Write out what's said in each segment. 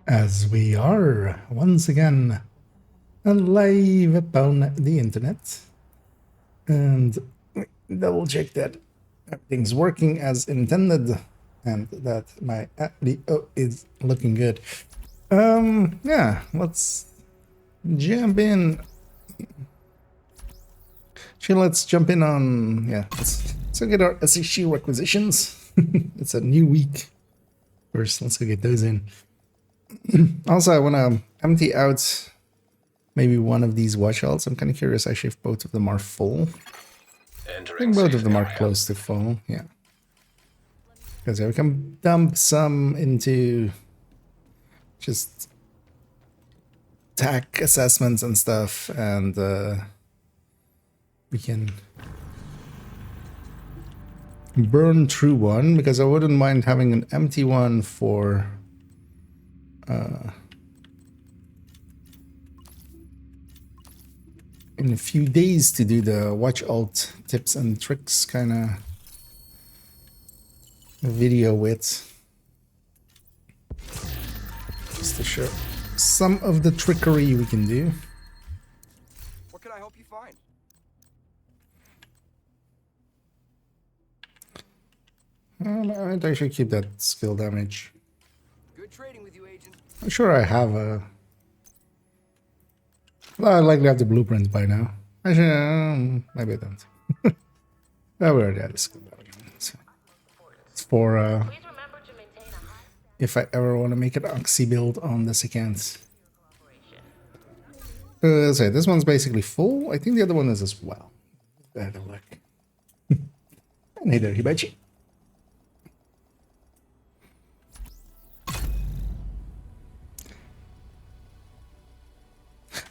As we are once again live upon the internet, and double check that everything's working as intended and that my audio is looking good. Yeah, let's jump in. Actually, let's jump in on, let's look at our SHG requisitions. It's a new week. First, let's go get those in. Also, I want to empty out maybe one of these watch outs. I'm kind of curious actually if both of them are full. I think both of them are close to full, yeah. Because we can dump some into just TAC assessments and stuff, and we can burn through one, because I wouldn't mind having an empty one for in a few days to do the watch alt tips and tricks kind of video with, just to show some of the trickery we can do. What can I help you find? I'd actually keep that skill damage. Good trading with you, Agent. I'm sure I have a... Well, I likely have the blueprint by now. Actually, maybe I don't. I already had the skill damage. So it's for if I ever want to make an Oxy build on this account. So this one's basically full. I think the other one is as well. Have a look. And hey there, Hibachi.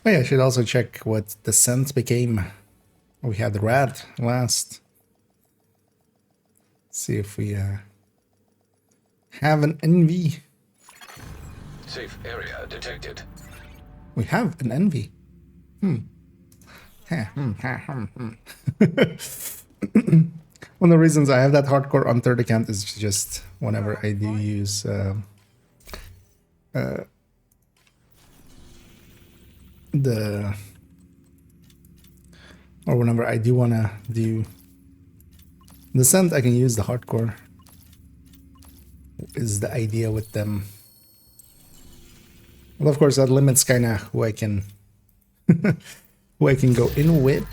Oh yeah, I should also check what the scent became. We had the rat last. See if we have an envy. Safe area detected. We have an envy. One of the reasons I have that hardcore on third account is just whenever I do use whenever I do want to do the scent, I can use the hardcore. Is the idea with them. Well, of course, that limits kind of who I can who I can go in with.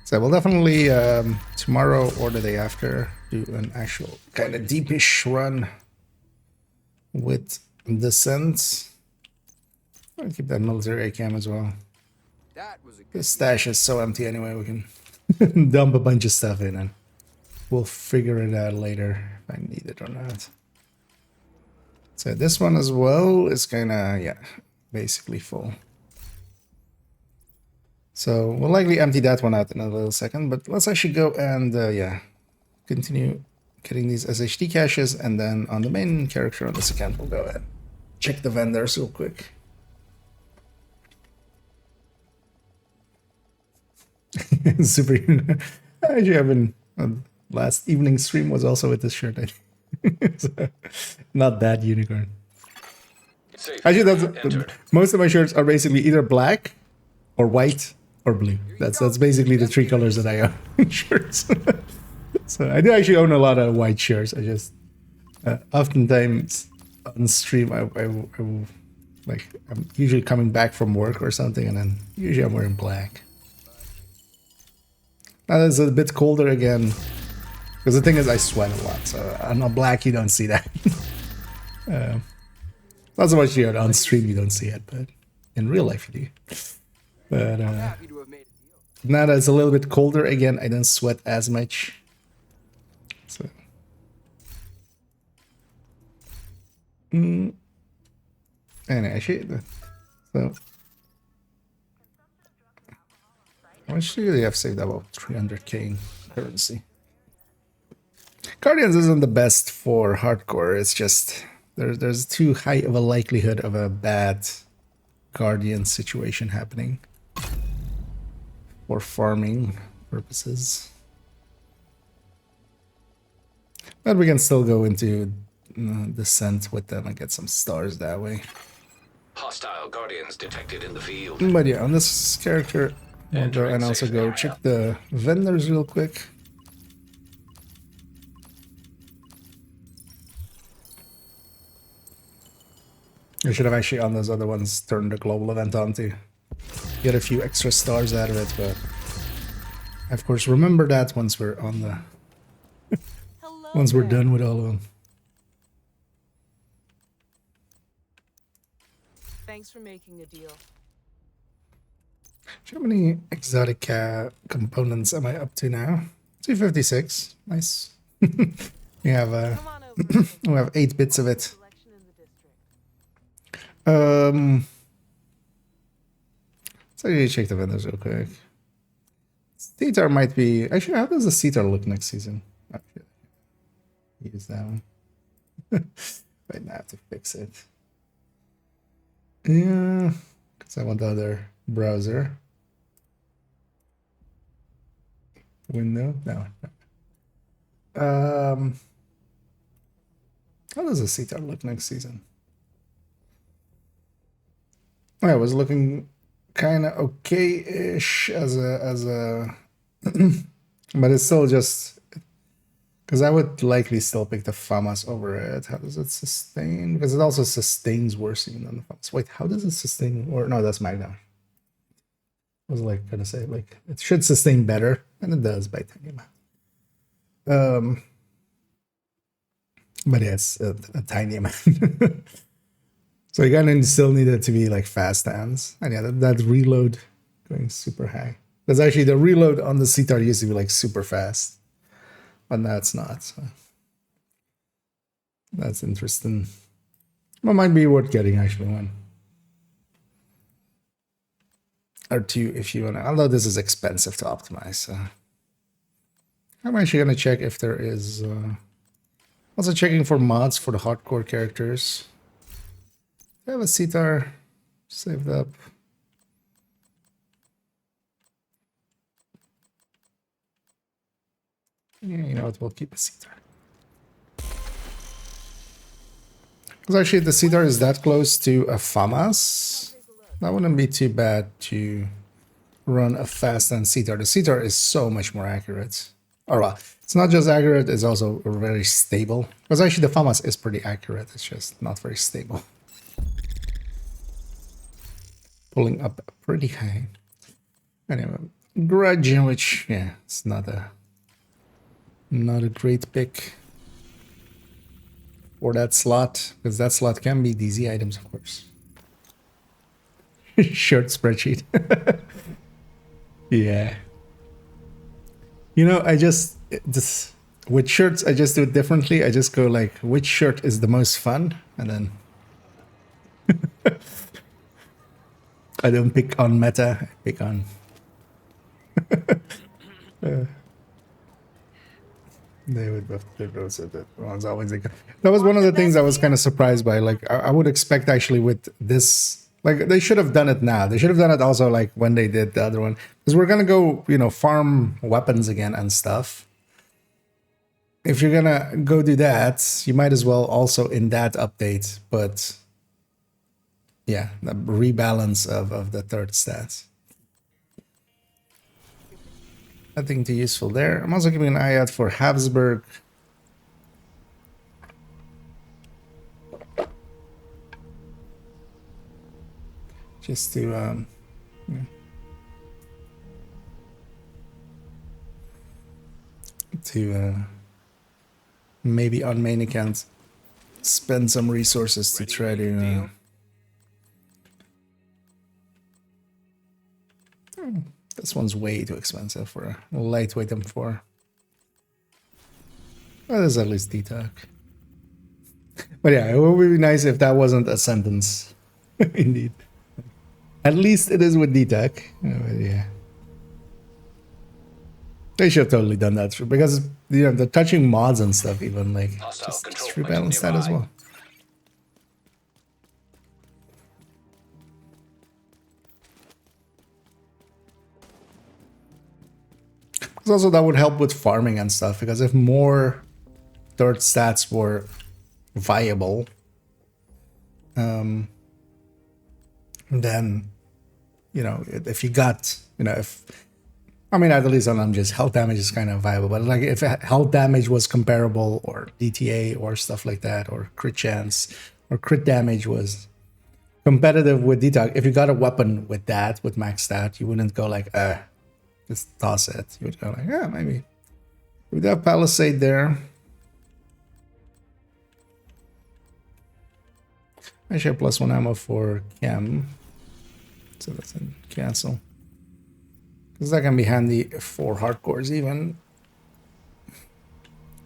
So we'll definitely tomorrow or the day after do an actual kind of deepish run with the scent. I'll keep that military cam as well. That was a good. The stash is so empty anyway, we can dump a bunch of stuff in and we'll figure it out later if I need it or not. So this one as well is kind of, yeah, basically full. So we'll likely empty that one out in a little second, but let's actually go and, yeah, continue getting these SHD caches, and then on the main character on this account, we'll go ahead and check the vendors real quick. Super. Actually, I've been last evening's stream was also with this shirt. So, not that unicorn. Actually, that's most of my shirts are basically either black or white or blue. That's basically the three colors that I own in shirts. So I do actually own a lot of white shirts. I just oftentimes on stream I like I'm usually coming back from work or something, and then usually I'm wearing black. Now it's a bit colder again, because the thing is I sweat a lot, so I'm not black, you don't see that. Not so much here on stream, you don't see it, but in real life you do. But Happy to have made a deal. now that it's a little bit colder again, I don't sweat as much. So anyway, actually, so how much do you have saved? About 300k in currency. Guardians isn't the best for hardcore. It's just there's too high of a likelihood of a bad Guardian situation happening for farming purposes. But we can still go into descent with them and get some stars that way. Hostile guardians detected in the field. But yeah, on this character, we'll go and also go check the vendors real quick. I should have actually on those other ones turned the global event on to get a few extra stars out of it, but I of course remember that once we're on the once we're done with all of them. Thanks for making a deal. How many exotic components am I up to now? 256. Nice. we have Come on over. we have 8 bits of it. Selection in the district. So you check the vendors real quick. Cetar might be actually. How does the Cetar look next season? Actually, use that one. Right now, I have to fix it. Yeah, because I want the other browser window. No. How does the Cetar look next season? Oh, I was looking kind of okay-ish as a but it's still just because I would likely still pick the FAMAS over it. How does it sustain? Because it also sustains worse even than the FAMAS. Wait, how does it sustain? Or no, that's SmackDown. I was like gonna say like it should sustain better, and it does by tiny amount. But yes, a tiny amount. So you're gonna still need it to be like fast hands, and yeah, that reload going super high. That's actually the reload on the Cetar used to be like super fast, but now it's not. So that's interesting. Well, might be worth getting actually one or two if you want. Although this is expensive to optimize. So I'm actually gonna check if there is. Also checking for mods for the hardcore characters. I have a Cetar saved up. Yeah, you know what? We'll keep a Cetar. Because actually, the Cetar is that close to a FAMAS. That wouldn't be too bad to run a fast and Cetar. The Cetar is so much more accurate. Or well, it's not just accurate; it's also very stable. Because actually, the FAMAS is pretty accurate. It's just not very stable. Pulling up pretty high. Anyway, Grudge, which yeah, it's not a great pick for that slot, because that slot can be DZ items, of course. Shirt spreadsheet. Yeah. You know, I just with shirts, I just do it differently. I just go like, which shirt is the most fun, and then. I don't pick on meta, I pick on they would both that one's always like that was one of the things I was kind of surprised by. Like I would expect actually with this, like they should have done it now. They should have done it also like when they did the other one. Because we're gonna go, you know, farm weapons again and stuff. If you're gonna go do that, you might as well also in that update, but yeah, the rebalance of the third stats. Nothing too useful there. I'm also keeping an eye out for Habsburg. Just to yeah. To maybe on main account spend some resources to try to this one's way too expensive for a lightweight M4. Well, there's at least D-Talk. But yeah, it would be nice if that wasn't a sentence. Indeed. At least it is with D-Talk. Yeah. They should have totally done that because you know the touching mods and stuff even like just rebalance that as well. Also, that would help with farming and stuff, because if more third stats were viable, then, you know, if you got, you know, if, I mean, at least on just health damage is kind of viable, but like if health damage was comparable, or DTA or stuff like that, or crit chance or crit damage was competitive with detox, if you got a weapon with that, with max stat, you wouldn't go like, just toss it. You would go like, yeah, maybe. We'd have Palisade there. Actually, have +1 ammo for Chem. So that's a cancel. Because that can be handy for hardcores even.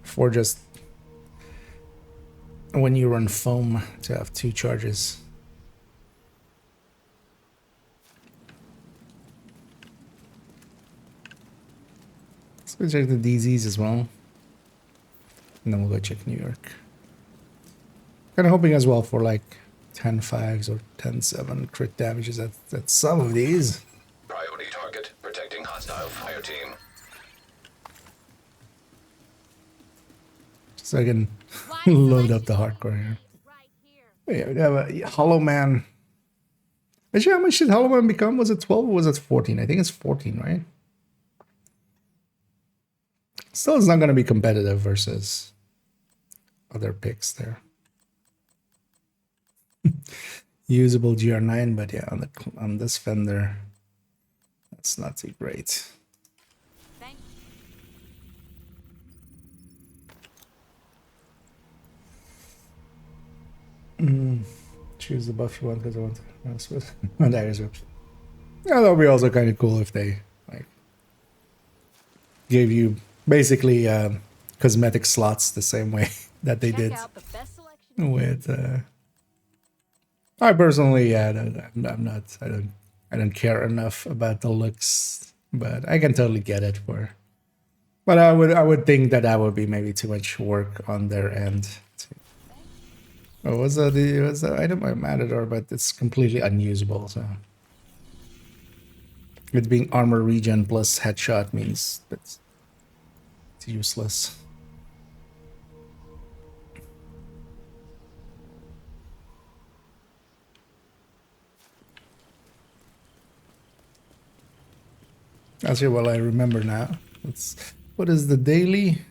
For just when you run foam to have 2 charges. Let's go check the DZs as well. And then we'll go check New York. Kind of hoping as well for like 10-5s or 10-7 crit damages at some of these. Priority target, protecting hostile fire team. So I can load up the hardcore here. Yeah, we have a Hollow Man. Actually, how much did Hollow Man become? Was it 12 or was it 14? I think it's 14, right? Still, it's not going to be competitive versus other picks there. Usable GR9, but yeah, on this Fender, that's not too great. Choose the buff you want because I want to mess with my daggers. Yeah, that would be also kind of cool if they like gave you basically cosmetic slots the same way that they did with. I personally, yeah, I'm not. I don't care enough about the looks, but I can totally get it for. But I would think that would be maybe too much work on their end. Oh, was the item I Matador, but it's completely unusable. So it being armor regen plus headshot means it's useless. Actually, well, I remember now. What is the daily?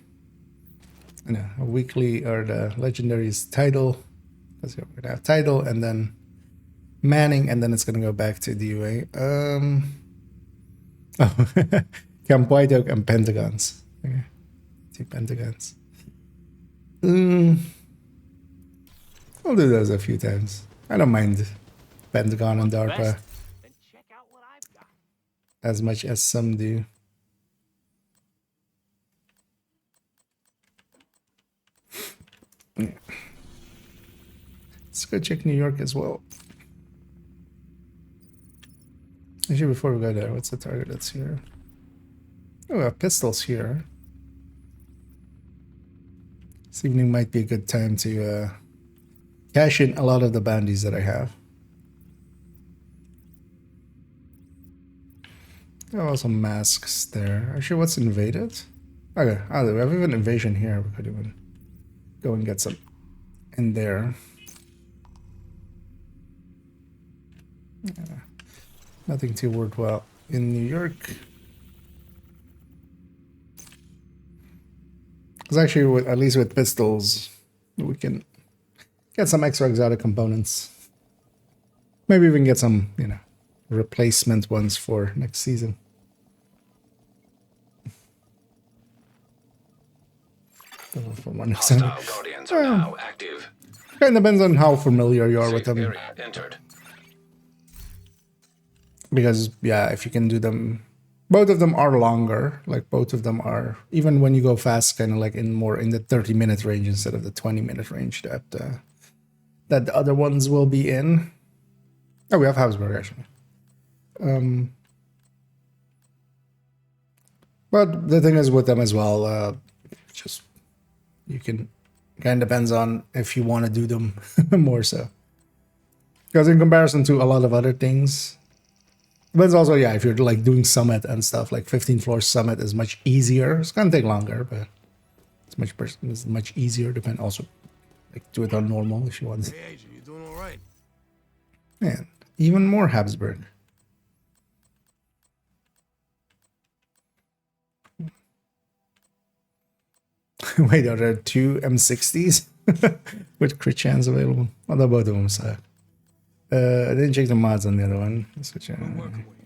No, a weekly, or the legendary's title. Because we're gonna have title and then Manning, and then it's gonna go back to DUA. Oh, Campoito and Pentagons. Okay. 2 Pentagons. I'll do those a few times. I don't mind Pentagon and DARPA as much as some do. Yeah. Let's go check New York as well. Actually, before we go there, what's the target that's here? Oh, we have pistols here. This evening might be a good time to cash in a lot of the bounties that I have. There are also masks there. Actually, what's invaded? Okay, oh, we have even invasion here. We could even go and get some in there. Yeah, nothing too worthwhile in New York. Because actually, at least with pistols, we can get some extra exotic components. Maybe even get some, you know, replacement ones for next season. Hostile guardians are now active. Kind of depends on how familiar you are with them. Area entered. Because, yeah, if you can do them... Both of them are longer. Like, both of them are... Even when you go fast, kind of like in the 30-minute range instead of the 20-minute range that the other ones will be in. Oh, we have Habsburg, actually. But the thing is with them as well, just... You can... Kind of depends on if you want to do them more so. Because in comparison to a lot of other things... Depends also, yeah, if you're like doing summit and stuff, like 15 floor summit is much easier. It's gonna take longer, but it's much easier. Depend also, like do it on normal if you want. Hey, Agent, you doing all right? And even more Habsburg. Wait, are there 2 M60s with crit chance available? What about both of them suck? I didn't check the mods on the other one. Switch, We're working with you.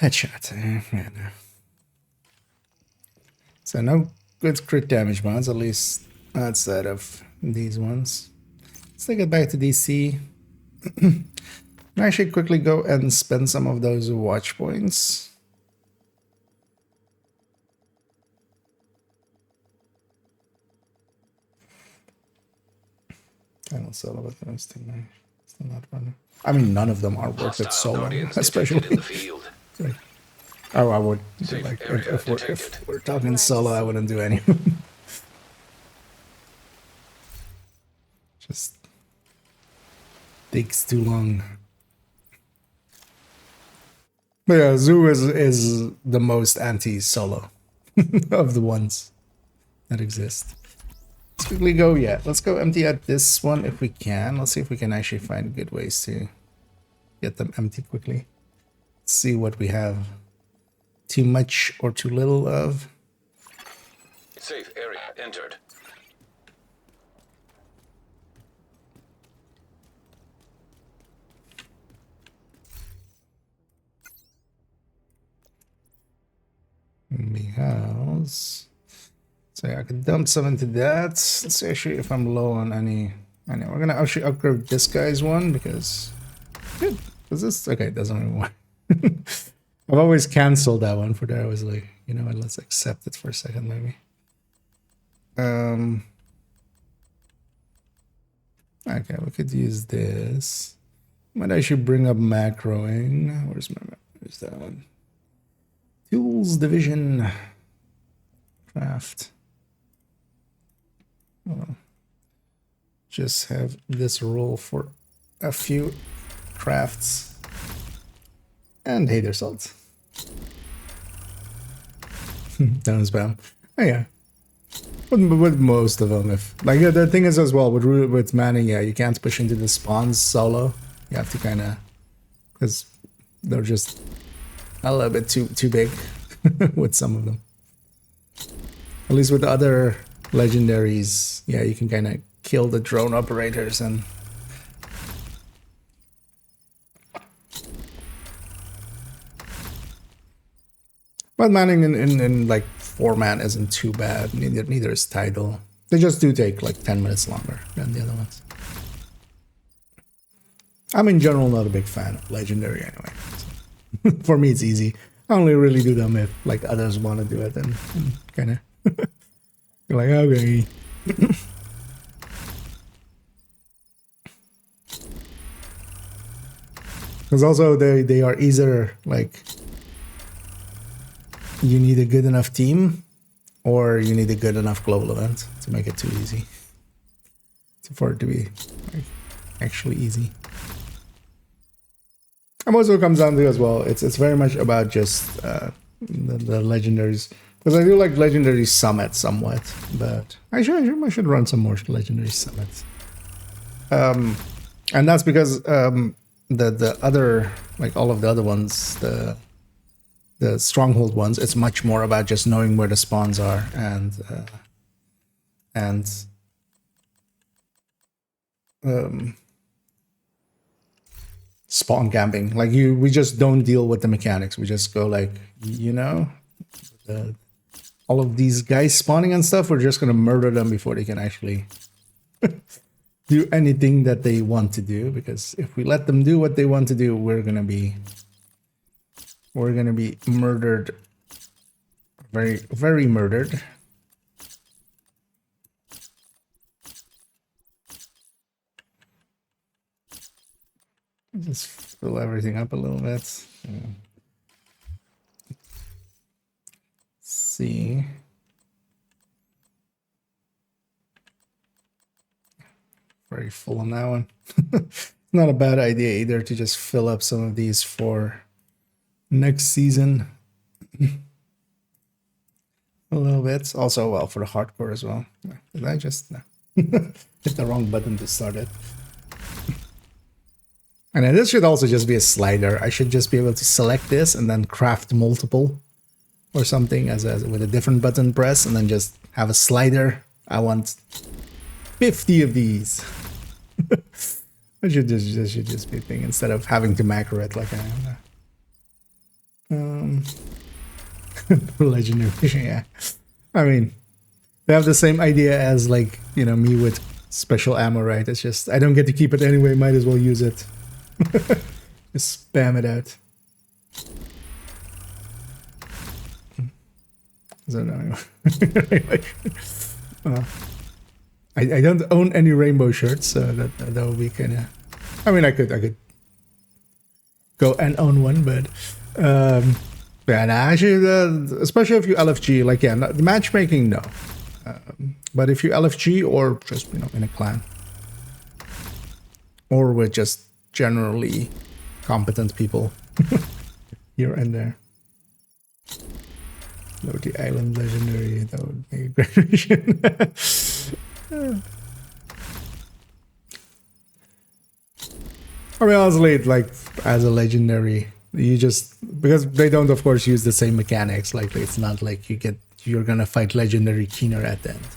headshot. Yeah, no. So no good crit damage mods, at least outside of these ones. Let's take it back to DC. I should quickly go and spend some of those watch points. I don't solo with those two. Still not running. I mean, none of them are worth it Hostile solo, Guardians detected in especially. the field. Sorry. Oh, I would Safe like area if detected. we're talking solo, I wouldn't do any. Just takes too long. But yeah, Zoo is the most anti-solo of the ones that exist. Let's quickly go, yeah. Let's go empty out this one if we can. Let's see if we can actually find good ways to get them empty quickly. Let's see what we have too much or too little of. Safe area entered. Because so yeah, I can dump some into that. Let's see actually if I'm low on any. We're gonna actually upgrade this guy's one because good. Is this okay? It doesn't even work. I've always canceled that one for there. I was like, you know what? Let's accept it for a second, maybe. Okay, we could use this. Might actually bring up macroing. Where's that one? Tools division craft. Well, just have this roll for a few crafts and hater salt. Don't spam. Oh yeah. With most of them, if like the thing is as well with manning, yeah, you can't push into the spawns solo. You have to kind of, because they're just a little bit too big with some of them. At least with the other legendaries, yeah, you can kind of kill the drone operators and. But manning in like 4-man isn't too bad. Neither is Tidal. They just do take like 10 minutes longer than the other ones. I'm in general not a big fan of legendary anyway. So for me, it's easy. I only really do them if like others want to do it and kind of you're like, okay. Because also they are either like you need a good enough team or you need a good enough global event to make it too easy. For it to be like, actually easy. And also comes down to as well, it's very much about just the legendaries. Because I do like legendary summit somewhat, but I should run some more legendary summits. And that's because the other, like all of the other ones, the stronghold ones, it's much more about just knowing where the spawns are and spawn camping. Like we just don't deal with the mechanics. We just go like, you know, all of these guys spawning and stuff. We're just gonna murder them before they can actually do anything that they want to do. Because if we let them do what they want to do, we're gonna be murdered. Very, very murdered. Just fill everything up a little bit. See. very full on that one. Not a bad idea either to just fill up some of these for next season. A little bit. Also, well, for the hardcore as well. Did I just hit the wrong button to start it? And then this should also just be a slider. I should just be able to select this and then craft multiple or something as with a different button press, and then just have a slider. I want 50 of these. That should just be a thing instead of having to macro it like I am. Legendary, yeah. I mean, they have the same idea as, like, you know, me with special ammo, right? It's just I don't get to keep it anyway. Might as well use it. Just spam it out. So no, I don't own any rainbow shirts, so that would be kind of. I mean, I could go and own one, but yeah, nah, actually, especially if you LFG, like, yeah, the matchmaking, no. But if you LFG or just, you know, in a clan, or with just generally competent people here and there. Load the island legendary, that would be a great vision. I mean, honestly, like, as a legendary, you just, because they don't, of course, use the same mechanics. Like, it's not like you're gonna fight legendary Keener at the end.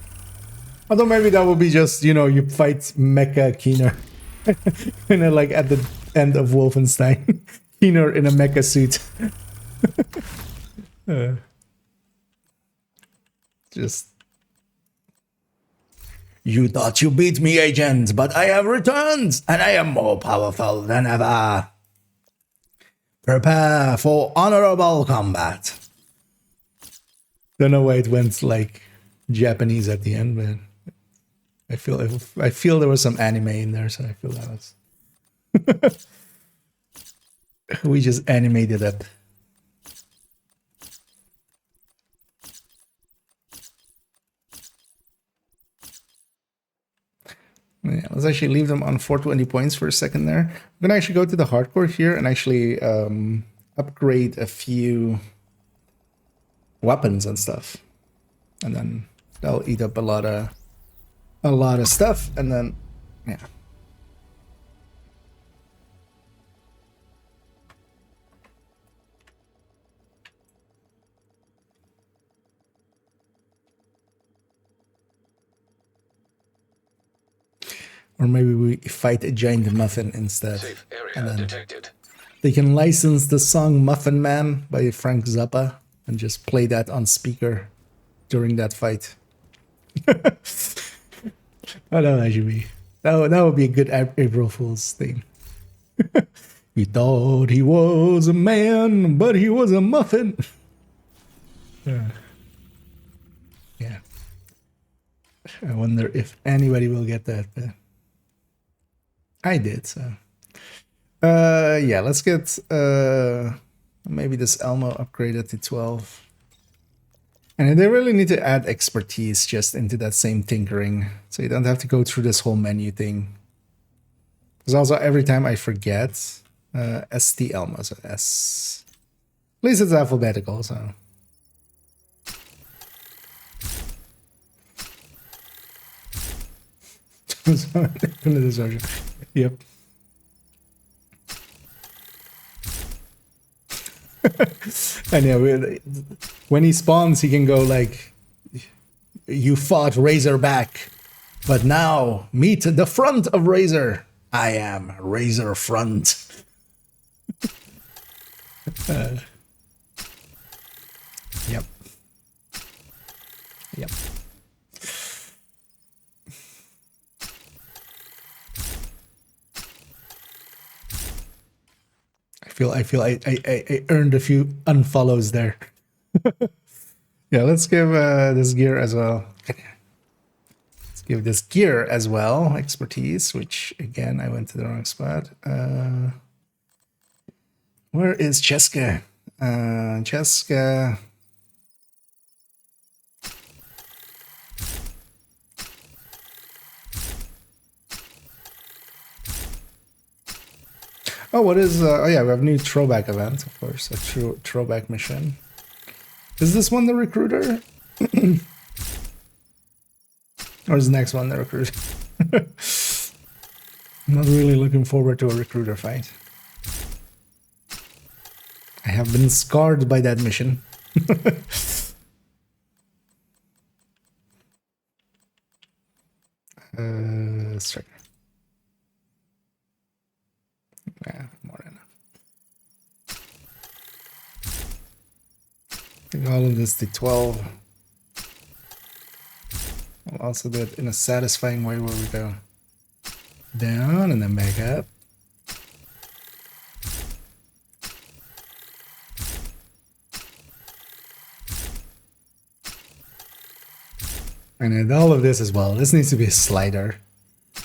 Although maybe that would be just, you know, you fight Mecha Keener. Kind of like at the end of Wolfenstein. Keener in a mecha suit. Just. You thought you beat me, agent, but I have returned, and I am more powerful than ever. Prepare for honorable combat. Don't know why it went like Japanese at the end, but I feel there was some anime in there, so I feel that was. We just animated it. Yeah, let's actually leave them on 420 points for a second there. I'm gonna actually go to the hardcore here and actually upgrade a few weapons and stuff, and then that'll eat up a lot of stuff, and then yeah. Or maybe we fight a giant muffin instead. Safe area and then detected. they can license the song Muffin Man by Frank Zappa and just play that on speaker during that fight. Oh, that would actually be... That would be a good April Fool's thing. He thought he was a man, but he was a muffin. Yeah. I wonder if anybody will get that. I did, so. Yeah, let's get maybe this Elmo upgraded to 12. And they really need to add expertise just into that same tinkering, so you don't have to go through this whole menu thing. Because also every time I forget, ST Elmo, so S. At least it's alphabetical, so. Yep. And yeah, when he spawns, he can go like, "You fought Razorback, but now meet the front of Razor. I am Razor Front." Yep. Yep. I feel I earned a few unfollows there. Yeah, let's give this gear as well. Let's give this gear as well expertise, which again I went to the wrong spot. Where is Cheska? Cheska. Oh, what is... oh yeah, we have new throwback event, of course. A true throwback mission. Is this one the recruiter? Or is the next one the recruiter? I'm not really looking forward to a recruiter fight. I have been scarred by that mission. Striker. Yeah, more than enough. I think all of this D12. I'll also do it in a satisfying way where we go down and then back up. And then all of this as well. This needs to be a slider.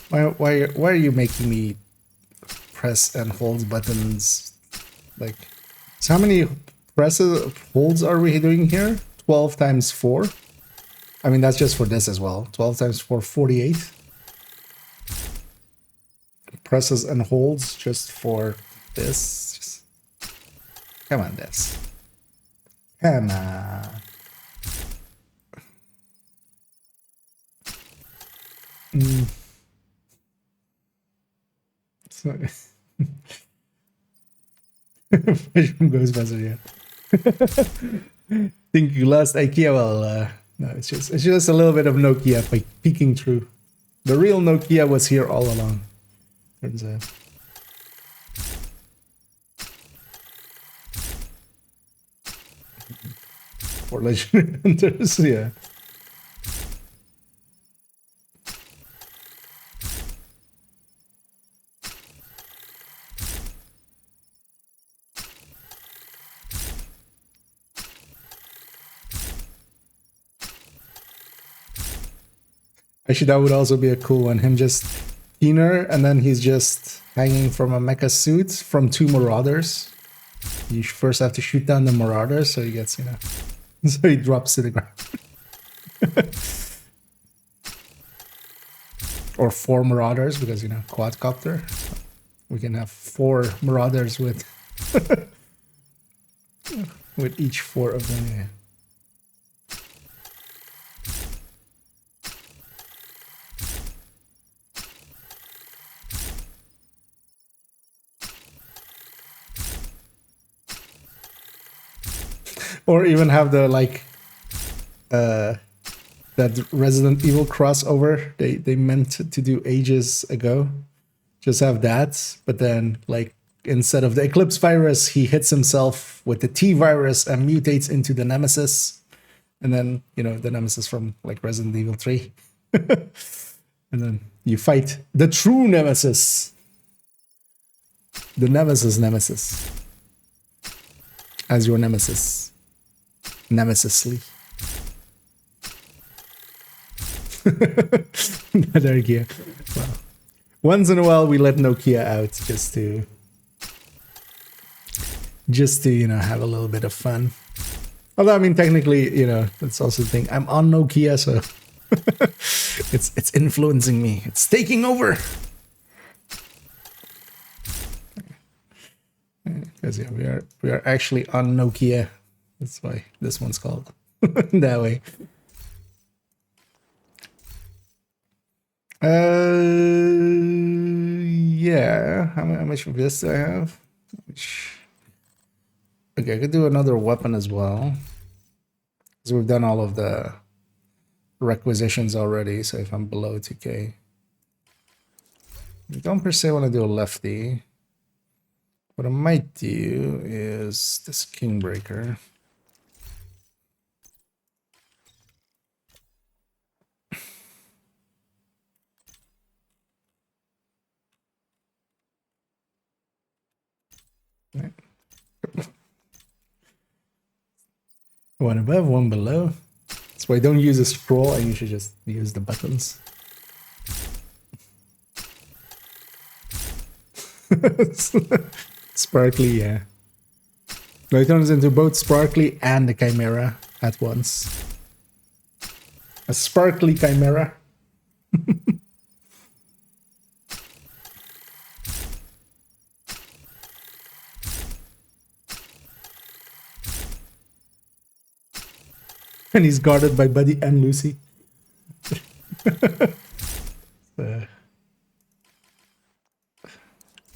Why are you making me press and hold buttons? Like, so how many presses holds are we doing here? 12 times 4. I mean, that's just for this as well. 12 times 4, 48. Presses and holds just for this. Just, come on, this. Come on. Sorry. From Ghostbusters, yeah. Think you lost IKEA? Well, no, it's just a little bit of Nokia by peeking through. The real Nokia was here all along. Turns out. For Legendary Hunters, yeah. Actually, that would also be a cool one. Him just keener, and then he's just hanging from a mecha suit from 2 marauders. You first have to shoot down the marauders, so he gets, you know, so he drops to the ground. Or 4 marauders, because, you know, quadcopter. So we can have 4 marauders with with each 4 of them. Yeah. Or even have the, like, that Resident Evil crossover they meant to do ages ago. Just have that, but then, like, instead of the Eclipse virus, he hits himself with the T virus and mutates into the Nemesis. And then, you know, the Nemesis from, like, Resident Evil 3. And then you fight the true Nemesis. The Nemesis. As your Nemesis. Nemesisly. Another gear. Well, once in a while we let Nokia out just to you know, have a little bit of fun. Although, I mean, technically, you know, that's also the thing. I'm on Nokia, so it's influencing me. It's taking over. Because yeah, we are actually on Nokia. That's why this one's called that way. Yeah. How much of this do I have? Okay, I could do another weapon as well. Because we've done all of the requisitions already, so if I'm below 2k. I don't per se want to do a lefty. What I might do is this Kingbreaker. Right. One above, one below. That's why I don't use a scroll, I usually just use the buttons. Sparkly, yeah. No, it turns into both Sparkly and the Chimera at once. A Sparkly Chimera. And he's guarded by Buddy and Lucy.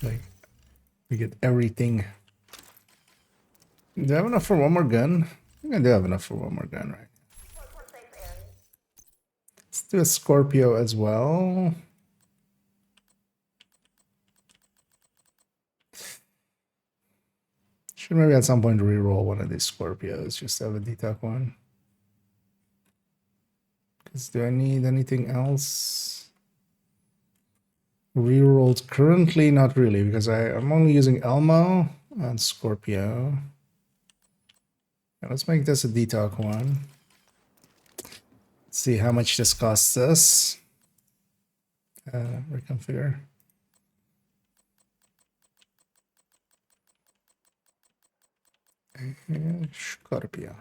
Like, we get everything. Do I have enough for one more gun? I think I do have enough for one more gun, right? Let's do a Scorpio as well. Should maybe at some point reroll one of these Scorpios just to have a detox one. Because do I need anything else? Rerolls currently, not really, because I'm only using Elmo and Scorpio. Yeah, let's make this a detox one. Let's see how much this costs us. Reconfigure. Scorpio.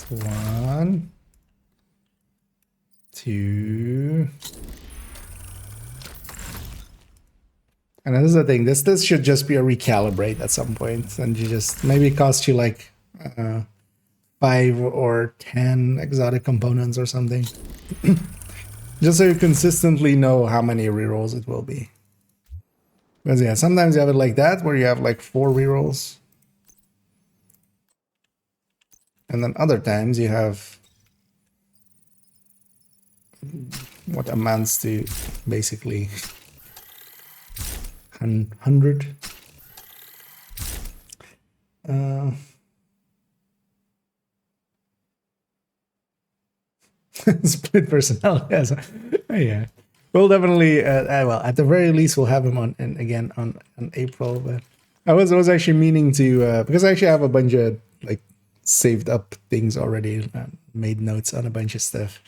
1, 2. And this is the thing. This should just be a recalibrate at some point, and you just maybe it costs you like 5 or 10 exotic components or something, just so you consistently know how many rerolls it will be. Because yeah, sometimes you have it like that, where you have like 4 rerolls. And then other times you have what amounts to basically 100. Split personality. Yeah. We'll definitely, well, at the very least, we'll have him on, and again on April. But I was actually meaning to, because I actually have a bunch of like saved up things already, made notes on a bunch of stuff.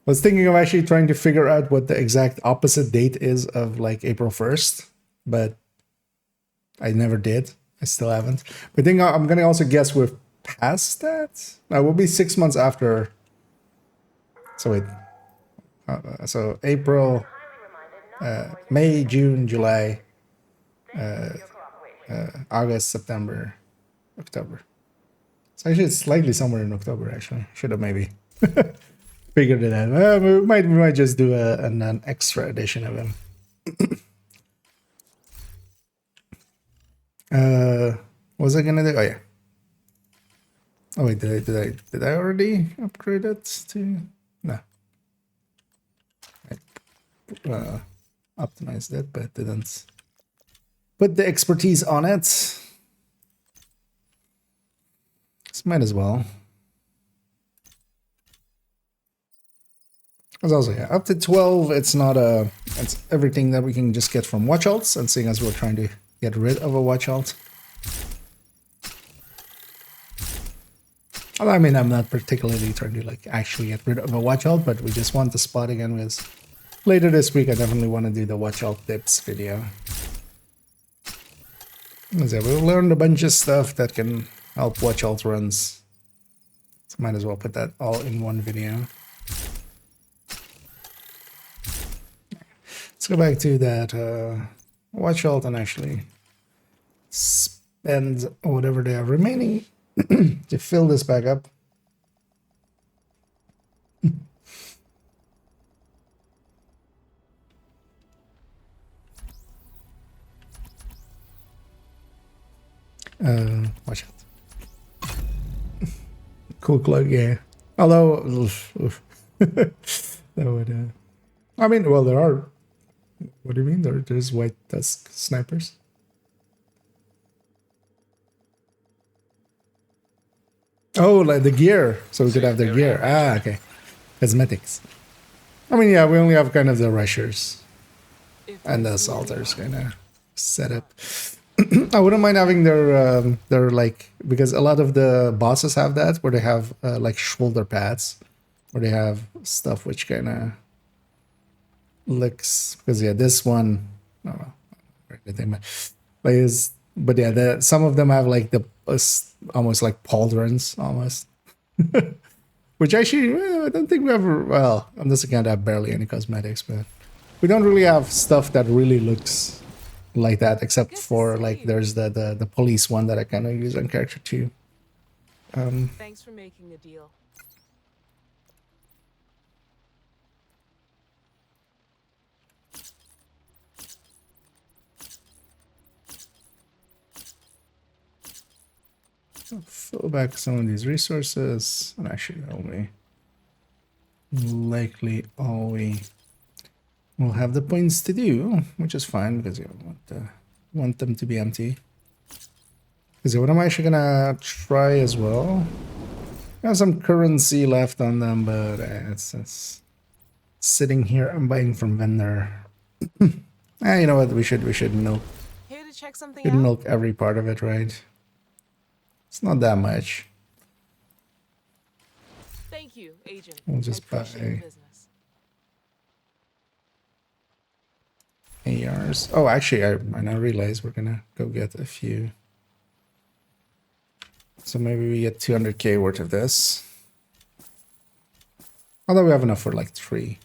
I was thinking of actually trying to figure out what the exact opposite date is of like April 1st, but I never did. I still haven't. But I think I'm gonna also guess we're past that. No, we'll be 6 months after. So wait. So April, May, June, July, August, September, October. So actually, it's slightly somewhere in October. Actually, should have maybe figured it out. We might just do an extra edition of him. What was I gonna do? Oh yeah. Oh wait, did I already upgrade it to? No. I optimized it, but didn't put the expertise on it. So might as well. As also, yeah, up to 12, it's not it's everything that we can just get from watch alts, and seeing as we're trying to get rid of a watch alt. Well, I mean, I'm not particularly trying to like actually get rid of a watch alt, but we just want the spot again with. Later this week, I definitely want to do the watch alt tips video. So we've learned a bunch of stuff that can help watch alt runs. So might as well put that all in one video. Let's go back to that watch alt and actually spend whatever they have remaining to fill this back up. Watch out. Cool plug, yeah. Although, that would, I mean, well, there are, what do you mean? There's white tusk snipers. Oh, like the gear. So we could have their gear. Ah, okay. Cosmetics. I mean, yeah, we only have kind of the rushers and the assaulters kind of set up. I wouldn't mind having their like, because a lot of the bosses have that, where they have like shoulder pads, where they have stuff which kind of looks, because yeah, this one, oh, anything, but yeah, some of them have like the almost like pauldrons almost, which actually I don't think we ever. Well, on this account, I have barely any cosmetics, but we don't really have stuff that really looks like that, except Good to for see like you. there's the police one that I kind of use on character 2. Thanks for making a deal. Fill back some of these resources, and actually only likely all we will have the points to do, which is fine because you want them to be empty. Because what I'm actually gonna try as well. I have some currency left on them, but it's sitting here. I'm buying from vendor. You know what? We should milk Here to check something should out? milk every part of it, right? It's not that much. Thank you, Agent. We'll just I appreciate your buy- business. ARs. Oh, actually, I now realize we're gonna go get a few. So maybe we get 200k worth of this. Although we have enough for like 3.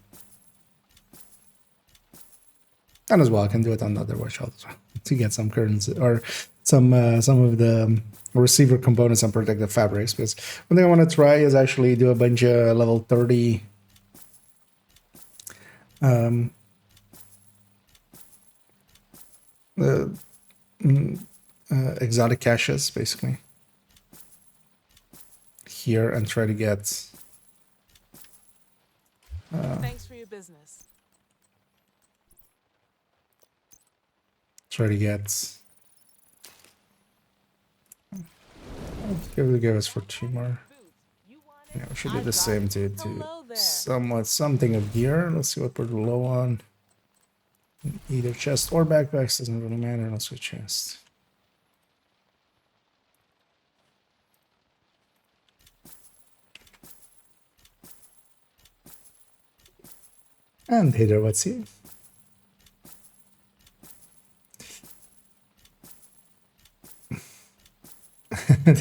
And as well, I can do it on the other watch as well to get some currency or some of the receiver components and protective fabrics. Because one thing I want to try is actually do a bunch of level 30 exotic caches, basically, here, and try to get Thanks for your business. give us for 2 more. You want it? Yeah, we should do I've the got same it. to Hello there. something of gear. Let's see what we're low on. Either chest or backpacks, doesn't really matter. Let's go chest. And hither, let's see.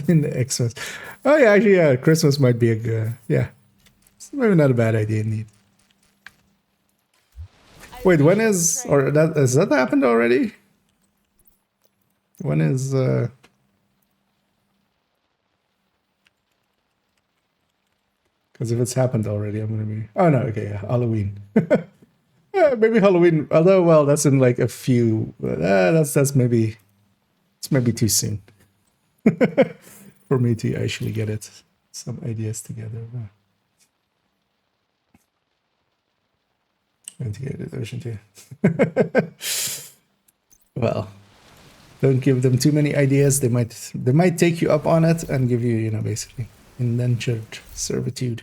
In the Xmas. Oh yeah, actually, yeah, Christmas might be a good, yeah. It's maybe not a bad idea indeed. I Wait, when appreciate is, the trade. or that, has that happened already? When is, because if it's happened already, I'm gonna be, oh no, okay, yeah, Halloween. Yeah, maybe Halloween, although, well, that's in like a few, that's maybe, it's maybe too soon. For me to actually get it, some ideas together. Going to get it, Ocean too. Well, don't give them too many ideas. They might take you up on it and give you, you know, basically indentured servitude.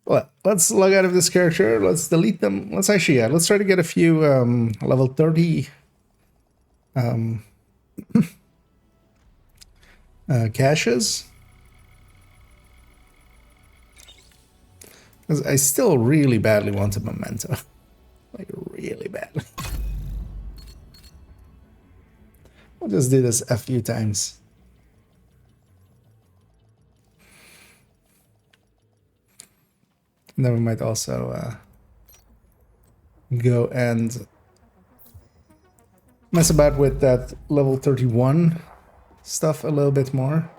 Well, let's log out of this character. Let's delete them. Let's actually, yeah, let's try to get a few level 30 caches. Because I still really badly want a memento. Like, really badly. We'll just do this a few times. And then we might also go and mess about with that level 31 stuff a little bit more.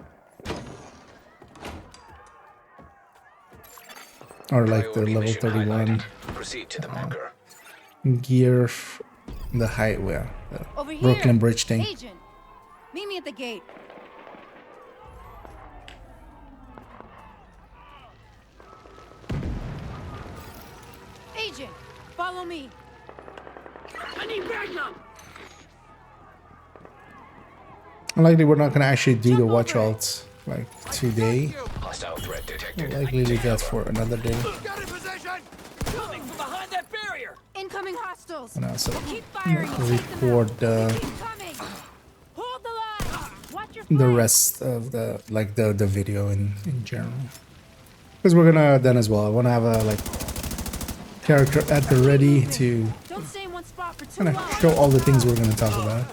Or like the Priority level mission 31 highlighted. Proceed to the marker. gear, the highway, the Over here. Brooklyn Bridge thing. Agent, meet me at the gate. Agent, follow me. I need backup! Likely we're not going to actually do the Jump watch over it. alt like today. Hostile threat detected. Likely leave that for another day. Got in position! Coming from behind that barrier! Incoming hostiles. And also Keep firing. Take them record out. Incoming. Hold the line. Watch your the flank. rest of the like the video in general. Because we're gonna then as well. I want to have a like character at the ready to Don't stay in one spot for too kind long. of show all the things we're gonna talk about.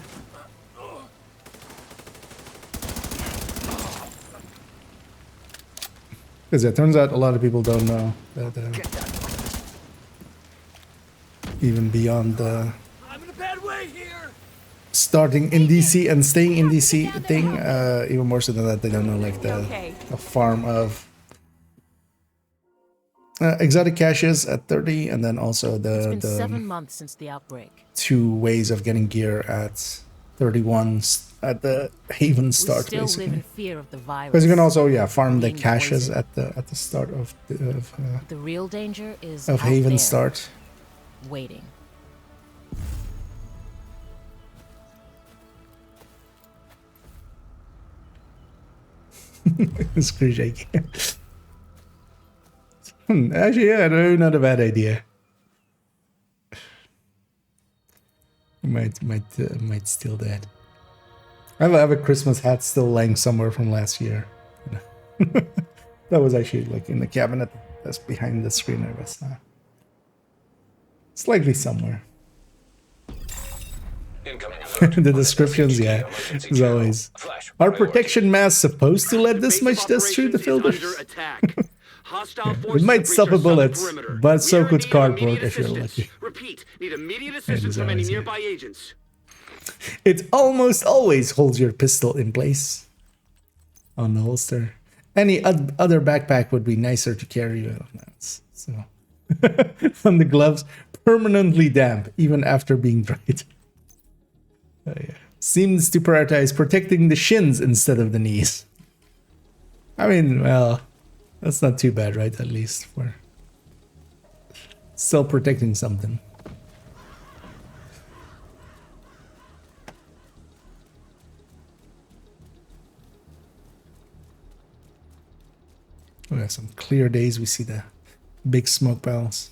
Because it turns out a lot of people don't know that even beyond the I'm in a bad way here! starting in DC and staying in DC thing. Even more so than that, they don't know like the farm of exotic caches at 30, and then also It's been the 7 months since the outbreak. 2 ways of getting gear at 31 at the Haven start, We still live in basically. fear of the virus. Because you can also farm the Being caches poisoned. at the start of The real danger is of out Haven there, start. waiting. Scrooge IKEA. Actually, yeah, no, not a bad idea. Might steal that. I have a Christmas hat still lying somewhere from last year. That was actually like in the cabinet that's behind the screen. I guess slightly somewhere. Incoming alert. The descriptions, yeah, Emergency as channel. always. Flash. Are Priority. protection masks supposed to let this Base of much dust through the operations is filters? under attack. Hostile It forces might have breached stop a our southern bullet, perimeter. but so We are in could need of cardboard immediate if you're assistance. lucky. Repeat, need immediate is assistance from any always, yeah. nearby agents. It almost always holds your pistol in place on the holster. Any other backpack would be nicer to carry. So on the gloves, permanently damp even after being dried. Yeah. Seems to prioritize protecting the shins instead of the knees. I mean, well, that's not too bad, right? At least we're still protecting something. We have some clear days. We see the big smoke piles.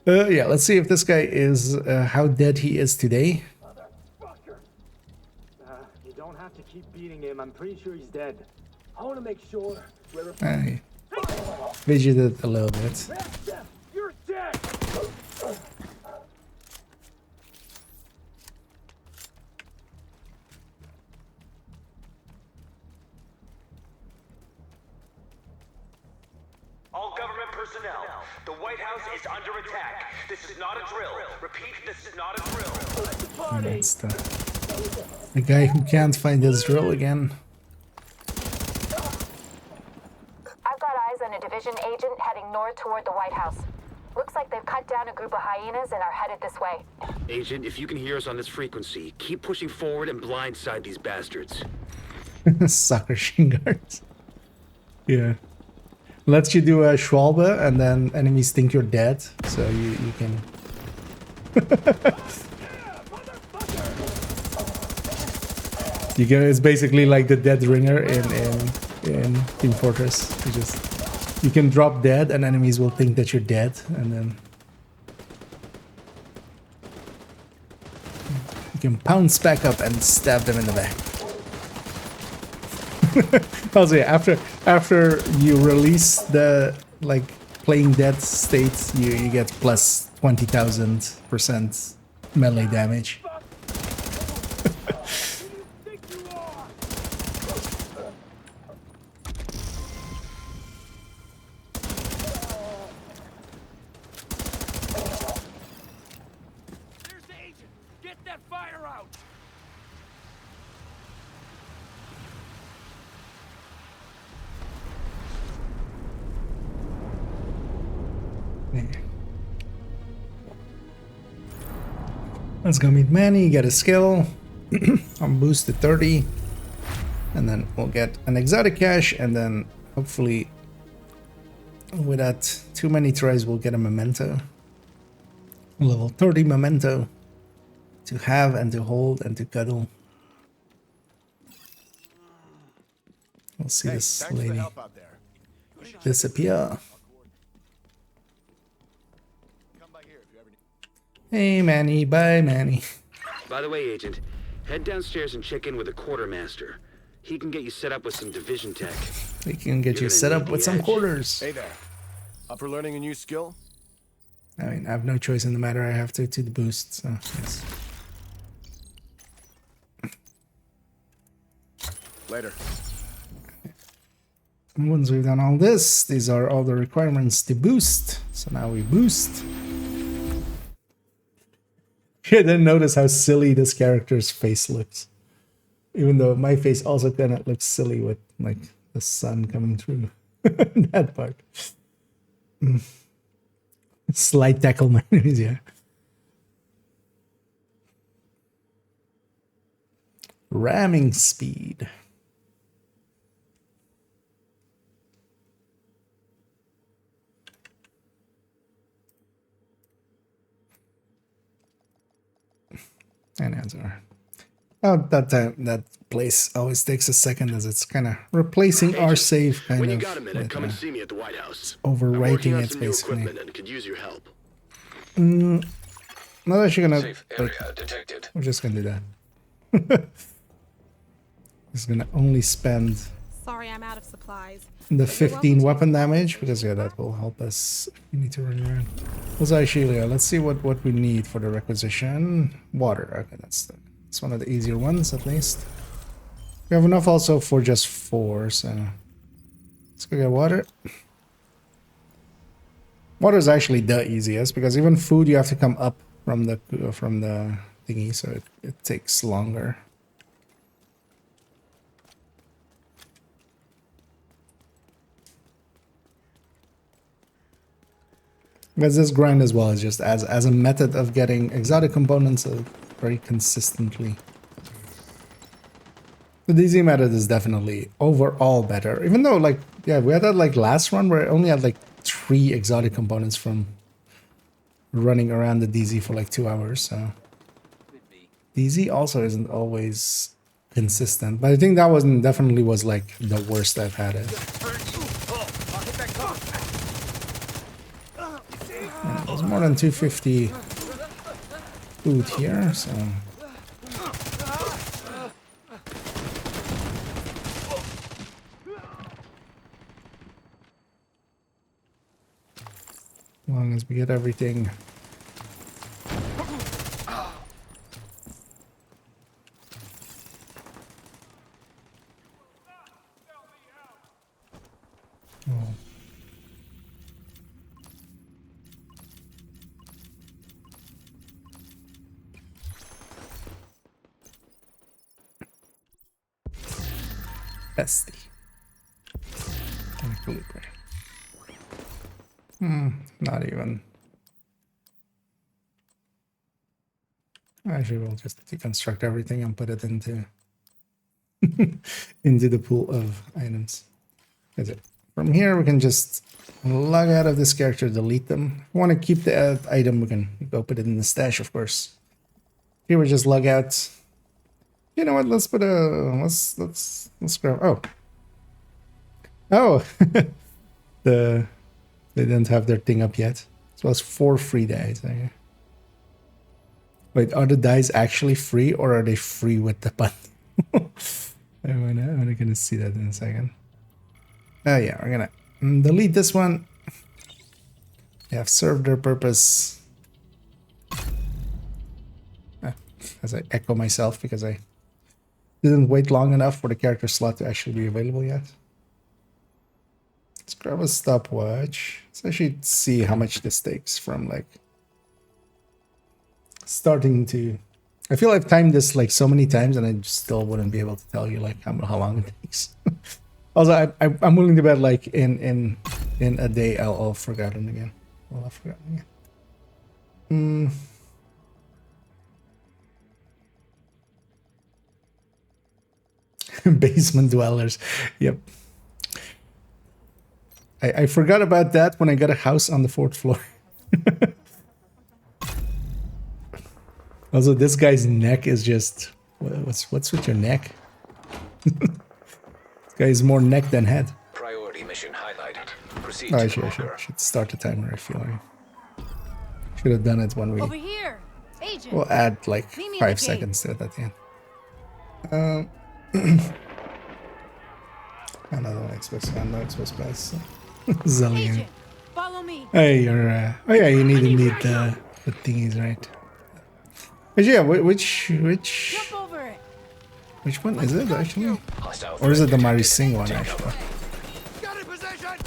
Yeah, let's see if this guy is how dead he is today. You don't have to keep beating him. I'm pretty sure he's dead. I want to make sure we're... I fidgeted a little bit. You're dead! All government personnel, the White House is under attack. This is not a drill. Repeat, this is not a drill. And that's the guy who can't find his drill again. I've got eyes on a division agent heading north toward the White House. Looks like they've cut down a group of hyenas and are headed this way. Agent, if you can hear us on this frequency, keep pushing forward and blindside these bastards. Sucker shin guards. Yeah. Lets you do a Schwalbe and then enemies think you're dead. So you can... it's basically like the dead ringer in Team Fortress. You can drop dead and enemies will think that you're dead, and then you can pounce back up and stab them in the back. Also, yeah, after you release the playing dead state, you get plus 20,000% melee damage. There's the agent! Get that fire out! Let's go meet Manny, get a skill. I'm boosted 30. And then we'll get an exotic cache, and then hopefully without too many tries we'll get a memento. Level 30 memento to have and to hold and to cuddle. We'll see this lady disappear. Hey Manny, bye Manny. By the way, Agent, head downstairs and check in with the quartermaster. He can get you set up with some division tech. We can get you set up with some quarters. Hey there. Up for learning a new skill? I mean, I have no choice in the matter. I have to the boost, so yes. Later. And once we've done all this, these are all the requirements to boost. So now we boost. Yeah, then notice how silly this character's face looks. Even though my face also kind of looks silly with like the sun coming through that part. Slight tackle my enemies, yeah. Ramming speed. And answer. Oh, that place always takes a second as it's kind of replacing our save kind when you of. got a minute, with, come and see me at the White House. overwriting I'm working on it some new basically. equipment and could use your help. Not actually gonna. Safe area detected. We're just gonna do that. Just gonna only spend Sorry, I'm out of supplies. the 15 weapon damage because yeah, that will help us if we need to run around. Also, actually, let's see what we need for the requisition. Water. Okay, that's one of the easier ones at least. We have enough also for just 4, so let's go get water. Water is actually the easiest because even food you have to come up from the thingy, so it takes longer. Because this grind as well is just as a method of getting exotic components very consistently. The DZ method is definitely overall better. Even though, like, yeah, we had that like last run where I only had like 3 exotic components from running around the DZ for like 2 hours. So DZ also isn't always consistent, but I think that definitely was like the worst I've had it. There's more than 250 food here, so. As long as we get everything. Oh. Bestie. Equilibrium. Not even. Actually, we'll just deconstruct everything and put it into into the pool of items. That's it. From here, we can just log out of this character, delete them. If we want to keep the item, we can go put it in the stash, of course. Here, we just log out. You know what? Let's put a let's grab. Oh, they didn't have their thing up yet. So it's 4 free dice. Wait, are the dice actually free or are they free with the button? I'm gonna see that in a second. Oh yeah, we're gonna delete this one. They have served their purpose. As I echo myself because I didn't wait long enough for the character slot to actually be available yet. Let's grab a stopwatch. Let's actually see how much this takes from like starting to. I feel I've timed this like so many times and I still wouldn't be able to tell you like how long it takes. Also, I'm willing to bet like in a day I'll have forgotten again. Basement dwellers. Yep. I forgot about that when I got a house on the 4th floor. Also, this guy's neck is just... What's with your neck? This guy is more neck than head. Priority mission highlighted. Proceed Oh, I to should start the timer, I feel like. Should have done it when we... Over here, agent. We'll add like Meet me at 5 the seconds to it at the end. Another one express one, no express pass. Zillion. Agent, follow me. Hey, you're oh yeah, you need the thingies, right? But yeah, which Jump over it. which one is it actually? hostile Or is it the threat Mari detected. Singh one Take actually? cover. Got in position!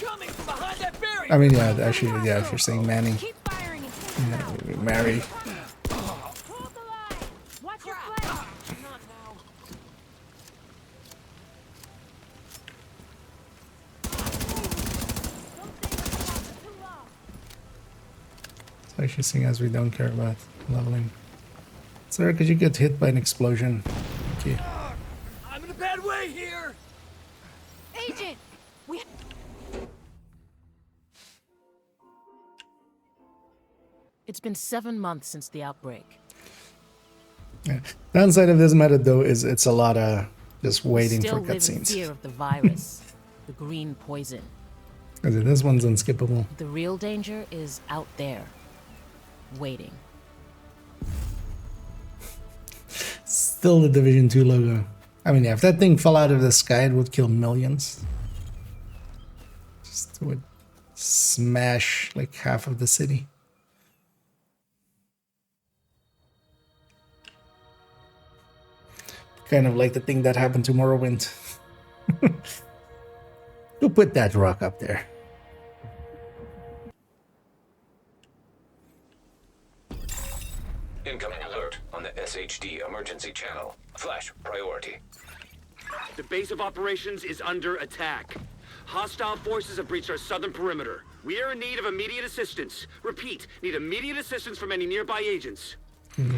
Coming from behind that barrier! I mean yeah, actually yeah, if you're saying Manning, Keep firing until you know. Mary. especially seeing as we don't care about leveling. Sir, could you get hit by an explosion? Okay. I'm in a bad way here. Agent! We... It's been 7 months since the outbreak. Yeah. Downside of this method, though, is it's a lot of just waiting Still for live in cutscenes. fear of the virus, the green poison. Because this one's unskippable. The real danger is out there, waiting. Still the Division 2 logo. I mean, yeah, if that thing fell out of the sky, it would kill millions. Just would smash like half of the city. Kind of like the thing that happened to Morrowind. Who put that rock up there? Incoming alert on the SHD emergency channel. Flash priority. The base of operations is under attack. Hostile forces have breached our southern perimeter. We are in need of immediate assistance. Repeat, need immediate assistance from any nearby agents.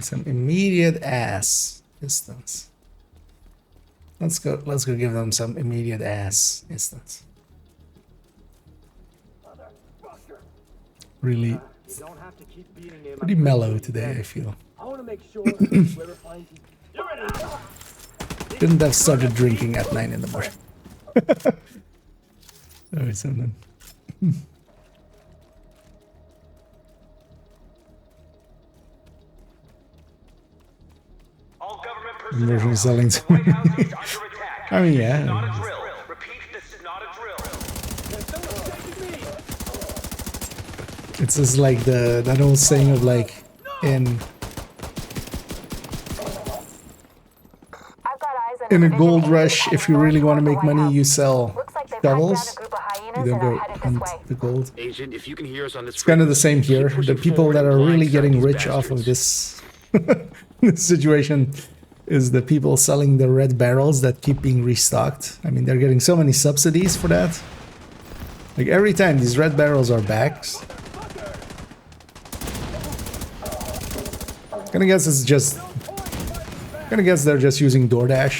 Some immediate ass distance. Let's go give them some immediate ass distance. Really You don't have to keep beating him. pretty mellow today, I feel. I want to make sure whoever finds you. You're ready. Couldn't have started drinking at 9 in the morning. Oh, something. All government Emergency personnel. selling. The White House is under attack. I mean, This yeah. is not a drill. Repeat, this is not a drill. It's just like that old saying of like in I've got eyes on a Division gold agent rush, heading if you really north want to toward make the White money, you House. sell Looks like they've cut down shovels. a group of hyenas You and don't are go headed this hunt way. the gold. Agent, if you can hear us on this It's kind of the same here. The people that are really getting rich off off of this, this situation is the people selling the red barrels that keep being restocked. I mean, they're getting so many subsidies for that. Like every time these red barrels are back. Gonna guess it's just. Gonna guess they're just using DoorDash.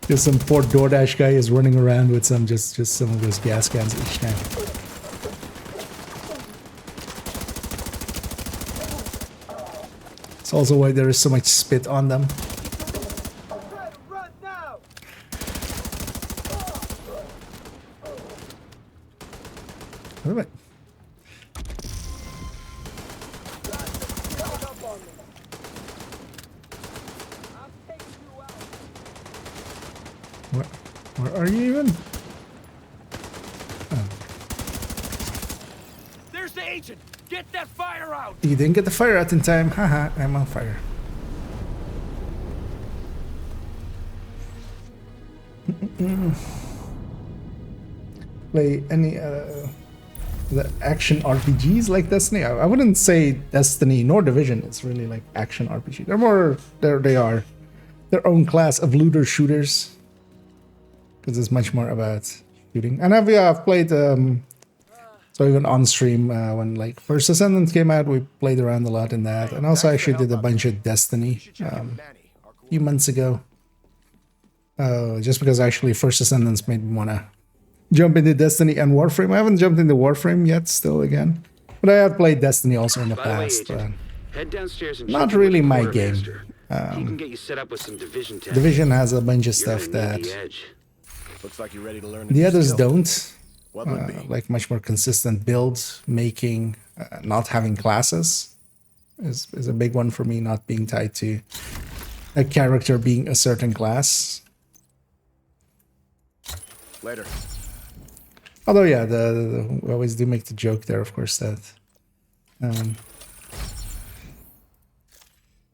Because some poor DoorDash guy is running around with some just some of those gas cans each time. It's also why there is so much spit on them. Run now. Wait a minute. Where are you even? Oh. There's the agent. Get that fire out. You didn't get the fire out in time. Haha, I'm on fire. Play any the action RPGs like Destiny? I wouldn't say Destiny nor Division is really like action RPG. They're more they are their own class of looter shooters. Because it's much more about shooting. And I've played so even on stream when like First Ascendant came out, we played around a lot in that. And also actually did a bunch of Destiny a few months ago. Just because actually First Ascendants made me wanna jump into Destiny and Warframe. I haven't jumped into Warframe yet, still again. But I have played Destiny also in the By the way, past. Agent, head downstairs and Not check in really with the my quartermaster. game. He can get you set up with some division tasks. Division has a bunch of You're stuff gonna need that the edge. Looks like you're ready to learn. the others don't. What would be? Like much more consistent build making, not having classes is a big one for me. Not being tied to a character being a certain class. Later. Although yeah, we always do make the joke there, of course, that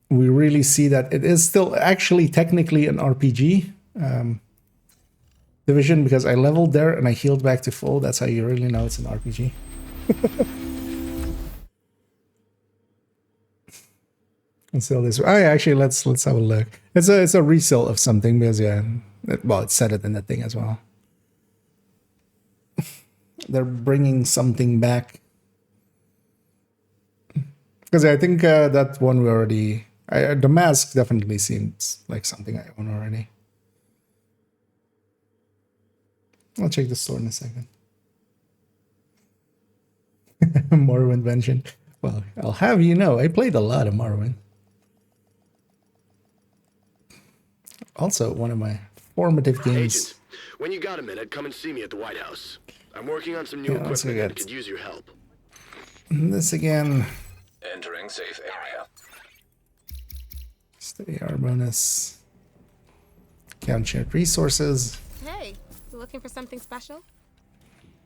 we really see that it is still actually technically an RPG. Division, because I leveled there and I healed back to full. That's how you really know it's an RPG. And sell this. Oh, yeah, actually, let's have a look. It's a resale of something because yeah, it said it in the thing as well. They're bringing something back Because I think that one we already... the mask definitely seems like something I own already. I'll check the store in a second. Morrowind mentioned. Well, I'll have you know, I played a lot of Morrowind. Also, one of my formative games. Agent, when you got a minute, come and see me at the White House. I'm working on some new Yeah, let's equipment and get could use your help. this again. Entering safe area. Stay our bonus. Count shared resources. Hey, you looking for something special?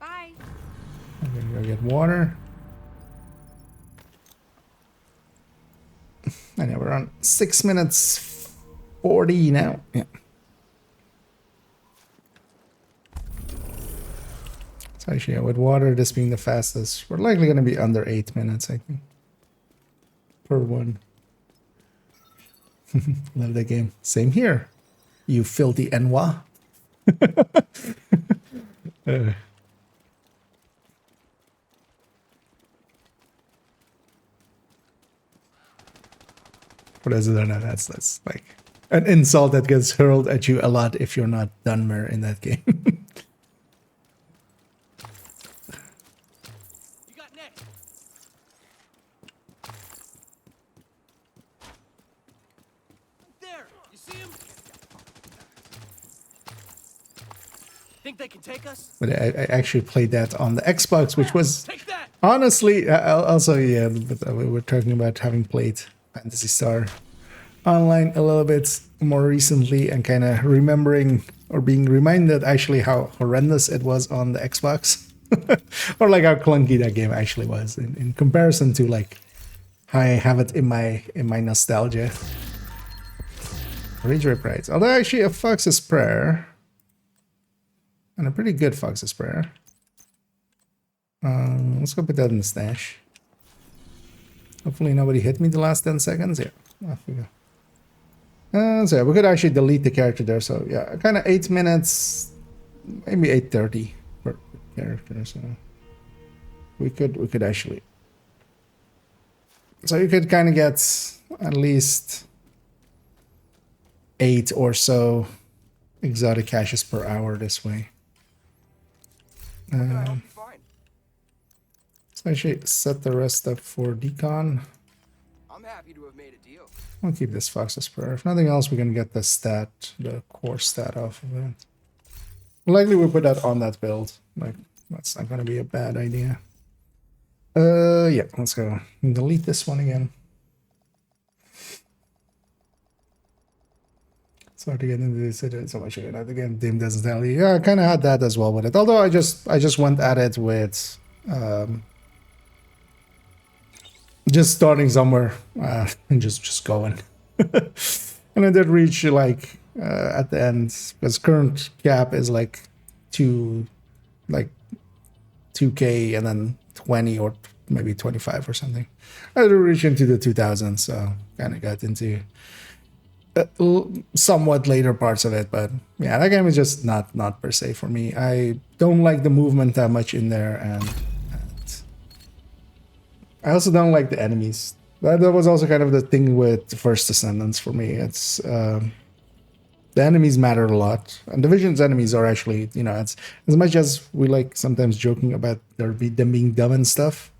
Bye. I'm gonna go get water. I know we're on 6 minutes 40 now. Yeah. So actually, yeah, with water, this being the fastest, we're likely going to be under 8 minutes, I think, per one. Love the game. Same here, you filthy Enwa. What is it or not? That's like an insult that gets hurled at you a lot if you're not Dunmer in that game. You got next. There. You see him? Think they can take us? But I actually played that on the Xbox, which was Take that. honestly also, yeah. But we were talking about having played Phantasy Star Online a little bit more recently and kind of remembering or being reminded actually how horrendous it was on the Xbox. Or like how clunky that game actually was in comparison to like how I have it in my nostalgia. Rage Rights. Although actually a Fox's Prayer. And a pretty good Fox's Prayer. Let's go put that in the stash. Hopefully nobody hit me the last 10 seconds. Yeah, off we go. So yeah, we could actually delete the character there. So yeah, kind of 8 minutes, maybe 8:30 per character. So we could actually. So you could kind of get at least 8 or so exotic caches per hour this way. So actually set the rest up for decon. I'm happy to have made a deal. I'll keep this Fox's Prayer. If nothing else, we can get the stat, the core stat off of it. Likely we'll put that on that build. Like, that's not gonna be a bad idea. Yeah, let's go. Delete this one again. It's hard to get into this. It is so much again. Again, Dim doesn't tell you. Yeah, I kind of had that as well with it. Although I just went at it with just starting somewhere and just going. And I did reach like at the end because current cap is like 2K and then 20 or maybe 25 or something. I did reach into the 2000s, so kind of got into somewhat later parts of it, but yeah, that game is just not per se for me. I don't like the movement that much in there, and I also don't like the enemies. That was also kind of the thing with the First Descendants for me. It's the enemies matter a lot, and Division's enemies are actually, you know, it's as much as we like sometimes joking about them being dumb and stuff.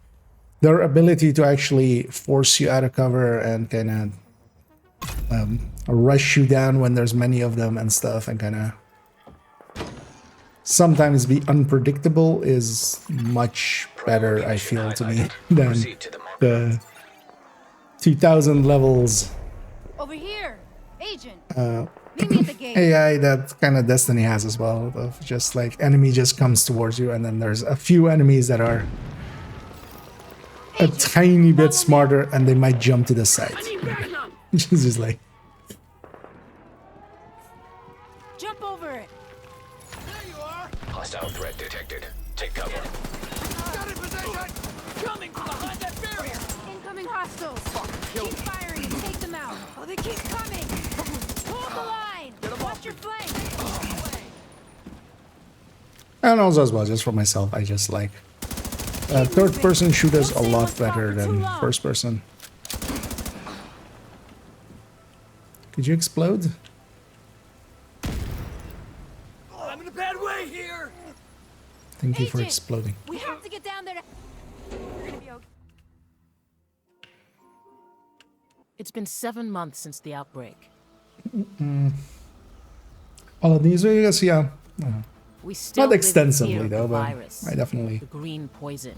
Their ability to actually force you out of cover and kind of rush you down when there's many of them and stuff, and kind of sometimes be unpredictable is much better, I feel, to me than the 2000 levels Over here, Agent. Meet me at the gate. AI that kind of Destiny has as well, of just like enemy just comes towards you and then there's a few enemies that are a tiny bit smarter and they might jump to the side. Which is just like, Jump over it. There you are. Hostile threat detected. Take cover. Got in position. Coming from behind that barrier. Incoming hostiles. Keep firing and take them out. Oh, they keep coming. Hold the line. Watch your flank. and also as well, just for myself, I just like third person shooters a lot better than first person. Could you explode? I'm in a bad way here. Thank you for Agent, exploding. We have to get down there. You're gonna be okay. It's been 7 months since the outbreak. All of these areas, yeah. We still Not live in extensively fear of though, the but virus, I definitely the green poison.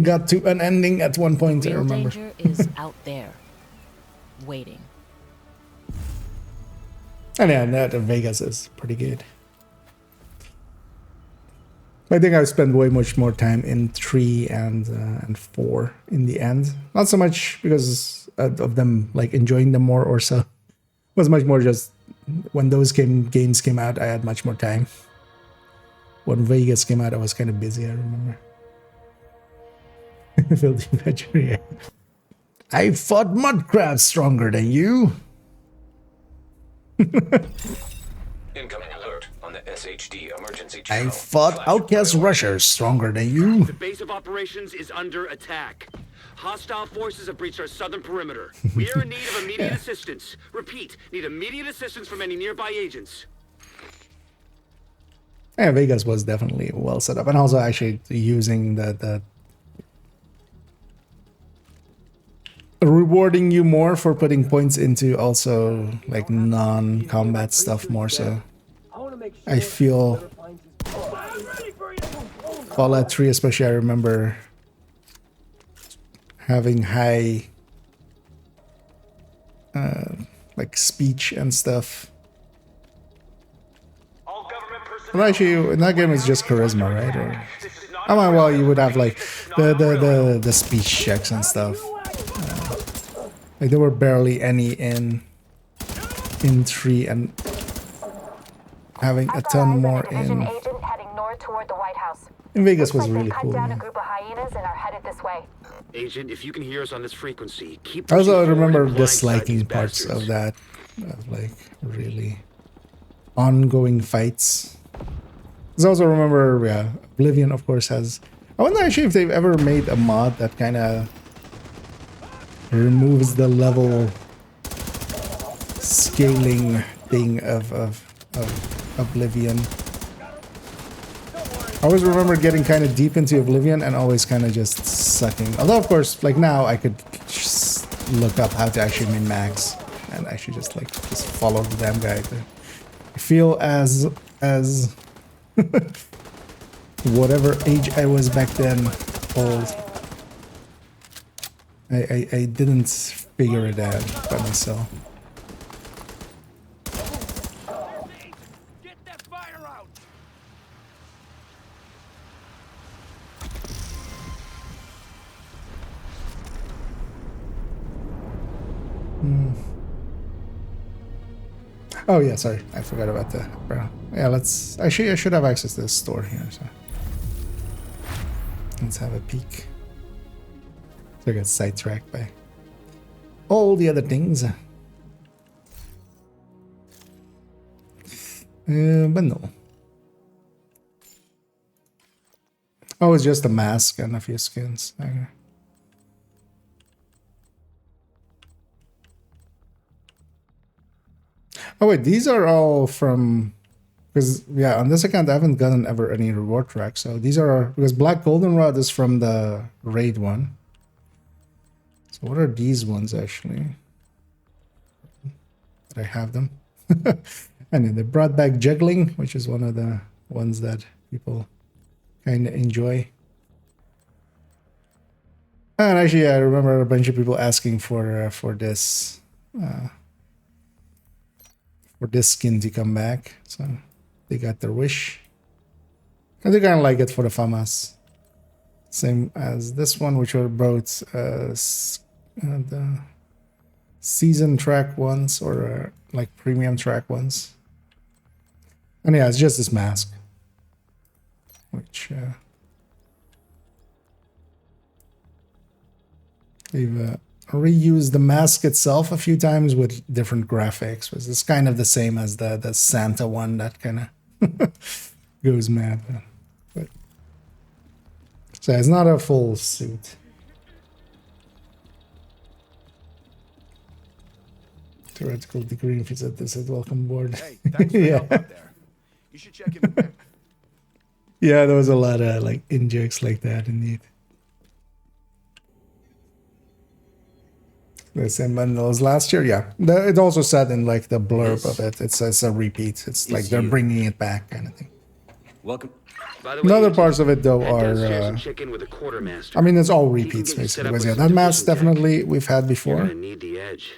got to an ending at one point, I Real remember. danger is out there, waiting. And yeah, that Vegas is pretty good. I think I've spent way much more time in 3 and 4 in the end. Not so much because of them like enjoying them more or so. It was much more just when those games came out, I had much more time. When Vegas came out, I was kind of busy, I remember. Filthy Badger, yeah. I fought mud crabs stronger than you. Incoming alert on the SHD emergency I channel. fought Flash outcast priority. rushers stronger than you. The base of operations is under attack. Hostile forces have breached our southern perimeter. We are in need of immediate assistance. Repeat, need immediate assistance from any nearby agents. Yeah, Vegas was definitely well set up, and also actually using the rewarding you more for putting points into also like non-combat stuff more so. I feel Fallout 3 especially, I remember having high like speech and stuff. Well, actually, in that game it's just charisma, right? Or, oh well, you would have like the speech checks and stuff. Like there were barely any in 3, and having a ton more division in agent heading north toward the White House. Vegas was Looks like really they've cut cool. down a Man. group of hyenas and are headed this way. Agent, if you can hear us on this frequency, keep I also pushing forward remember and blindside these disliking parts bastards. of that, of like really ongoing fights. I also remember, yeah, Oblivion of course has. I wonder actually if they've ever made a mod that kind of removes the level scaling thing of Oblivion. I always remember getting kind of deep into Oblivion and always kind of just sucking. Although of course, like now I could just look up how to actually min-max and actually just follow the damn guide. I feel as whatever age I was back then old. I didn't figure it out by myself. Get that fire out. Oh yeah, sorry, I forgot about that. Yeah, let's. Actually, I should have access to this store here. So let's have a peek. So I got sidetracked by all the other things. But no. Oh, it's just a mask and a few skins. Okay. Oh wait, these are all from, because yeah, on this account I haven't gotten ever any reward tracks. So these are, because Black Goldenrod is from the raid one. So what are these ones actually? Did I have them? And then they brought back juggling, which is one of the ones that people kind of enjoy. And actually, yeah, I remember a bunch of people asking for this skin to come back, so they got their wish. And they kind of like it for the FAMAS, same as this one, which were both the season track ones or like premium track ones. And yeah, it's just this mask, which they've reused the mask itself a few times with different graphics. It's kind of the same as the Santa one that kind of goes mad. But so it's not a full suit. Theoretical degree if it's at this at welcome aboard. Hey, thanks for Yeah. help out there. You should check in with them. Yeah, there was a lot of like in-jokes like that indeed. The same bundles last year, yeah. It also said in like the blurb of it, it says a repeat. It's like they're bringing it back kind of thing. Welcome. Other parts of it though are, check in with the quartermaster. I mean, it's all repeats basically. Because, yeah, that mask definitely we've had before. You're gonna need the edge.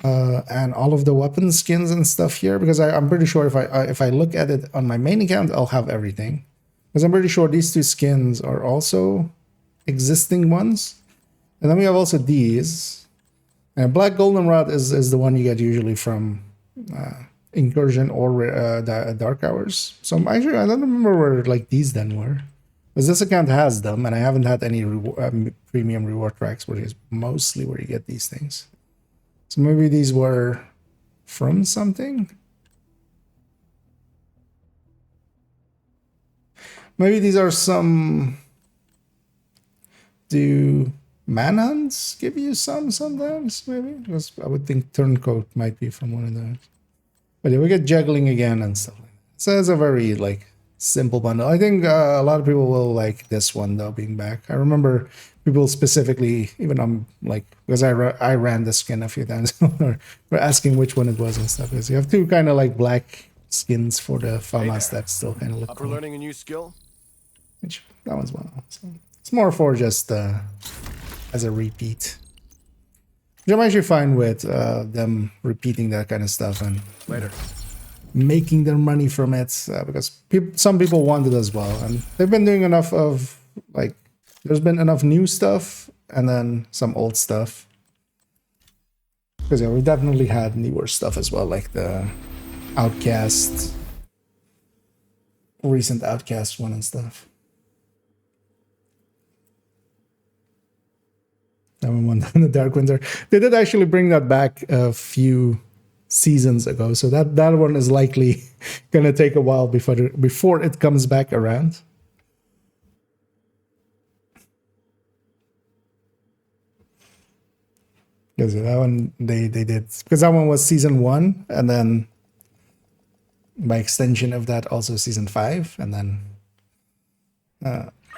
And all of the weapon skins and stuff here, because I'm pretty sure if I look at it on my main account, I'll have everything. Because I'm pretty sure these two skins are also existing ones. And then we have also these. And Black Goldenrod is the one you get usually from Incursion or Dark Hours. So actually, I don't remember where like these then were. Because this account has them, and I haven't had any premium reward tracks, which is mostly where you get these things. So maybe these were from something? Maybe these are some... Do manhunts give you some sometimes, maybe? Because I would think Turncoat might be from one of those. But yeah, we get juggling again and stuff like that. So it's a very, like, simple bundle. I think a lot of people will like this one, though, being back. I remember people specifically, even on, like, because I ran the skin a few times, were asking which one it was and stuff. Because you have two kind of, like, black skins for the FAMAS that still kind of look cool. Learning a new skill? Which, that one's one. So it's more for just as a repeat. Which I'm actually fine with them repeating that kind of stuff and making their money from it, because some people want it as well, and they've been doing enough of, like, there's been enough new stuff and then some old stuff. Because yeah, we definitely had newer stuff as well, like the Outcast, recent Outcast one and stuff. That one in the Dark Winter. They did actually bring that back a few seasons ago, so that one is likely gonna take a while before it comes back around. Because that one they did, because that one was season 1, and then by extension of that also season 5, and then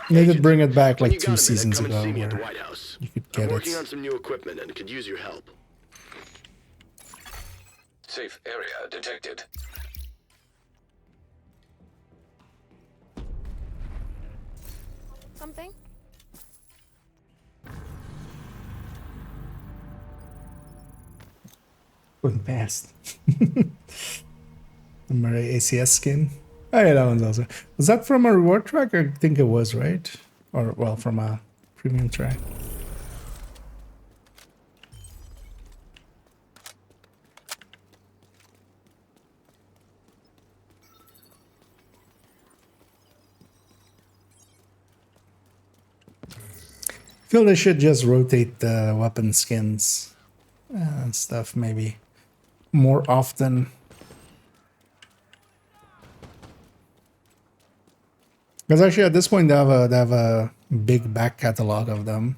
they did bring it back like 2 seasons ago. See me at the White House. You could get I'm working it. on some new equipment and could use your help. Safe area detected. Something? Going past. Remember ACS skin? Oh yeah, that one's also. Was that from a reward track? I think it was, right? Or, well, from a premium track. I feel they should just rotate the weapon skins and stuff maybe more often. Because actually at this point they have a big back catalog of them,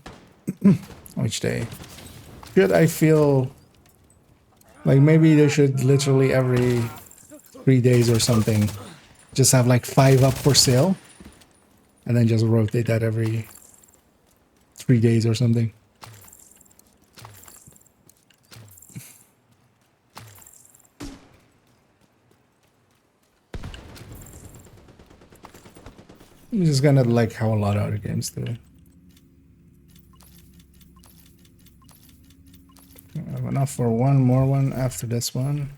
which they should, I feel like maybe they should literally every 3 days or something just have like 5 up for sale, and then just rotate that every 3 days or something. I'm just gonna like how a lot of other games do it. I have enough for one more one after this one.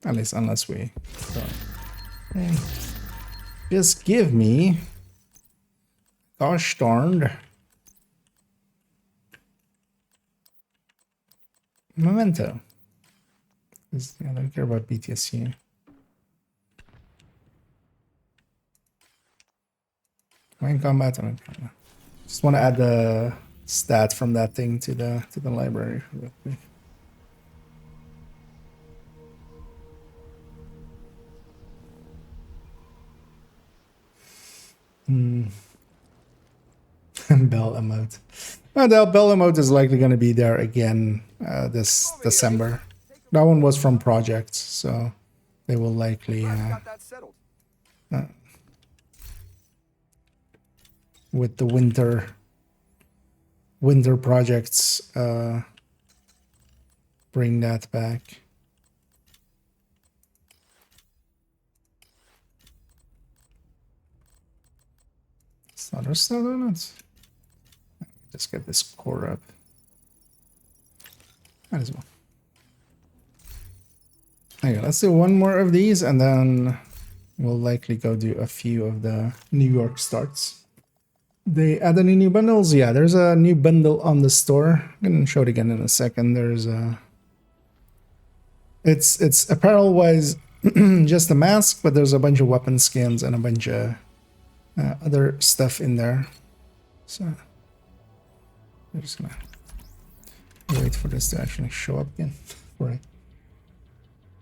At least unless we... So. Okay. Just give me... Gosh darned. Memento. I don't care about BTSC. In combat, I just want to add the stat from that thing to the library real quick. Bell emote. Well, the bell emote is likely going to be there again this December. That one was from projects, so they will likely Got that settled. with the winter projects bring that back. Other stuff on it. Just get this core up. Might as well. Okay, let's do one more of these and then we'll likely go do a few of the New York starts. They add any new bundles? Yeah, there's a new bundle on the store. I'm gonna show it again in a second. There's a it's apparel wise just a mask, but there's a bunch of weapon skins and a bunch of other stuff in there. So I'm just gonna wait for this to actually show up again before I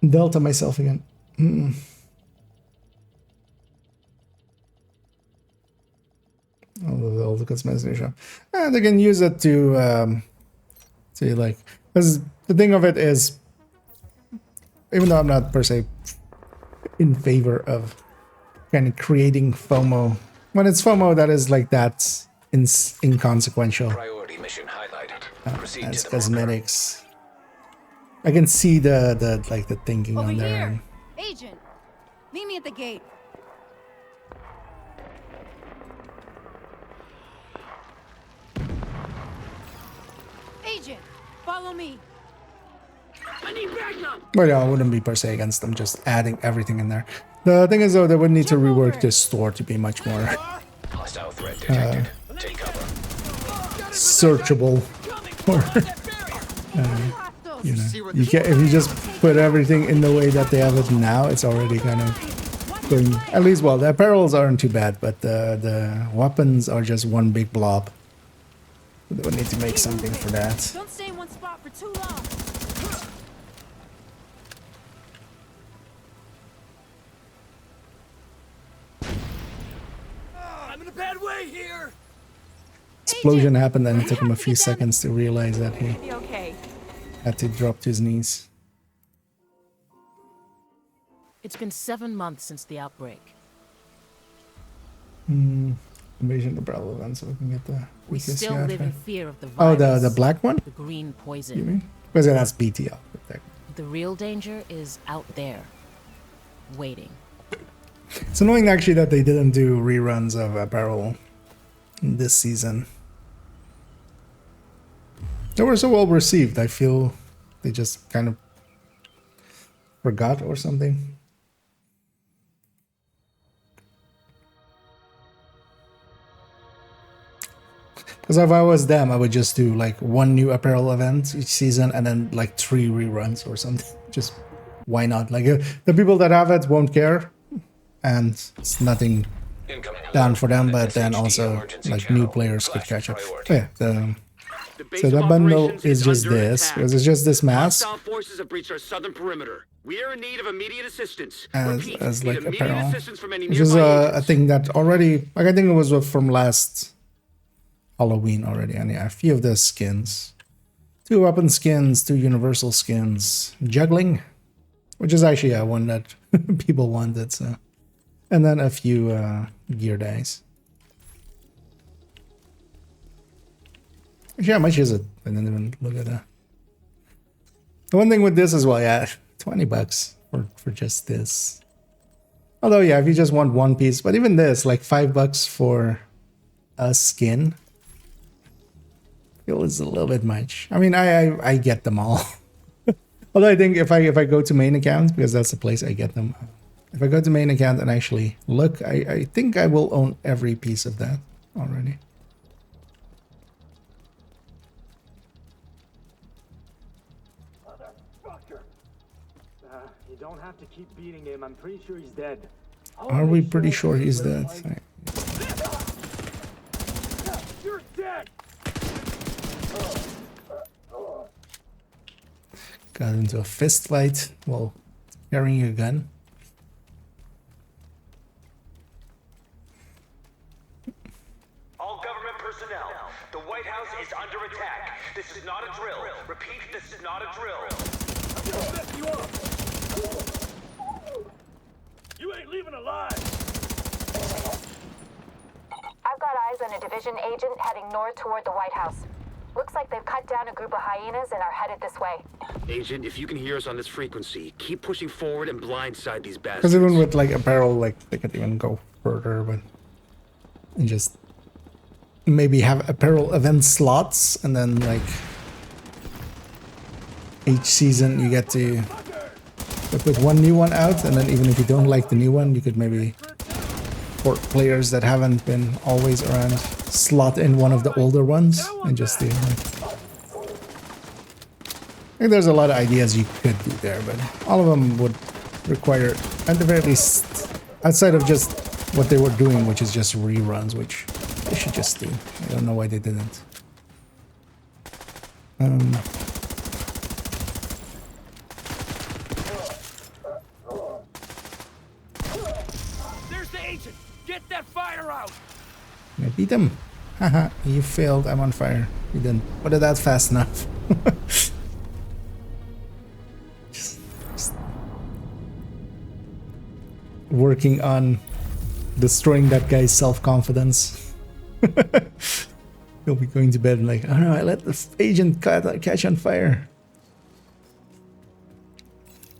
delta myself again. All the cosmetic shop. They can use it to like, because the thing of it is, even though I'm not per se in favor of kind of creating FOMO, when it's FOMO that is like that inconsequential. Priority mission highlighted. Proceed As to the cosmetics, I can see the like the thinking Over on there. here. And Agent, meet me at the gate. Agent, follow me. I need backup. but yeah, I wouldn't be per se against them just adding everything in there. The thing is though, they would need to rework this store to be much more hostile threat detected. Take cover. searchable. Or you know, you can if you just put everything in the way that they have it now, it's already kind of going. At least, well, the apparels aren't too bad, but the weapons are just one big blob. They would need to make something for that. Don't stay in one spot for too long. I'm in a bad way here. Explosion happened, and it took him a few seconds to realize that he Be okay. had to drop to his knees. It's been 7 months since the outbreak. Invasion of the Battle event, so we can get the We weakest still guy. live in fear of the Oh, virus. the black one? The green You poison. mean? Because that's BTL. The real danger is out there, waiting. It's annoying actually that they didn't do reruns of apparel this season. They were so well received. I feel they just kind of forgot or something. Because if I was them, I would just do like one new apparel event each season and then like 3 reruns or something. Just why not? Like the people that have it won't care, and it's nothing down for them. But then also like new players could catch up. Oh, yeah, so that bundle is just this, because it's just this mask Hostile forces have breached our southern perimeter. We are in need of immediate assistance. as Need like immediate apparel, assistance from any which is nearby a thing that already, like I think it was from last Halloween already. And yeah, a few of the skins, 2 weapon skins, 2 universal skins, juggling, which is actually one that people wanted. So, and then a few gear dice. Actually, how much is it? I didn't even look at that. The one thing with this as well, yeah, $20 for just this. Although, yeah, if you just want one piece, but even this, like $5 for a skin, feels a little bit much. I mean, I get them all. Although I think if I go to main account, because that's the place I get them. If I go to main account and actually look, I think I will own every piece of that already. You don't have to keep beating him. I'm pretty sure he's dead. Are we pretty sure he's dead? You're dead. Got into a fist fight while carrying a gun. All government personnel, the White House is under attack. attack. This is not a drill. Repeat, this is not a drill. I'm gonna mess you up. You ain't leaving alive. I've got eyes on a division agent heading north toward the White House. Looks like they've cut down a group of hyenas and are headed this way. Agent, if you can hear us on this frequency, keep pushing forward and blindside these bastards. Because even with like apparel, like they could even go further, but and just maybe have apparel event slots, and then like each season you get to put one new one out, and then even if you don't like the new one, you could maybe for players that haven't been always around, slot in one of the older ones and just do like, I think there's a lot of ideas you could do there, but all of them would require, at the very least, outside of just what they were doing, which is just reruns, which they should just do. I don't know why they didn't. There's the agent. Get that fire out. I beat him. Haha, you failed. I'm on fire. You didn't put it out fast enough. just working on destroying that guy's self-confidence. He'll be going to bed like, oh no, I let the agent catch on fire.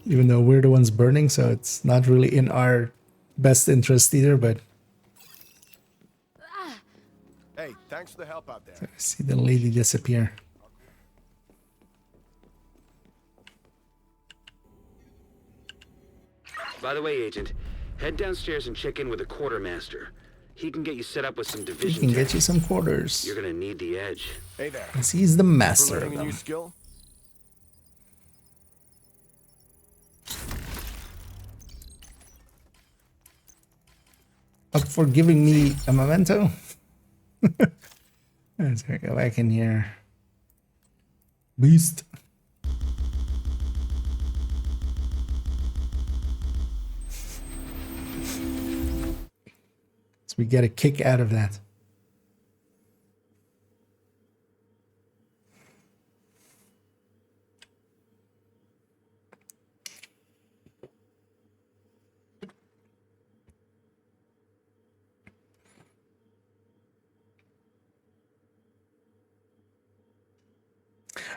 Even though we're the ones burning, so it's not really in our best interest either, but Hey, thanks for the help out there. I see the lady disappear. By the way, Agent, head downstairs and check in with the quartermaster. He can get you set up with some He division can get tech. you some quarters. You're gonna need the edge. Hey there. Because he's the master For of learning a new them. skill? Up for giving me a memento? Let's go back in here. Beast. So we get a kick out of that.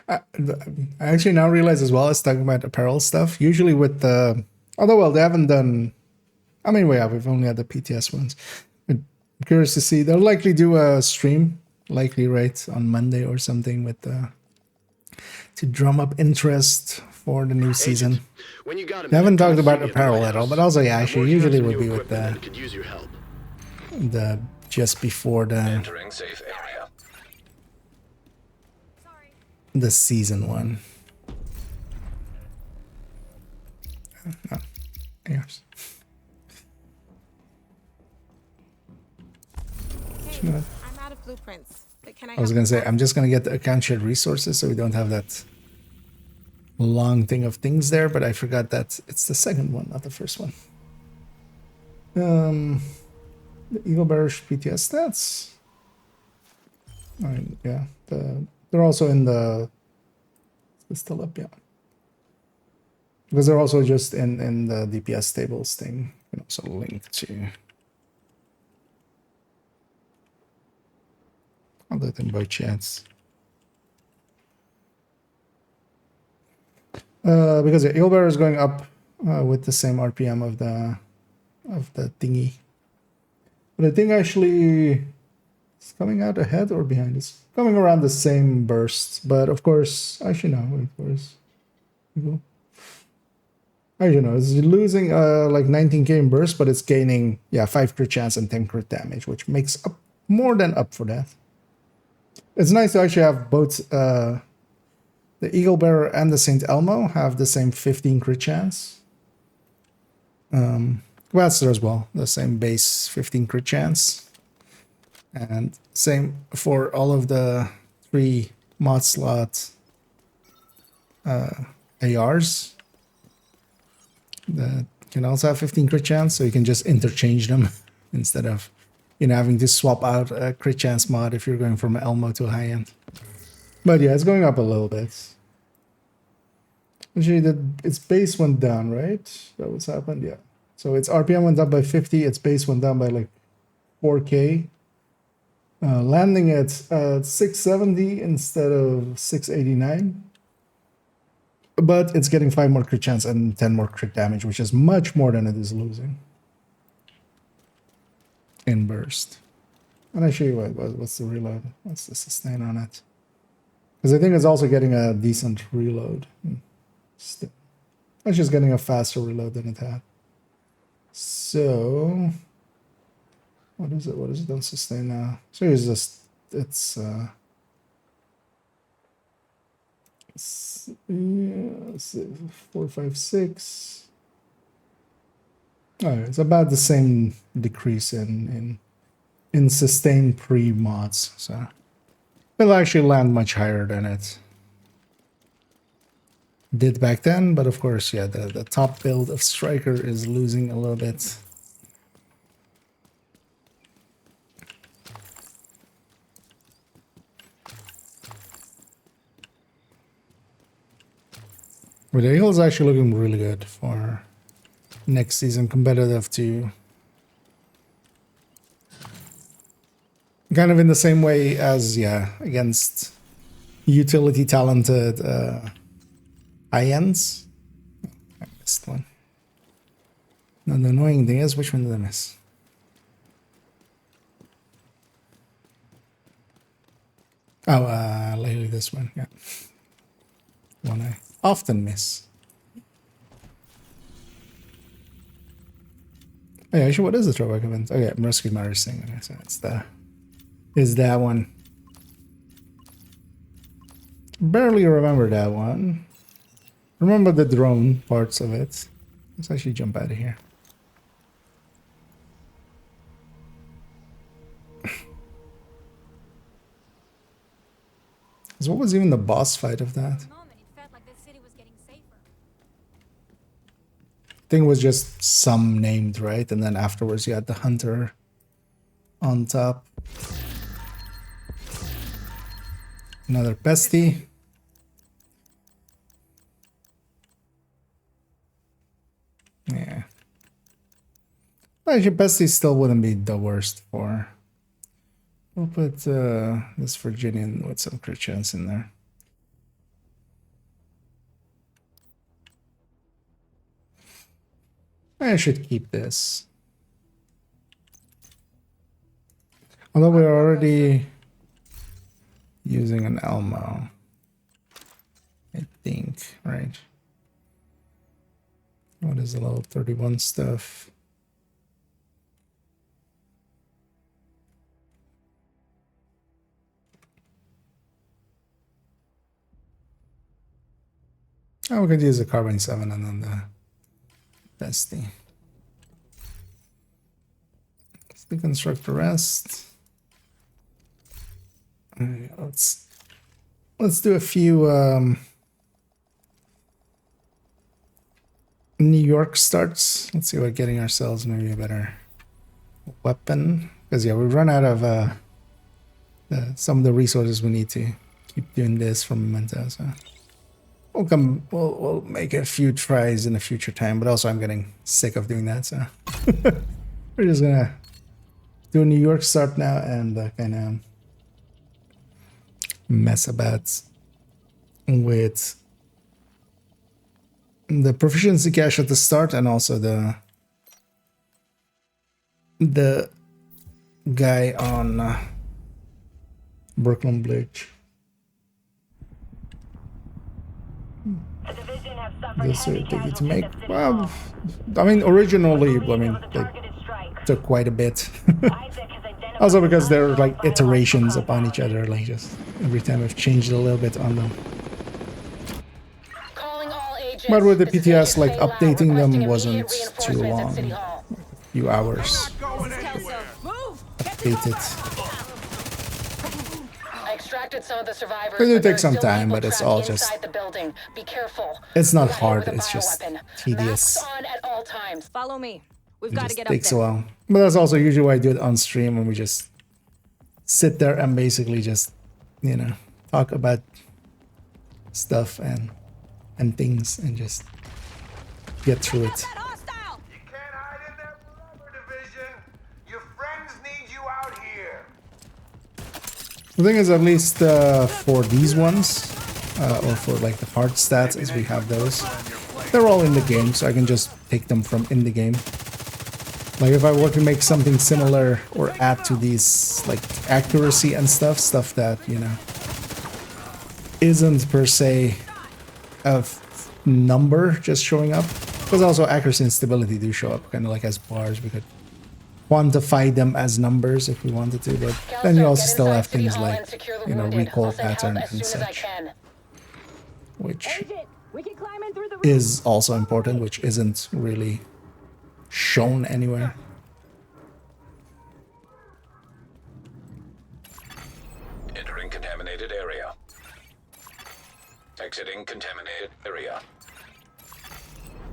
I actually now realize as well as talking about apparel stuff. Usually with the, although well they haven't done. I mean, we've only had the PTS ones. But I'm curious to see. They'll likely do a stream, likely right on Monday or something with to drum up interest for the new season. When you got him, They haven't come talked and see about me at the apparel White at all, House. but also yeah, I'm actually working on usually some would new be with equipment that could use your help. the just before the Entering safe area. the season one. No. Yes. Hey, I'm out of blueprints. But can I was gonna say I'm just gonna get the account shared resources so we don't have that long thing of things there, but I forgot that it's the second one, not the first one. The Eagle Bearish PTS stats. I mean, yeah, they're also in the. It's still up, yeah. Because they're also just in the DPS tables thing. You can also link to. I'll do them by chance. Because the Eagle Bearer is going up with the same RPM of the thingy. But I think actually it's coming out ahead or behind. It's coming around the same burst. But of course, actually no, wait, where's Eagle? Actually no, it's losing like 19k in burst, but it's gaining 5 crit chance and 10 crit damage, which makes up more than up for that. It's nice to actually have both the Eagle Bearer and the Saint Elmo have the same 15 crit chance. Quester as well, the same base 15 crit chance. And same for all of the 3 mod slot ARs. That can also have 15 crit chance, so you can just interchange them instead of having to swap out a crit chance mod if you're going from an Elmo to a high end. But yeah, it's going up a little bit. Actually, its base went down, right? That what's happened? Yeah. So its RPM went up by 50. Its base went down by like 4K. Landing at 670 instead of 689. But it's getting 5 more crit chance and 10 more crit damage, which is much more than it is losing. In burst. And I show you what's the reload. What's the sustain on it? Because I think it's also getting a decent reload. Still. It's just getting a faster reload than it had. So what is it? What is it on sustain now? So it's just it's 4, 5, 6. Oh, it's about the same decrease in sustain pre-mods, so it'll actually land much higher than it did back then. But of course, yeah, the top build of Striker is losing a little bit. But the Eagle's actually looking really good for next season, competitive too. Kind of in the same way as, yeah, against utility talented INs. I missed one. Now the annoying thing is, which one did I miss? Oh, lately this one, yeah. One I often miss. Oh, yeah, actually, what is the throwback event? Oh yeah, Rescue Matters thing. Okay, so it's the... is that one. Barely remember that one. Remember the drone parts of it. Let's actually jump out of here. So what was even the boss fight of that? I think it was just some named, right? And then afterwards you had the hunter on top. Another bestie. Yeah. Actually, bestie still wouldn't be the worst for. We'll put this Virginian with some crit chance in there. I should keep this. Although we're already using an Elmo, I think, right? What is the level 31 stuff? Oh, we could use the Carbine 7 and then the bestie. Let's deconstruct the rest. Let's do a few New York starts. Let's see about getting ourselves maybe a better weapon, because yeah, we've run out of some of the resources we need to keep doing this from Memento. So we'll make a few tries in a future time, but also I'm getting sick of doing that, so we're just gonna do a New York start now and kind of mess about with the proficiency cache at the start and also the guy on Brooklyn Bridge. This would take you to make, well, I mean, originally, I mean, they took quite a bit. Also because they're like iterations upon each other, like just every time I've changed a little bit on them. But with the PTS, like updating them wasn't too long, a few hours. Update it. Some of the survivors. It do take some time, but it's all just. Be careful. It's not hard. It's just tedious. On at all times. Follow me. We've It got to just get takes up a there. while. But that's also usually why I do it on stream, when we just sit there and basically just, you know, talk about stuff and things and just get through it. The thing is, at least for these ones, or for like the hard stats, as we have those, they're all in the game, so I can just take them from in the game. Like if I were to make something similar or add to these, like accuracy and stuff that, you know, isn't per se a number just showing up, because also accuracy and stability do show up kind of like as bars. We could quantify them as numbers if we wanted to, but then you also still have things like, you know, recoil pattern and such, which is also important, which isn't really shown anywhere. Entering contaminated area. Exiting contaminated area.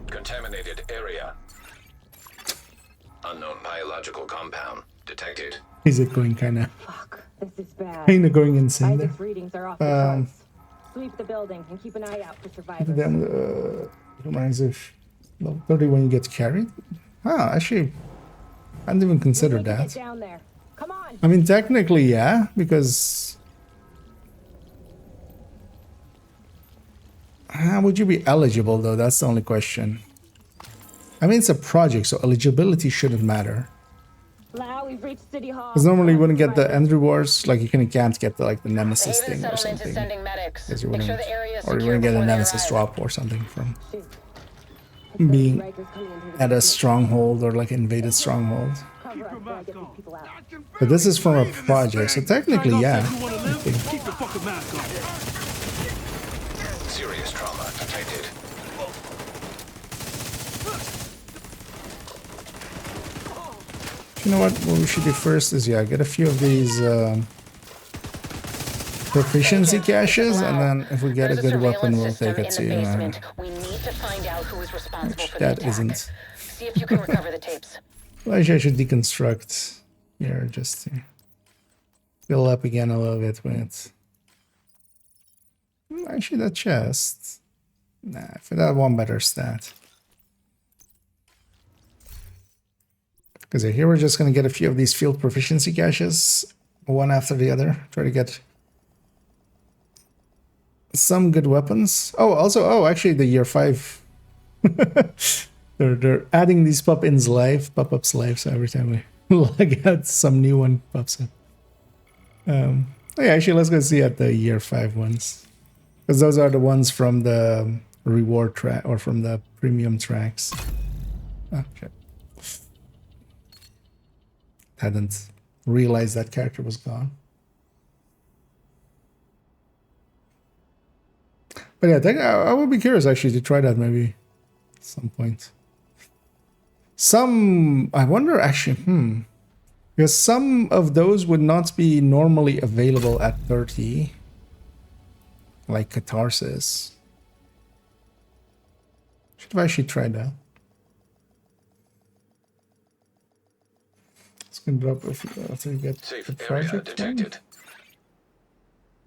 Contaminated area. Unknown biological compound detected. Is it going kind of going insane there? Readings are off the charts. Sweep the building and keep an eye out for survivors. Then reminds if level 30 when you get carried. Ah, actually, I didn't even consider that. Down there. Come on. I mean, technically, yeah, because how would you be eligible though? That's the only question. I mean, it's a project, so eligibility shouldn't matter. Now we've reached City Hall. Because normally you wouldn't get the end rewards, like you can't get the, like the nemesis thing or something. Because you wouldn't, or you wouldn't get a nemesis drop or something from being at a stronghold or like invaded stronghold. But this is from a project, so technically, yeah. I think. Serious trauma detected. You know what we should do first is, yeah, get a few of these proficiency caches, and then if we get a good weapon, we'll take it to we need to find out who is responsible for that the attack. isn't. See if you can recover the tapes. Well, actually, I should deconstruct here just to fill up again a little bit with. Actually, the chest. Nah, for that one better stat. Because here we're just going to get a few of these field proficiency caches, one after the other. Try to get some good weapons. Oh, also, oh, actually, the year 5. they're adding these pop-ins live, pop-ups live, so every time we log out, some new one pops up. Oh yeah, actually, let's go see at the year 5 ones. Because those are the ones from the reward track, or from the premium tracks. Oh, shit. Hadn't realized that character was gone. But yeah, I think I would be curious actually to try that maybe at some point. I wonder actually, because some of those would not be normally available at 30, like Catharsis. Should have actually tried that. Can drop after you get the project one.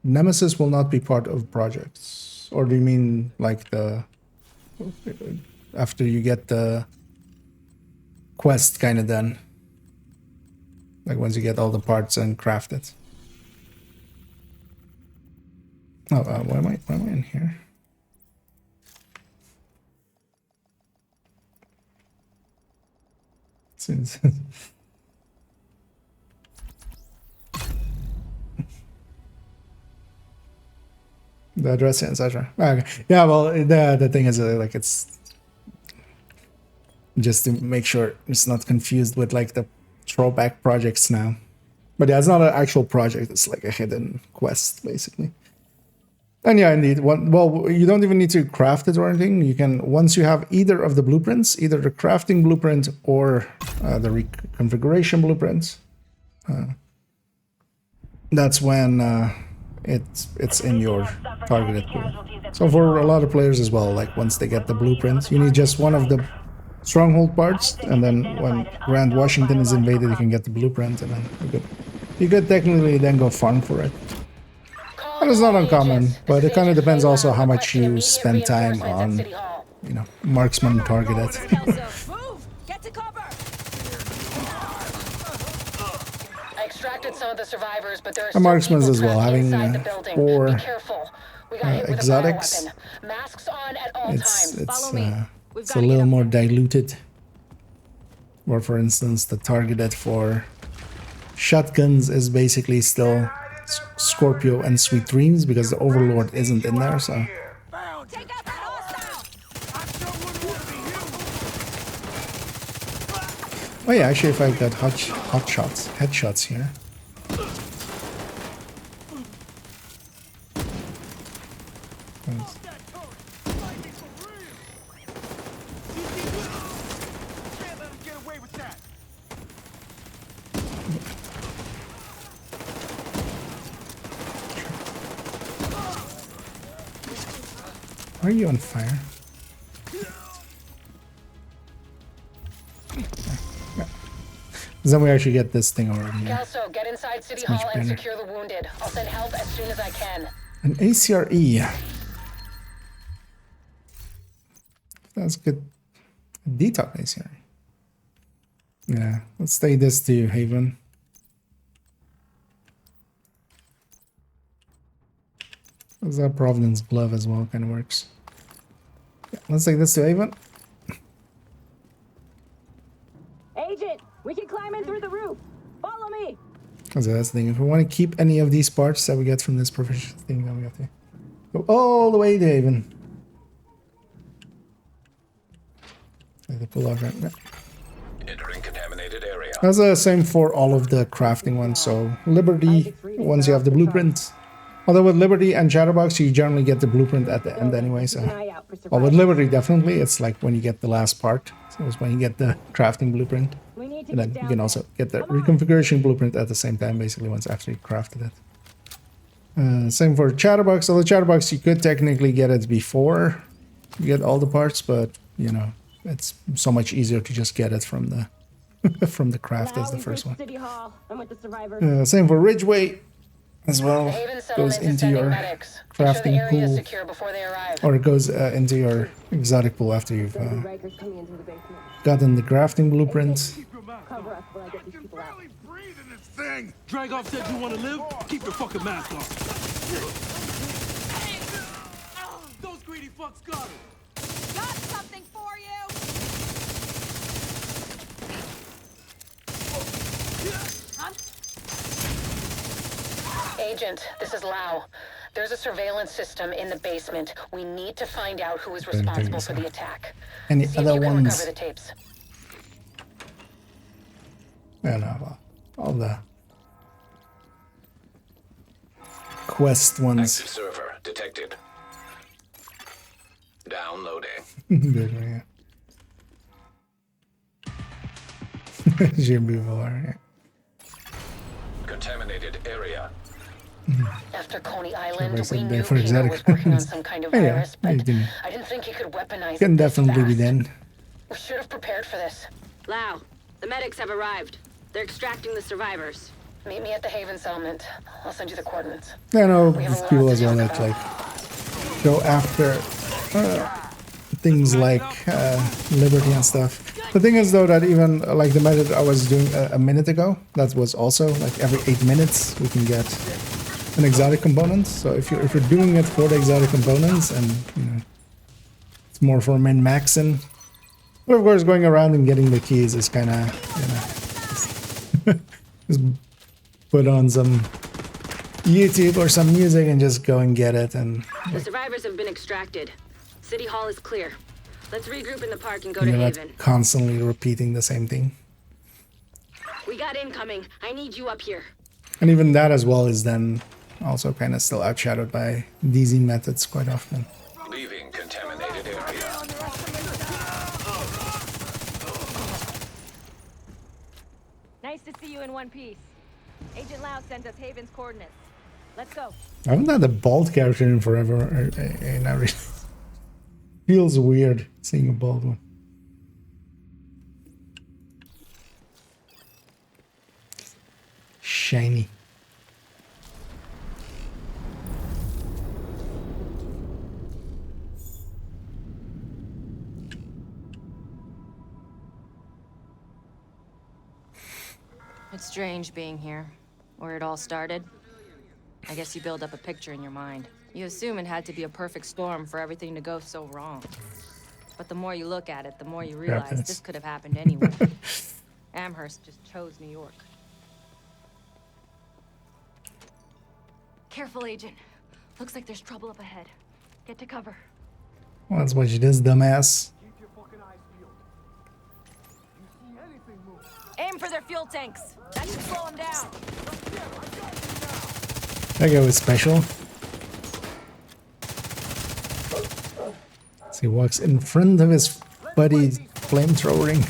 Nemesis will not be part of projects, or do you mean like the after you get the quest kind of done, like once you get all the parts and craft it? Oh, why am I in here? Since the address, etc. Okay. Yeah, well, the thing is, like, it's just to make sure it's not confused with like the throwback projects now. But yeah, it's not an actual project; it's like a hidden quest, basically. And yeah, indeed. Well, you don't even need to craft it or anything. You can, once you have either of the blueprints, either the crafting blueprint or the reconfiguration blueprint, that's when it's in your targeted pool. So for a lot of players as well, like once they get the blueprint, you need just one of the stronghold parts, and then when Grand Washington is invaded, you can get the blueprint, and then you could technically then go farm for it. That is not uncommon, but it kind of depends also how much you spend time on, you know, marksman targeted. Move! Get to cover! I extracted some of the survivors, but there are The marksmen as well, trapped having inside the building. 4 Be careful. We got hit with exotics. a bioweapon. Masks on at all It's times. it's a little more diluted. Or for instance, the targeted for shotguns is basically still Scorpio and Sweet Dreams because the Overlord isn't in there, so. Take out that hostile! Oh yeah, actually if I got headshots here. Are you on fire? Then we actually get this thing already. Yeah. Kelso, get inside City Hall and secure the wounded. I'll send help as soon as I can. An ACRE. That's good. Detox ACRE. Yeah, let's take this to Haven. Because that Providence glove as well kind of works. Yeah, let's take this to Haven. Agent, we can climb in through the roof. Follow me. So that's the thing. If we want to keep any of these parts that we get from this proficiency thing, then we have to go all the way to Haven. Like the pull out right now. Entering contaminated area. That's the same for all of the crafting ones. So Liberty, once you have the blueprint. Although with Liberty and Chatterbox, you generally get the blueprint at the end anyway. So, well, with Liberty, definitely, it's like when you get the last part. So it's when you get the crafting blueprint. And then you can also get the reconfiguration blueprint at the same time, basically, once after you crafted it. Same for Chatterbox. Although Chatterbox, you could technically get it before you get all the parts, but, you know, it's so much easier to just get it from the from the craft as the first one. Same for Ridgeway as well. Goes into your crafting pool, or it goes into your exotic pool after you've gotten the crafting blueprint. Drag off said you want to live? Keep your fucking mask on. Those greedy fucks got it. Got something for you! Agent, this is Lau. There's a surveillance system in the basement. We need to find out who is responsible for the attack. Any See other if you can ones? recover the tapes. I don't know, all the quest ones. Active server detected. Downloading. Good, yeah. yeah. Contaminated area. After Coney Island, Everybody we said knew there for Peter exotic was working on weapons. some kind of Oh, yeah, virus, you but can- I didn't think he could weaponize Can it this definitely be fast. then. We should have prepared for this. Lau, the medics have arrived. They're extracting the survivors. Meet me at the Haven settlement. I'll send you the coordinates. I know We have a lot people to as well talk that like go after things like Liberty and stuff. The thing is though that even like the method I was doing a minute ago, that was also like every 8 minutes we can get an exotic component. So if you're doing it for the exotic components and you know it's more for min-maxing, but of course going around and getting the keys is kind of you know just put on some YouTube or some music and just go and get it. And The survivors have been extracted. City Hall is clear. Let's regroup in the park and go you to know, Haven. not constantly repeating the same thing. We got incoming. I need you up here. And even that as well is then also kind of still outshadowed by DZ methods quite often. Leaving contaminated area. Nice to see you in one piece. Agent Lau sent us Haven's coordinates. Let's go. I haven't had a bald character in forever, and I really feels weird seeing a bald one. Shiny. It's strange being here, where it all started. I guess you build up a picture in your mind. You assume it had to be a perfect storm for everything to go so wrong. But the more you look at it, the more you realize this could have happened anywhere. Amherst just chose New York. Careful, Agent. Looks like there's trouble up ahead. Get to cover. Well, that's what she does, dumbass. Aim for their fuel tanks. That should slow them down. That guy was special. So he walks in front of his buddy flamethrowering.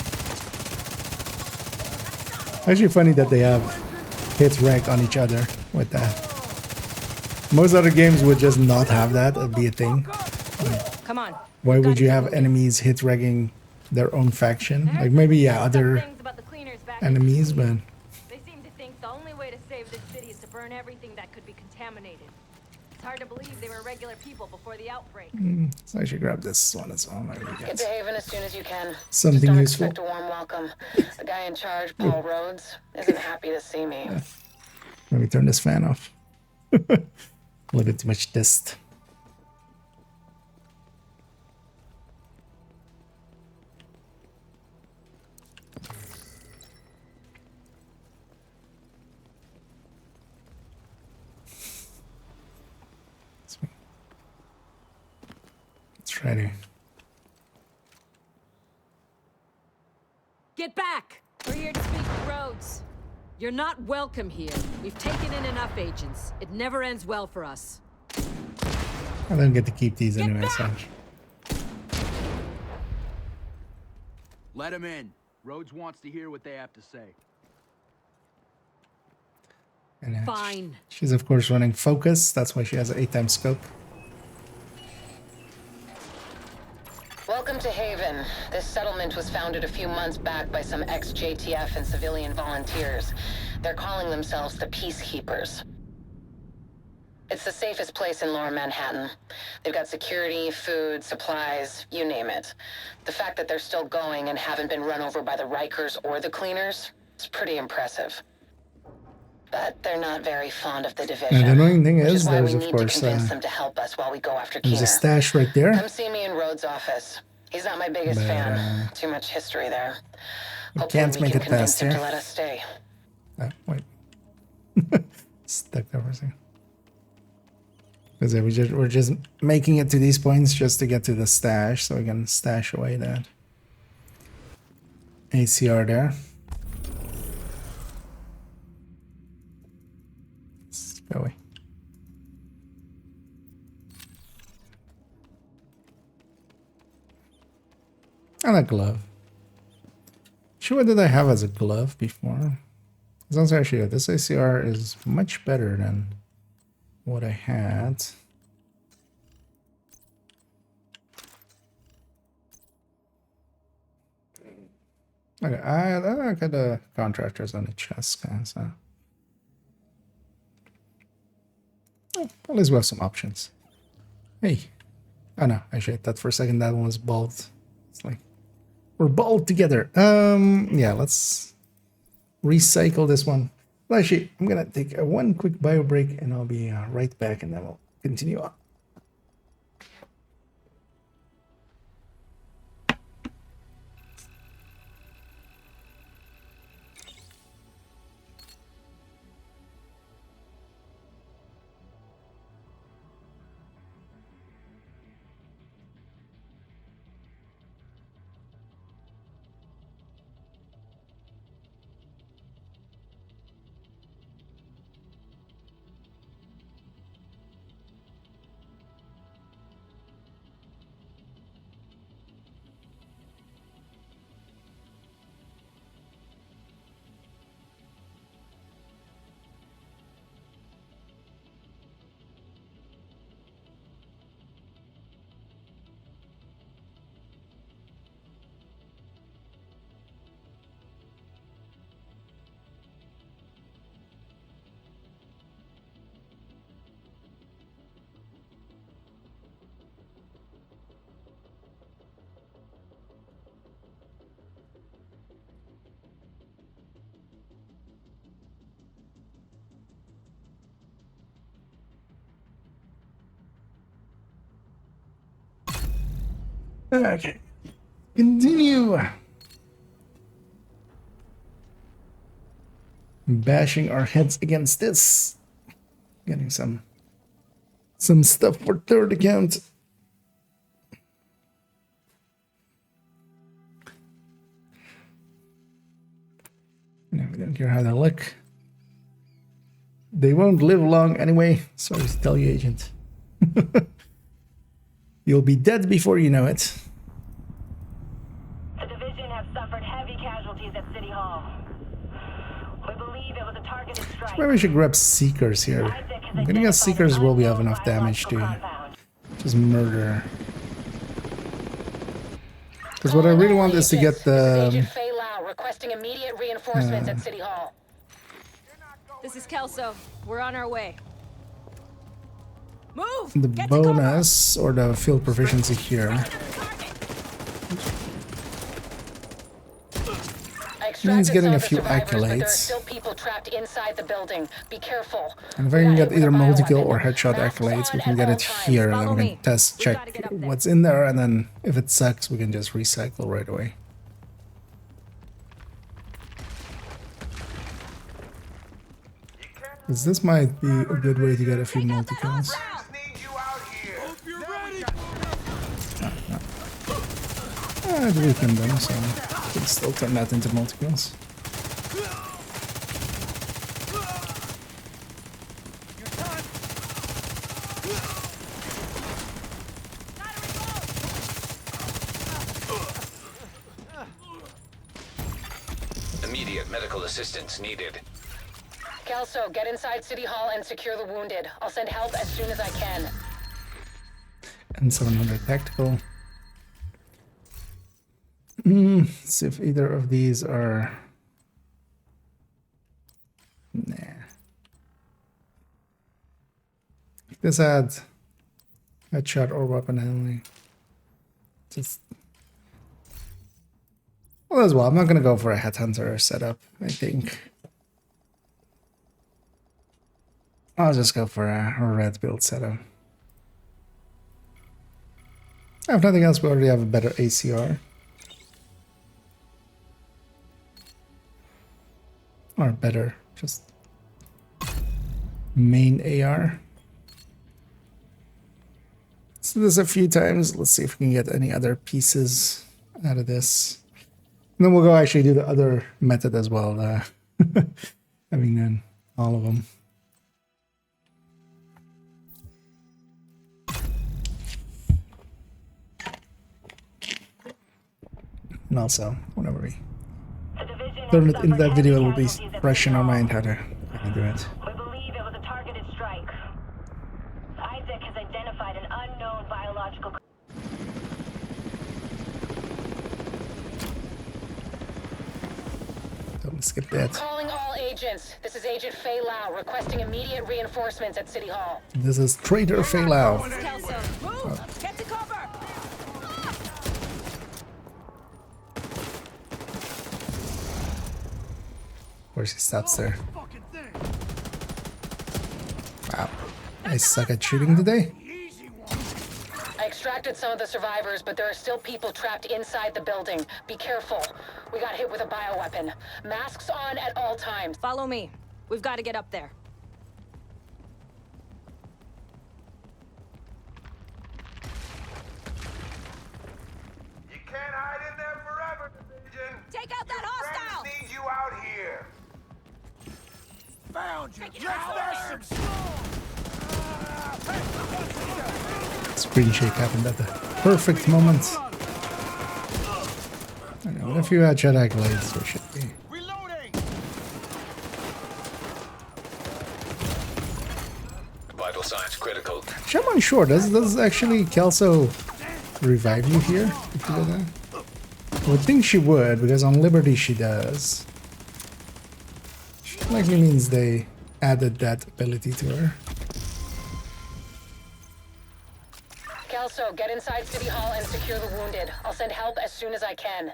Actually funny that they have hit reg on each other with that. Most other games would just not have that. It'd be a thing. Come on. Why would you have enemies hit regging their own faction? Like maybe yeah, other enemies, but They seem to think the only way to save this city is to burn everything that could be contaminated. It's hard to believe they were regular people before the outbreak. so I should grab this one as well. Maybe Get to Haven as soon as you can. something Just don't useful. expect a warm welcome. The guy in charge, Paul Rhodes, isn't happy to see me. Let me turn this fan off. A little bit too much dust. It's ready. Get back! We're here to speak to Rhodes. You're not welcome here. We've taken in enough agents. It never ends well for us. I don't get to keep these anyway, so. Let him in. Rhodes wants to hear what they have to say. And, Fine. She's of course running focus. That's why she has an 8x scope. Welcome to Haven. This settlement was founded a few months back by some ex-JTF and civilian volunteers. They're calling themselves the Peacekeepers. It's the safest place in Lower Manhattan. They've got security, food, supplies, you name it. The fact that they're still going and haven't been run over by the Rikers or the Cleaners is pretty impressive. But they're not very fond of the division. And the annoying thing which is, why there's we of need course to convince them to help us while we go after there's Keener. a stash right there. Come see me in Rhodes' office. He's not my biggest fan. Too much history there. We Hopefully can't we make can it convince past him here. to let us stay. Wait. Stuck there for a second. Because we're just making it to these points just to get to the stash, so we can stash away that ACR there. Let's go away. And a glove. Sure, what did I have as a glove before? Sounds actually this ACR is much better than what I had. Okay, I got the contractors on the chest, guys. So. Oh, at least we have some options. Hey. Oh no, actually I thought for a second that one was bald. It's like we're bald together. Yeah, let's recycle this one. Well, actually, I'm gonna take one quick bio break and I'll be right back, and then we'll continue on. Okay. Continue. Bashing our heads against this. Getting some stuff for third account. No, we don't care how they look. They won't live long anyway. Sorry to tell you, Agent. You'll be dead before you know it. The division have suffered heavy casualties at City Hall. We believe it was a targeted strike. Maybe we should grab Seekers here. I'm gonna guess Seekers will be have enough damage to just murder. Because what I really want is to get the... requesting immediate reinforcements at City Hall. This is Kelso. We're on our way. Move! the bonus or the field proficiency here. Means getting a few accolades. Still people trapped inside the building. Be careful. And if I can get either multi-kill or headshot accolades, we can get it here, and then we can test check what's in there, and then if it sucks, we can just recycle right away. Because this might be a good way to get a few multi-kills. I'd weaken them, so I can still turn that into multi-kills. Immediate medical assistance needed. Kelso, get inside City Hall and secure the wounded. I'll send help as soon as I can. And 700 tactical. Let's see if either of these are... Nah. This had headshot or weapon handling. Just... Well, as well, I'm not going to go for a headhunter setup, I think. I'll just go for a red build setup. If nothing else, we already have a better ACR. Or better, just main AR. Let's do this a few times. Let's see if we can get any other pieces out of this. And then we'll go actually do the other method as well. Having done all of them. And also, whenever we turn it into that video, it will be fresh in our mind how to do it. We believe it was a targeted strike. Isaac has identified an unknown biological... Don't skip that. Calling all agents. This is Agent Fei Lau requesting immediate reinforcements at City Hall. This is Traitor Fei Lau. Get to cover! Of course he stops there. Wow. I suck at shooting today. I extracted some of the survivors, but there are still people trapped inside the building. Be careful. We got hit with a bioweapon. Masks on at all times. Follow me. We've got to get up there. You can't hide in there forever, Division. Take out that hostile! Need you out here. Found you. Screen shake happened at the perfect moment. I know, what if you had headshot accolades, there should be. Vital signs critical. Actually, I'm unsure. Does actually Kelso revive you here if you do that? I would think she would, because on Liberty she does. Likely means they added that ability to her. Kelso, get inside City Hall and secure the wounded. I'll send help as soon as I can.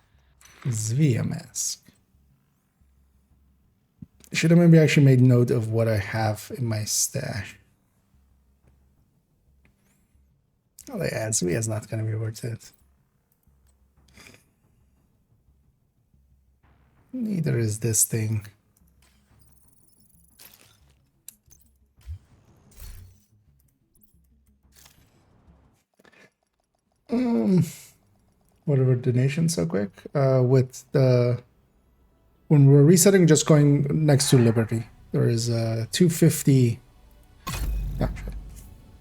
Zvia mask. Should have maybe actually made note of what I have in my stash. Oh yeah, Zvia's not gonna be worth it. Neither is this thing. Whatever donation so quick. With the when we're resetting, just going next to Liberty. There is 250.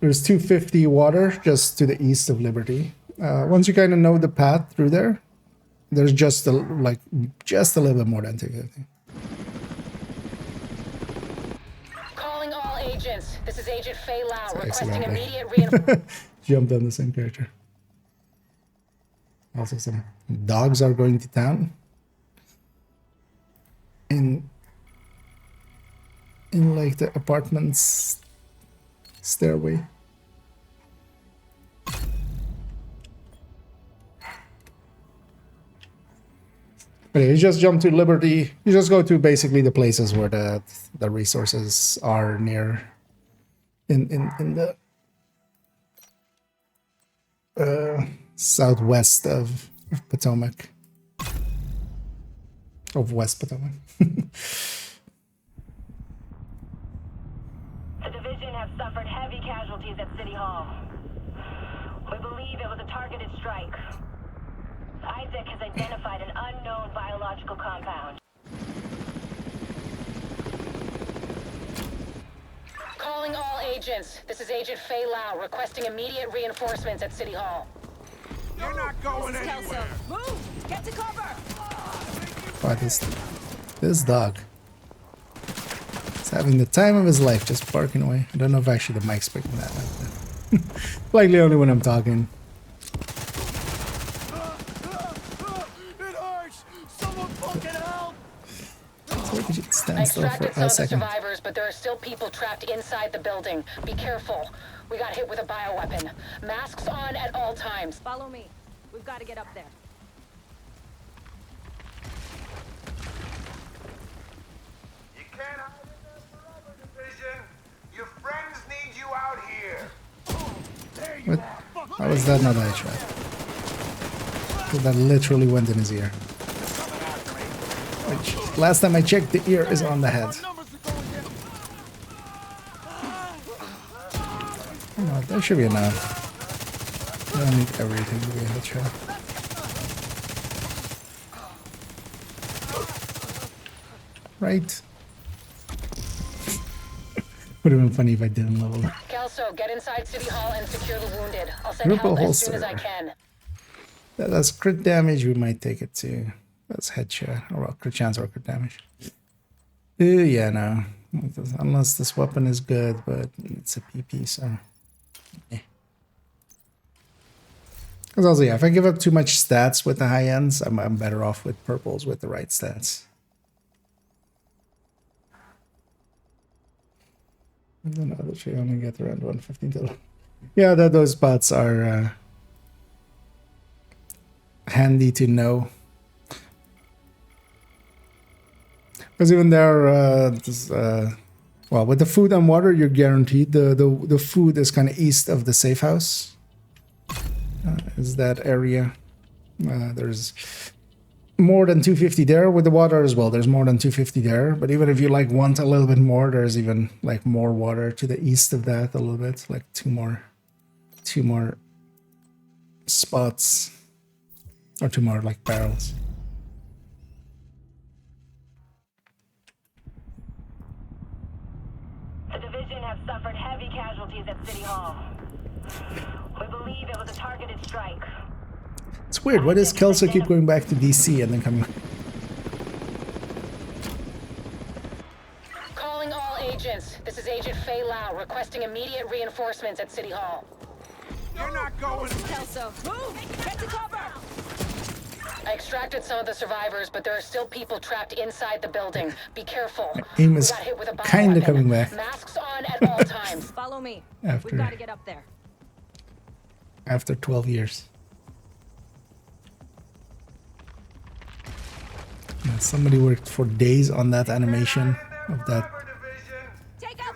There's 250 water just to the east of Liberty. Once you kind of know the path through there, there's just a little bit more than 250. Calling all agents. This is Agent Fei Lau requesting immediate reinforcement. Jumped on the same character. Also, some dogs are going to town. In like the apartment's stairway. Okay, you just jump to Liberty. You just go to basically the places where the resources are near. In the southwest of Potomac. Of West Potomac. The division have suffered heavy casualties at City Hall. We believe it was a targeted strike. Isaac has identified an unknown biological compound. Calling all agents. This is Agent Fei Lau requesting immediate reinforcements at City Hall. You're not going anywhere. Move! Get to cover! Wow, this dog is having the time of his life, just barking away. I don't know if actually the mic's picking that up. Likely only when I'm talking. It hurts. Someone fucking help. So we could just stand I still for extracted some a of the second. survivors, but there are still people trapped inside the building. Be careful. We got hit with a bioweapon. Masks on at all times. Follow me. We've got to get up there. You can't hide in there forever, division. Your friends need you out here. There you What? are. How was that not a headshot? That literally went in his ear. Which, last time I checked, the ear is on the head. Oh, that should be enough. I don't need everything to be a headshot. Right. Would have been funny if I didn't level up. Kelso, get inside City Hall and secure the wounded. I'll send Triple help as soon as I holster. can. That's crit damage, we might take it to. That's headshot. Or well, crit chance or crit damage. Yeah, no. Unless this weapon is good, but it's a PP, so. Yeah. Because also, yeah, if I give up too much stats with the high ends, I'm better off with purples with the right stats. I don't know that she only get around 115 total. Yeah, those spots are handy to know. Because even there, well, with the food and water, you're guaranteed the food is kind of east of the safe house. Is that area? There's more than 250 there. With the water as well, there's more than 250 there. But even if you like want a little bit more, there's even like more water to the east of that a little bit, like two more spots, or two more like barrels. The division have suffered heavy casualties at City Hall. We believe it was a targeted strike. It's weird. Why does Kelso keep going back to DC and then coming? Calling all agents. This is Agent Fei Lau requesting immediate reinforcements at City Hall. You're not going. Kelso, move! Get to cover! I extracted some of the survivors, but there are still people trapped inside the building. Be careful. Aim We is got hit with a kind of bioweapon. coming back. Masks on at all times. Follow me. After- We've got to get up there. After 12 years. Yeah, somebody worked for days on that animation of that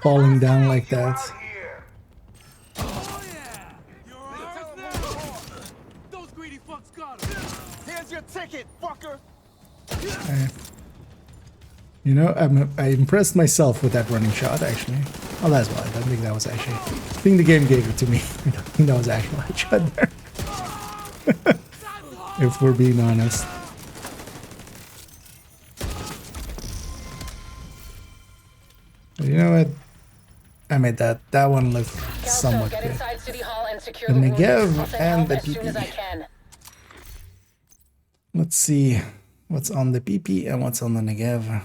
falling down like that. Those greedy fucks got him. Here's your ticket, fucker. You know, I impressed myself with that running shot, actually. Oh, that's why. I don't think that was actually... I think the game gave it to me. I don't think that was actual headshot there. If we're being honest. But you know what? I made that one look somewhat good. The Negev and the PP. Let's see what's on the PP and what's on the Negev.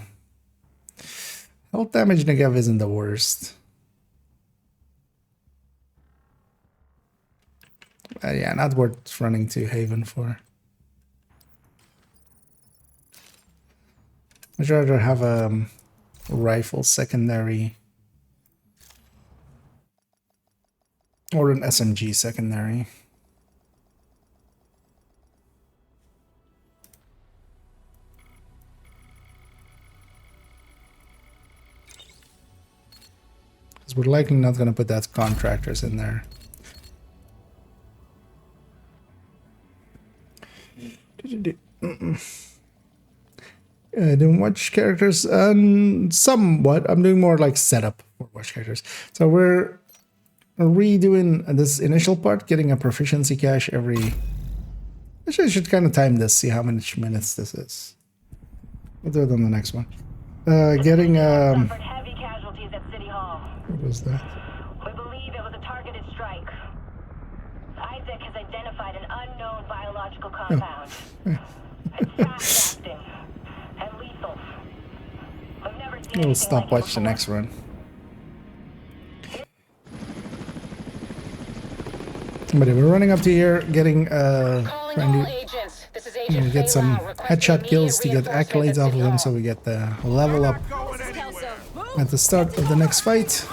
Health damage Negev isn't the worst. Yeah, not worth running to Haven for. I'd rather have a rifle secondary or an SMG secondary. Because we're likely not going to put that contractors in there. Doing watch characters, somewhat. I'm doing more like setup for watch characters. So we're redoing this initial part, getting a proficiency cache every... Actually, I should kind of time this, see how many minutes this is. We'll do it on the next one. Getting heavy casualties at City Hall. What was that? We believe it was a targeted strike. Isaac has identified an unknown biological compound. It's fast-acting and lethal. We've never seen We'll stop watch the next run. But we're running up to here, getting trying to get some headshot kills to get accolades off of them, so we get the level up at the start of the next fight.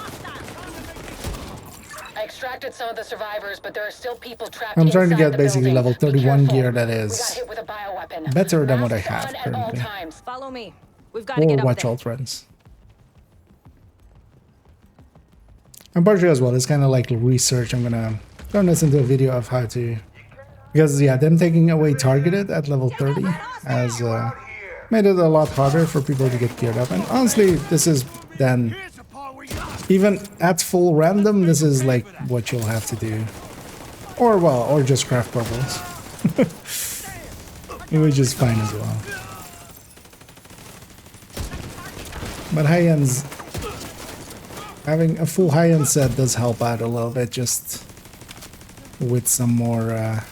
I extracted some of the survivors, but there are still people trapped. I'm trying to inside get the basically building. level 31 gear that We got is hit with a bioweapon. better than what I Masks have on at all currently. times. Follow me. We've got to Or get up watch there. alt runs. And partially as well, it's kind of like research. I'm gonna turn this into a video of how to, because yeah, them taking away targeted at level 30 has made it a lot harder for people to get geared up. And honestly, this is then, even at full random, this is like what you'll have to do. Or well, or just craft bubbles. Which is fine as well. But high-ends, having a full high-end set does help out a little bit, just with some more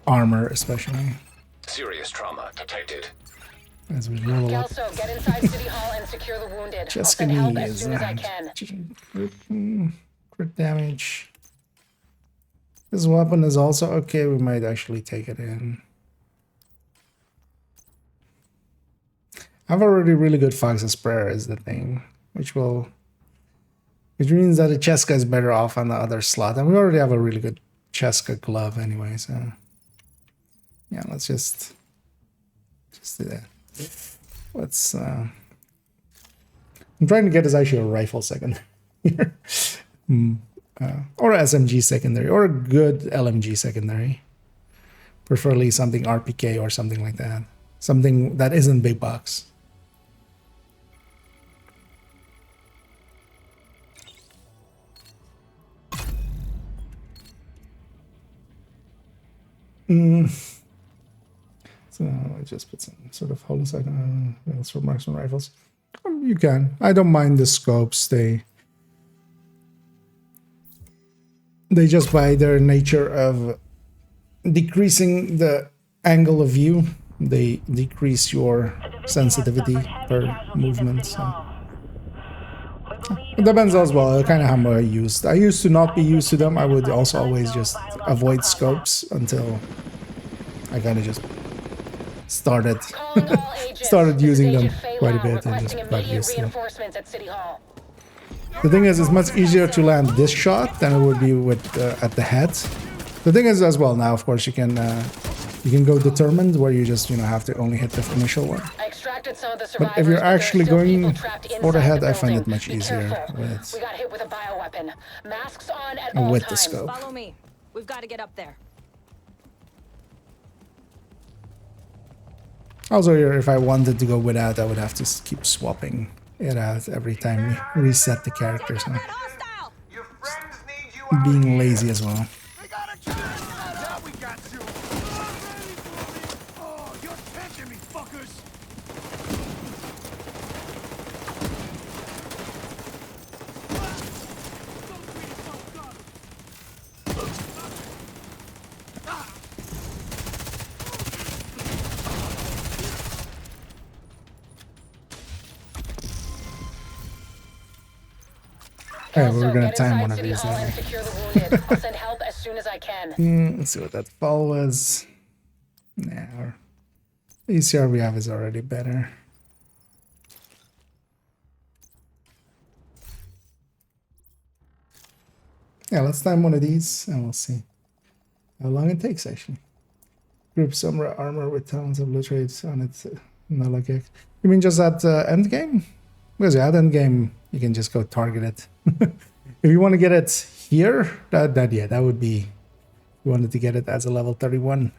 armor, especially. Serious trauma detected. As we roll up. Kelso, get inside City Hall and secure the wounded. I'll Just send help as is soon as I can. crit damage. This weapon is also okay. We might actually take it in. I have a really good Fox's Prayer is the thing, which means that the Cheska is better off on the other slot, and we already have a really good Cheska glove anyway. So yeah, let's just do that. Let's. I'm trying to get us actually a rifle second here, or SMG secondary, or a good LMG secondary. Preferably something RPK or something like that. Something that isn't big box. So I just put some sort of holocyte for marksman rifles. You can. I don't mind the scopes. They just, by their nature of decreasing the angle of view, they decrease your sensitivity per movement. So. It depends as well, kind of how much I used. I used to not be used to them. I would also always just avoid scopes until I kind of just started using them quite a bit and just got used to them. The thing is, it's much easier to land this shot than it would be with at the head. The thing is as well, now of course you can go determined, where you just have to only hit the initial one. But if you're actually going for the head, I find it much easier with the scope. Follow me. We've got to get up there. Also, here, if I wanted to go without, I would have to keep swapping it out every time we reset the character. So being lazy as well. Now we got you. Oh, you're catching me, fuckers. Alright, we're Kelso, gonna get time inside one of City these Hall and later. secure the wounded. I'll send help as soon as I can. Let's see what that fall was. Nah, our ECR we have is already better. Yeah, let's time one of these and we'll see how long it takes actually. Group Sombra armor with talents of blue trades on it. No, like you mean just at end game? Because yeah, at end game you can just go target it. If you want to get it here, that would be. You wanted to get it as a level 31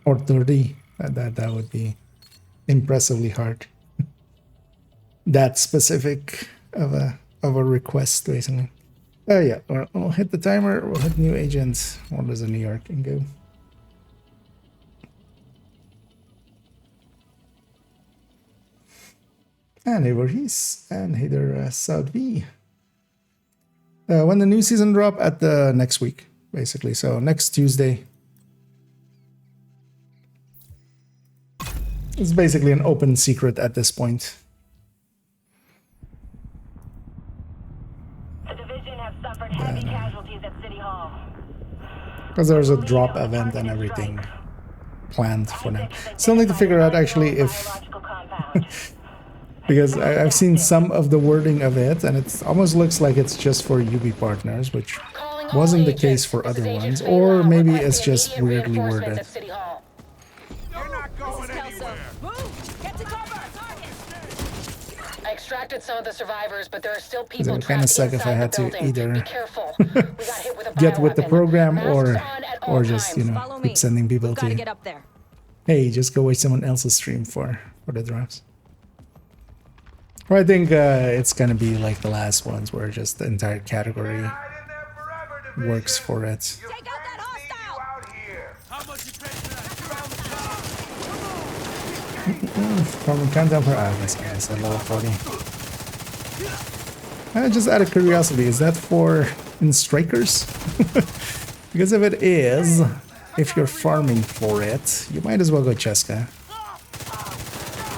or 30. That would be impressively hard. That specific of a request, basically. Yeah, we'll hit the timer. We'll hit new agents. Or does a New York and go? And hey, Voorhees, and hey there, South V. When the new season drop at the next week, basically. So next Tuesday. It's basically an open secret at this point. The division have suffered heavy casualties at City Hall. Because there's a drop event and everything planned for now. Still need to figure out actually if... because I've seen some of the wording of it and it almost looks like it's just for UB partners, which wasn't the case for other ones. Or maybe it's just weirdly worded. I extracted some of the survivors, but there are still people It kind of suck if I had to either Be careful. We got hit with a get with the bioweapon. program Masks on at all or just, you know, times. keep sending people Gotta to, get up there. hey, just go watch someone else's stream for the drops. Or I think it's gonna be like the last ones where just the entire category works for it. From countdown for this guy's at level 40. Just out of curiosity, is that for in strikers? Because if it is, if you're farming for it, you might as well go Cheska.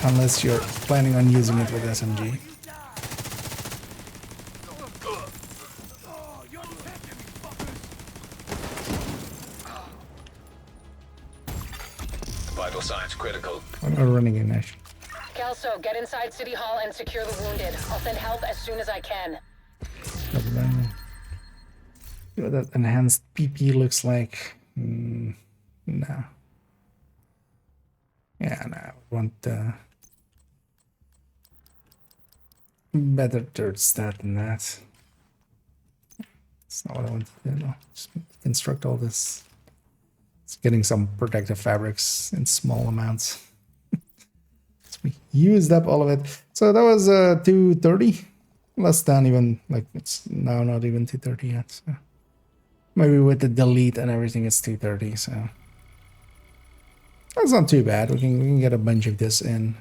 Unless you're planning on using it with SMG. Vital signs critical. I'm not running in actually. Kelso, get inside City Hall and secure the wounded. I'll send help as soon as I can. See what that enhanced PP looks like. No. Yeah, no, I want better third stat than that. That's not what I want to do. No, just construct all this. It's getting some protective fabrics in small amounts. So we used up all of it. So that was 230. Less than even, like, it's now not even 230 yet. So maybe with the delete and everything, it's 230. So that's not too bad. We can get a bunch of this in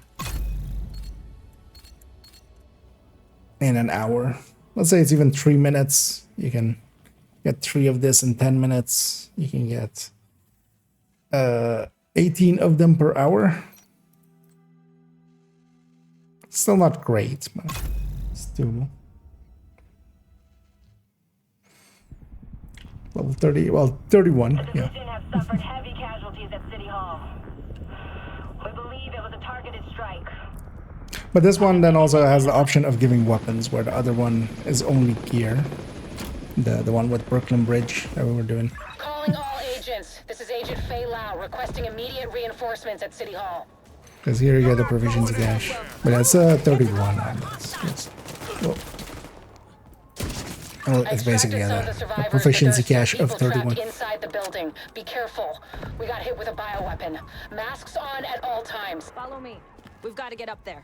an hour. Let's say it's even 3 minutes. You can get 3 of this in 10 minutes. You can get 18 of them per hour. Still not great, but it's doable. Level 30, well, 31, The yeah. division have suffered heavy casualties at City Hall. We believe it was a targeted strike. But this one then also has the option of giving weapons, where the other one is only gear. The one with Brooklyn Bridge that we were doing. Calling all agents. This is Agent Fei Lau requesting immediate reinforcements at City Hall. Because here you get the provisions gash. But that's 31 on this. Yes. Whoa. Well, I it's basically extracted some of the a survivors, but proficiency there are cache still of people 31. trapped inside the building. Be careful. We got hit with a bioweapon. Masks on at all times. Follow me. We've got to get up there.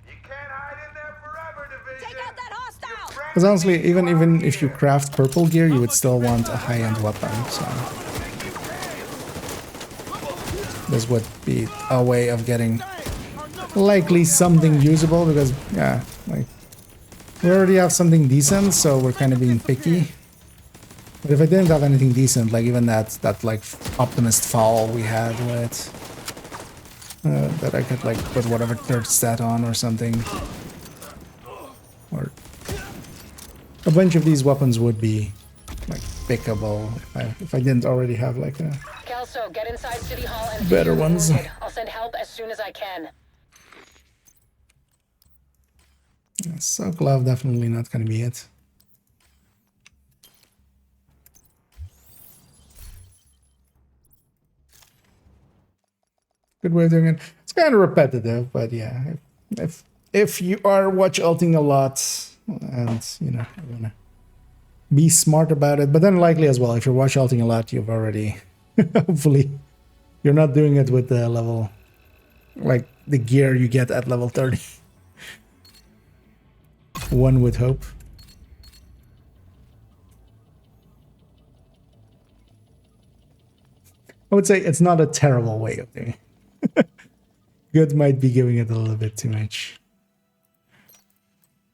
You can't hide in there forever, Division. Take out that hostile! Because honestly, even if you craft purple gear, you would still want a high-end weapon, so... This would be a way of getting likely something usable, because, yeah, like... We already have something decent, so we're kind of being picky. But if I didn't have anything decent, like even that like Optimist Fall we had with... that I could like put whatever third stat on or something. Or... A bunch of these weapons would be like pickable if I didn't already have like a Kelso, get inside City Hall and better secure the ones. wounded. I'll send help as soon as I can. Yeah, so glove definitely not gonna be it. Good way of doing it. It's kind of repetitive, but yeah, if you are watch ulting a lot and you know you wanna be smart about it, but then likely as well if you're watch ulting a lot, you've already hopefully you're not doing it with the level like the gear you get at level 30. One would hope. I would say it's not a terrible way of doing it. Good might be giving it a little bit too much.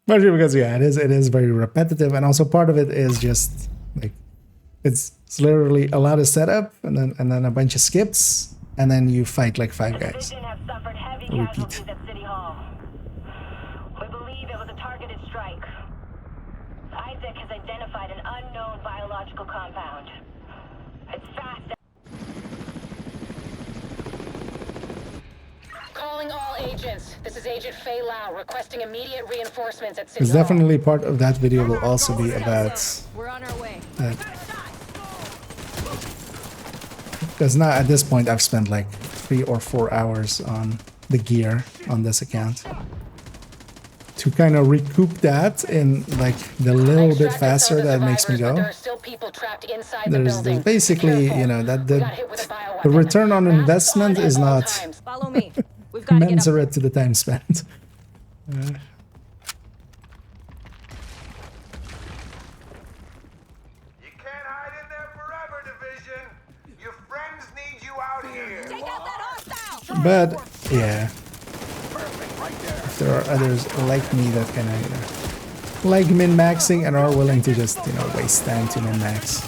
Mostly because yeah, it is very repetitive, and also part of it is just like it's literally a lot of setup and then a bunch of skips, and then you fight like 5 guys. Repeat. We believe it was a targeted strike. Isaac has identified an unknown biological compound. It's fast. Calling all agents. This is Agent Fei Lau requesting immediate reinforcements at City Because Hall. definitely part of that video will also be about We're on our way. that. Because now at this point I've spent like 3 or 4 hours on the gear on this account. To kind of recoup that in like the little bit faster that makes me go. There's basically, you know, that the return on investment is not Follow me. We've got to get up. commensurate to the time spent. You can't hide in there forever, Division. Your friends need you out here. Take out that hostile! But yeah, if there are others like me that kind of, you know, like min-maxing and are willing to just, you know, waste time to min-max.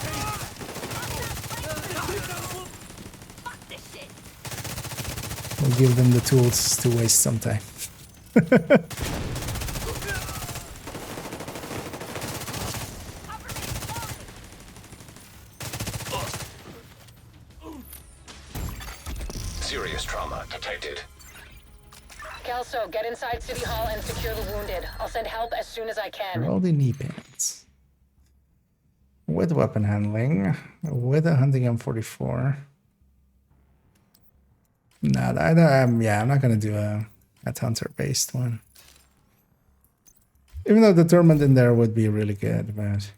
We'll give them the tools to waste some time. Serious trauma detected. Kelso, get inside City Hall and secure the wounded. I'll send help as soon as I can. Roll the knee pads. With weapon handling, with a hunting M44. No, yeah, I'm not gonna do a hunter-based one. Even though determined in there would be really good, but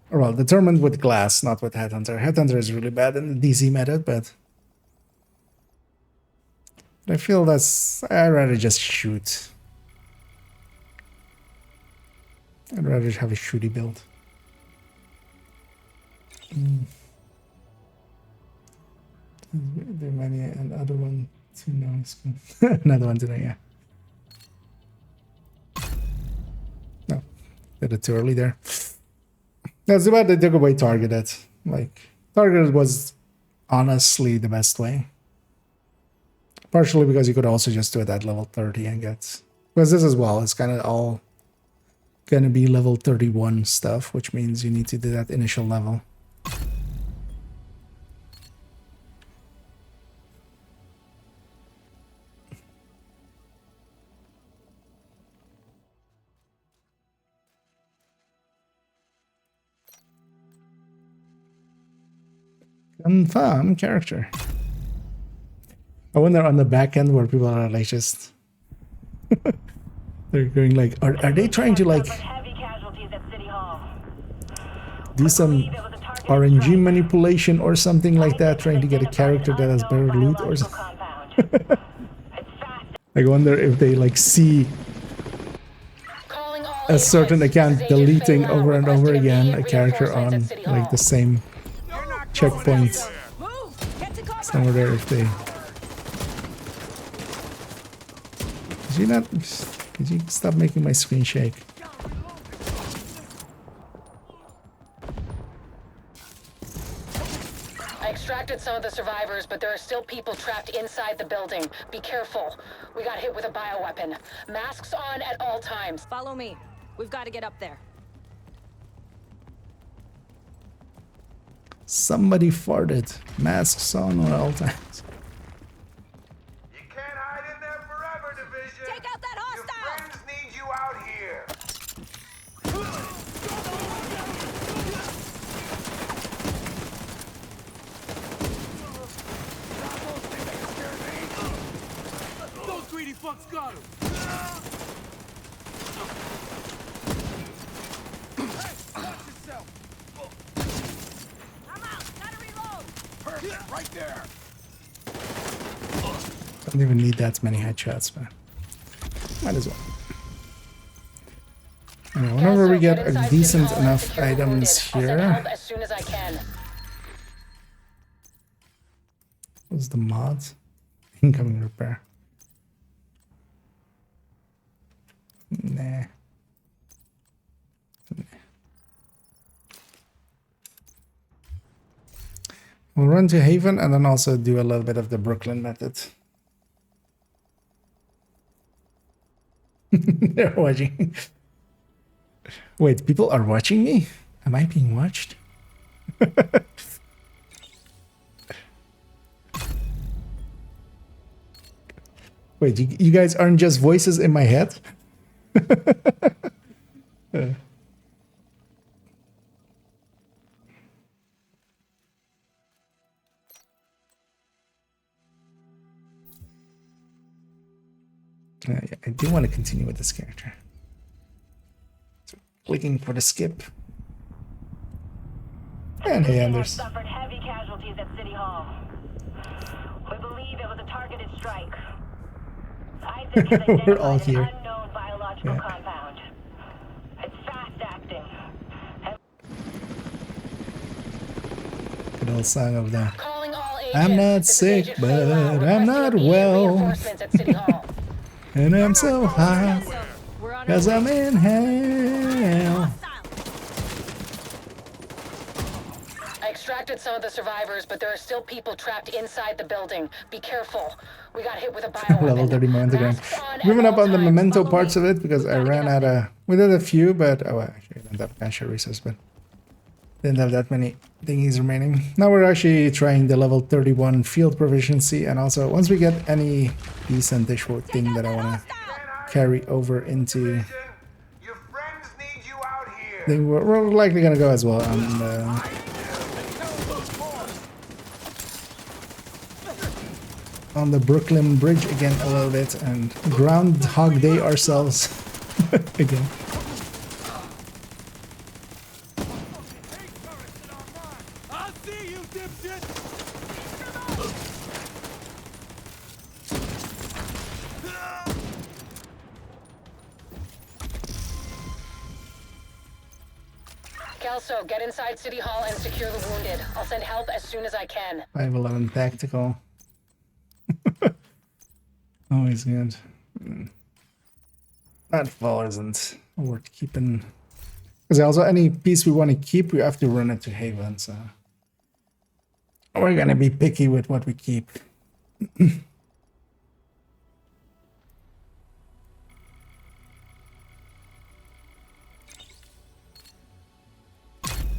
well, determined with glass, not with headhunter. Headhunter is really bad in the DZ method, but I feel I'd rather just shoot. I'd rather have a shooty build. The many another one to know is good. Another one today, yeah. No, did it too early there. That's about they took away targeted. Like targeted was honestly the best way. Partially because you could also just do it at level 30 and get, because this as well, it's kind of all gonna be level 31 stuff, which means you need to do that initial level. Confirm character. I wonder on the back end where people are like just they're going like, are they trying to like do some RNG manipulation or something like that, trying to get a character that has better loot or something? I wonder if they like see a certain account deleting over and over again a character on like the same checkpoint somewhere there. If they could you stop making my screen shake? I extracted some of the survivors, but there are still people trapped inside the building. Be careful. We got hit with a bioweapon. Masks on at all times. Follow me. We've got to get up there. Somebody farted. Masks on at all times. You can't hide in there forever, Division. Take out that hostile! Your friends need you out here. Those greedy fucks got him. Right there. Don't even need that many headshots, but might as well. Anyway, whenever we get a decent enough items here. As soon as I can. What's the mods? Incoming repair. Nah. We'll run to Haven and then also do a little bit of the Brooklyn method. They're watching. Wait, people are watching me? Am I being watched? Wait, you guys aren't just voices in my head? Yeah, I do want to continue with this character. So, clicking for the skip. And hey, Anders. Suffered heavy casualties at City Hall. We believe it was a targeted strike. Isaac has We're all identified here. an unknown biological compound. It's fast-acting. Good old song of that. Calling all agents. I'm not This is sick, Agent but Faylow, I'm not requesting immediate well. reinforcements at City Hall. And I'm so high, cause I'm in hell. I extracted some of the survivors, but there are still people trapped inside the building. Be careful. We got hit with a bioweapon. Level 30 memento grind. Moving up on the memento parts of it because I ran out of. We did a few, but oh, actually, I didn't have cash resources, but didn't have that many thingies remaining. Now we're actually trying the level 31 field proficiency, and also once we get any decent-ish thing that I want to carry over into, then we're likely gonna go as well on the Brooklyn Bridge again a little bit and Groundhog Day ourselves again. Kelso, get inside City Hall and secure the wounded. I'll send help as soon as I can. 511 tactical. Always good. That fall isn't worth keeping. Because also any piece we want to keep, we have to run it to Haven, so we're gonna be picky with what we keep.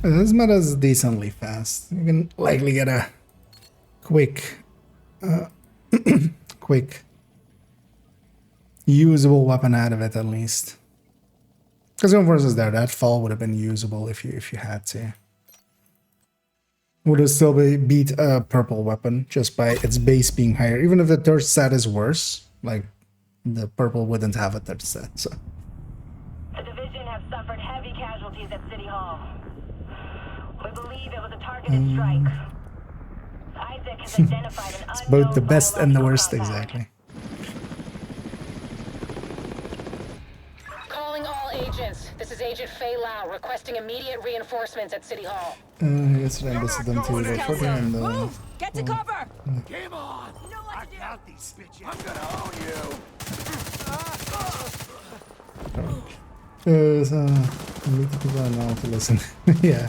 This meta is decently fast. You can likely get a quick, quick, usable weapon out of it at least. Because versus there, that fall would have been usable if you had to. would it still beat a purple weapon just by its base being higher, even if the third stat is worse. Like the purple wouldn't have a third stat. So The division have suffered heavy casualties at City Hall. We believe it was a targeted strike. Isaac has identified an it's both the unknown best and the worst, biological exactly. Calling all agents. This is Agent Fei Lau requesting immediate reinforcements at City Hall. Yesterday I listed them to the further and Move! Get to cover! Game on! I got these bitches. I'm gonna own you. So I need to people now to listen. Yeah.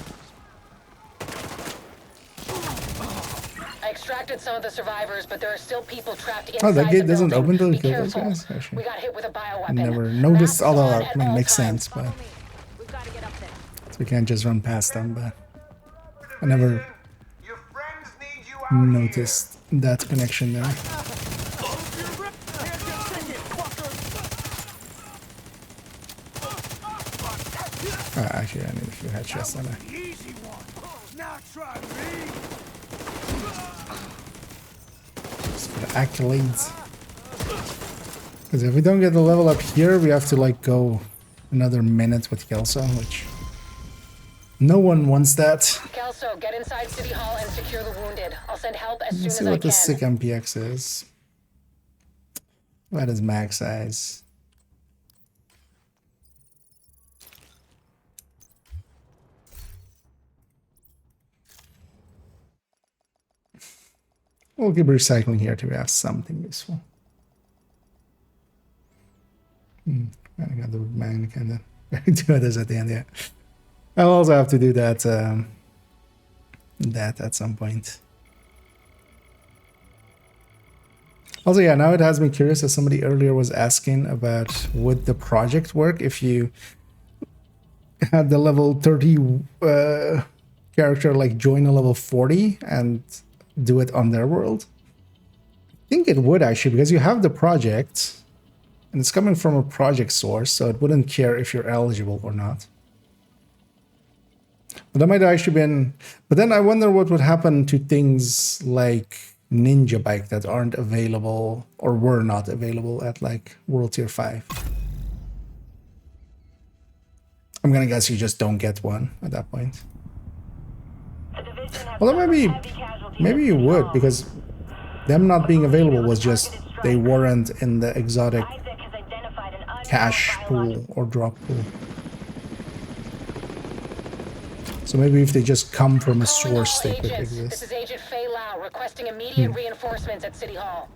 I extracted some of the survivors, but there are still people trapped inside Oh, that gate the doesn't building. open till you Be kill those careful. guys? Actually, We got hit with a I bioweapon. never noticed, although Masks that on at makes all sense, but We've got to get up there. so we can't just run past them, but I never noticed that connection there. Actually, I need a few headshots on that. Easy one. Now try me. Just for the accolades. Because if we don't get the level up here, we have to like go another minute with Kelso, which no one wants that. Kelso, get inside City Hall and secure the wounded. I'll send help as soon Let's as see I what can. the sick MPX is. What is max size? We'll keep recycling here till we have something useful. I got the man kind of do others at the end, yeah. I'll also have to do that that at some point. Also, yeah, now it has me curious, as somebody earlier was asking about would the project work if you had the level 30 character like join a level 40 and do it on their world. I think it would actually, because you have the project and it's coming from a project source, so it wouldn't care if you're eligible or not. But that might have actually been, but then I wonder what would happen to things like Ninja Bike that aren't available or were not available at like World Tier 5. I'm gonna guess you just don't get one at that point. Well, maybe you would, because them not being available was just they weren't in the exotic cash pool or drop pool. So maybe if they just come from a source, they could Agents, exist. this is Agent Fei Lau requesting immediate reinforcements at City Hall.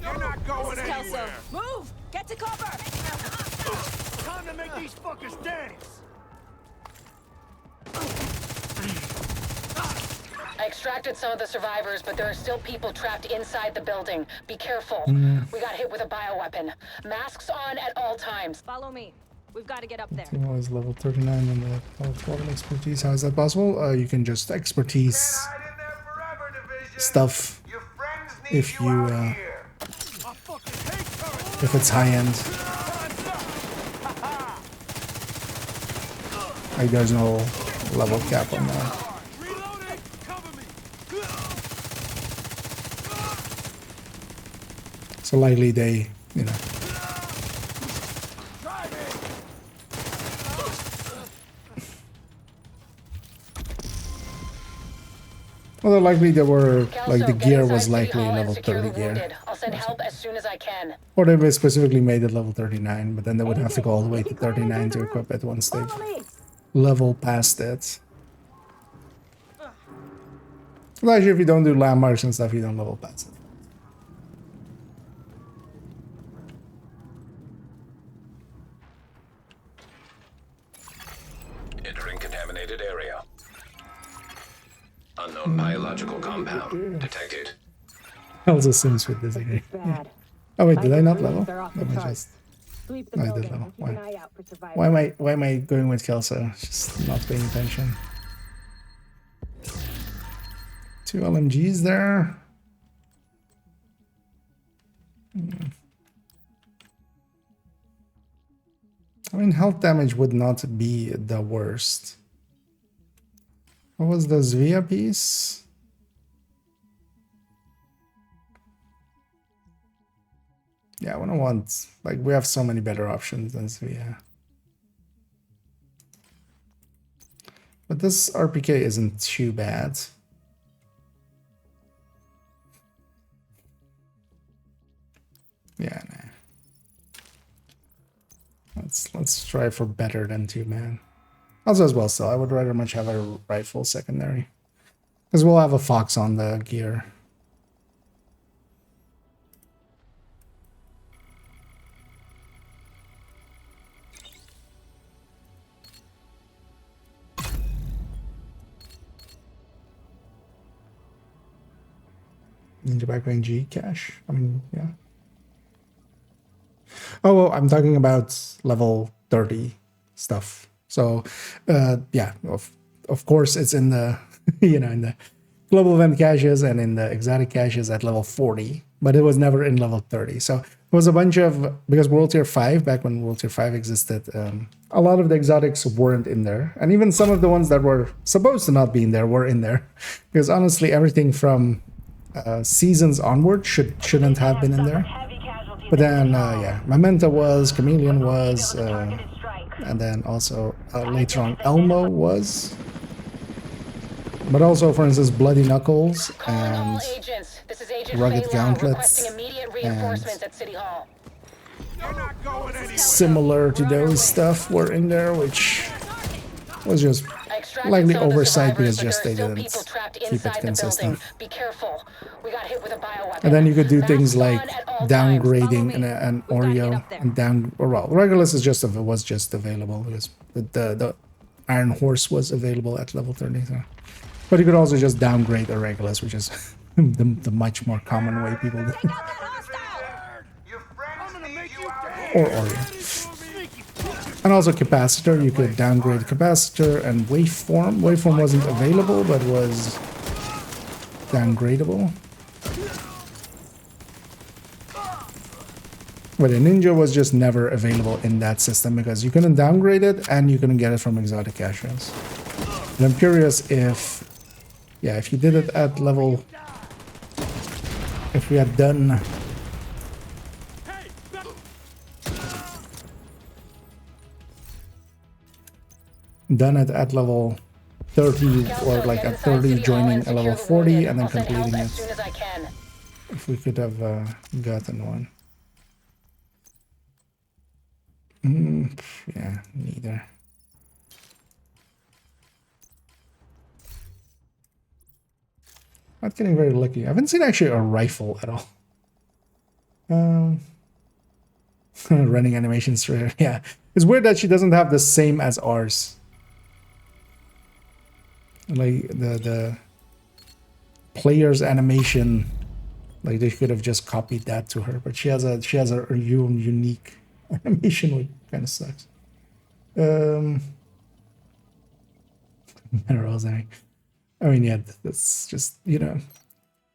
You're not going This is Kelso. anywhere. Move! Get to cover! Time to make these fuckers dance. I extracted some of the survivors, but there are still people trapped inside the building. Be careful. We got hit with a bioweapon. Masks on at all times. Follow me. We've got to get up there. Team was level 39 and the level 12 expertise. How is that possible? You can just expertise stuff if you if it's high end. Like there's no level cap on that. So likely they, you know. Well, likely they were, like the gear was likely level 30 gear. I'll send help as soon as I can. Or they specifically made it level 39, but then they would have to go all the way to 39 to equip it once they level past it. Well, actually, if you don't do landmarks and stuff, you don't level past it. Entering contaminated area. Unknown biological compound detected. Also seems with this again. Oh wait, did I not level? Let me just. No, I did level. Why am I going with Kelso? Just not paying attention. 2 LMGs there. I mean, health damage would not be the worst. What was the Zvia piece? Yeah, I wouldn't want, like, we have so many better options than Zvia. But this RPK isn't too bad. Yeah, nah. Let's try for better than 2-man. Also as well, still, I would rather much have a rifle secondary. Because we'll have a Fox on the gear. Ninja Backbone G cache? I mean, yeah. Oh, well, I'm talking about level 30 stuff. So, yeah, of course, it's in the, you know, in the global event caches and in the exotic caches at level 40, but it was never in level 30. So it was a bunch of, because World Tier 5, back when World Tier 5 existed, a lot of the exotics weren't in there. And even some of the ones that were supposed to not be in there were in there. Because honestly, everything from seasons onward shouldn't have been in there. But then, yeah, Memento was, Chameleon was, and then also later on Elmo was. But also, for instance, Bloody Knuckles and Rugged Gauntlets and similar to those stuff were in there, which was just likely oversight because just they didn't keep it consistent. Be careful. We got hit with a bioweapon. And then you could do things like downgrading an Oreo and well, Regulus is just was just available because the Iron Horse was available at level 30. So. But you could also just downgrade a Regulus, which is the much more common way people do it. Or Oreo. And also Capacitor, you could downgrade Capacitor and Waveform. Waveform wasn't available, but was downgradable. But a Ninja was just never available in that system because you couldn't downgrade it and you couldn't get it from exotic caches. And I'm curious if, yeah, if you did it at level, if we had done it at level 30 or like at 30 joining a level 40 and then completing it. If we could have gotten one. Yeah, neither. Not getting very lucky. I haven't seen actually a rifle at all. Running animations through her. Yeah. It's weird that she doesn't have the same as ours. Like the player's animation, like they could have just copied that to her, but she has a unique animation, which kind of sucks. Rosary. I mean, yeah, that's just, you know,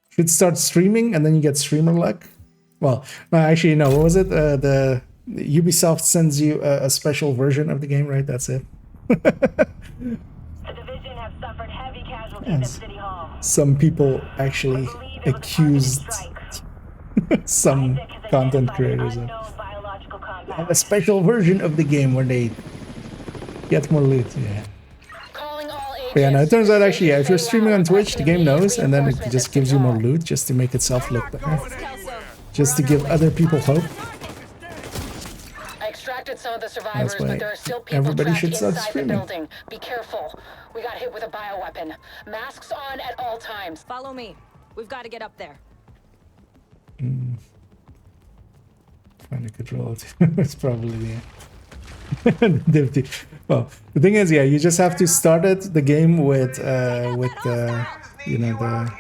should start streaming and then you get streamer luck. Well, no, actually, no. What was it? The Ubisoft sends you a special version of the game, right? That's it. Yes. Some people actually accused some content creators of a special version of the game where they get more loot. Yeah. But yeah, no, it turns out actually, yeah, if you're streaming on Twitch, the game knows, and then it just gives you more loot just to make itself look better. Just to give other people hope. I extracted some of the survivors, That's why but there are still people everybody trapped should start inside the streaming. building. Be careful. We got hit with a bioweapon. Masks on at all times. Follow me. We've got to get up there. Find a control. It's probably the well, the thing is, yeah, you just have to start the game with the you know, the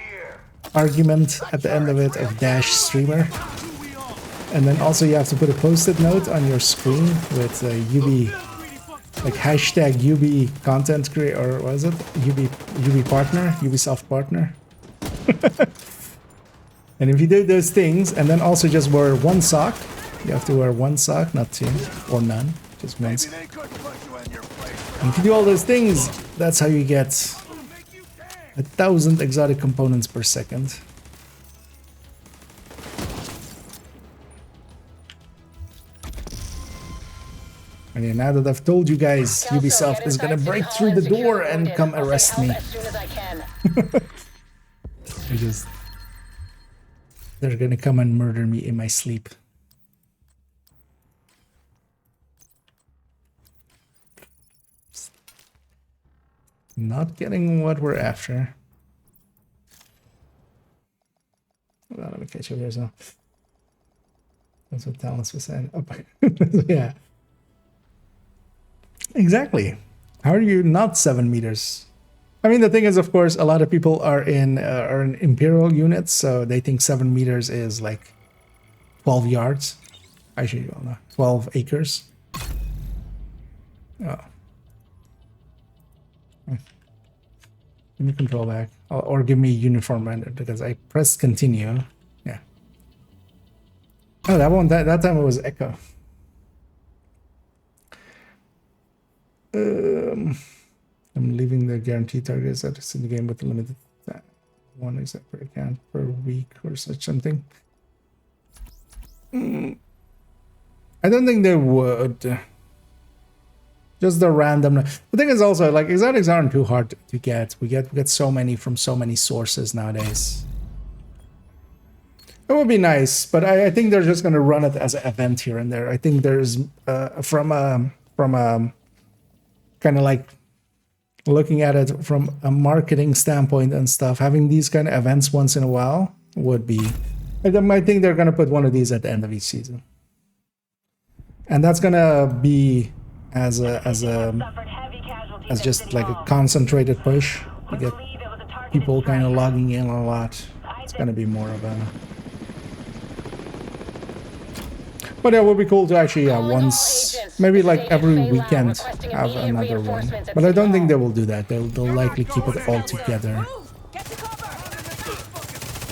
argument at the end of it of dash streamer, and then also you have to put a post-it note on your screen with UB, like hashtag UB content creator, or what is it, UB partner, Ubisoft partner. And if you do those things and then also just wear one sock, you have to wear one sock, not two or none, just one sock. And if you do all those things, that's how you get 1,000 exotic components per second. And yeah, now that I've told you guys, Kelso, Ubisoft get is gonna inside City break Hall through and the secure door the and wounded. come I'll send arrest help me. as soon as I can. I just... They're gonna come and murder me in my sleep. Not getting what we're after. Hold on, let me catch up here as well. That's what talents was saying. Oh, yeah. Exactly. How are you not 7 meters? I mean, the thing is, of course, a lot of people are in Imperial units, so they think 7 meters is like 12 yards. Actually, well, no, 12 acres. Oh. Give me control back. Or give me uniform render, because I pressed continue. Yeah. Oh, that one, that time it was Echo. I'm leaving the guaranteed targets that is in the game with the limited one exact per account per week or such something. I don't think they would. Just the random. The thing is also, like, exotics aren't too hard to get. We get so many from so many sources nowadays. It would be nice, but I think they're just gonna run it as an event here and there. I think there's from a kind of like looking at it from a marketing standpoint and stuff, having these kind of events once in a while would be... I think they're gonna put one of these at the end of each season, and that's gonna be as just like a concentrated push to get people kind of logging in a lot. It's gonna be more of a... But it would be cool to actually, once, maybe like every weekend, have another one. But I don't think they will do that. They'll likely keep it all together.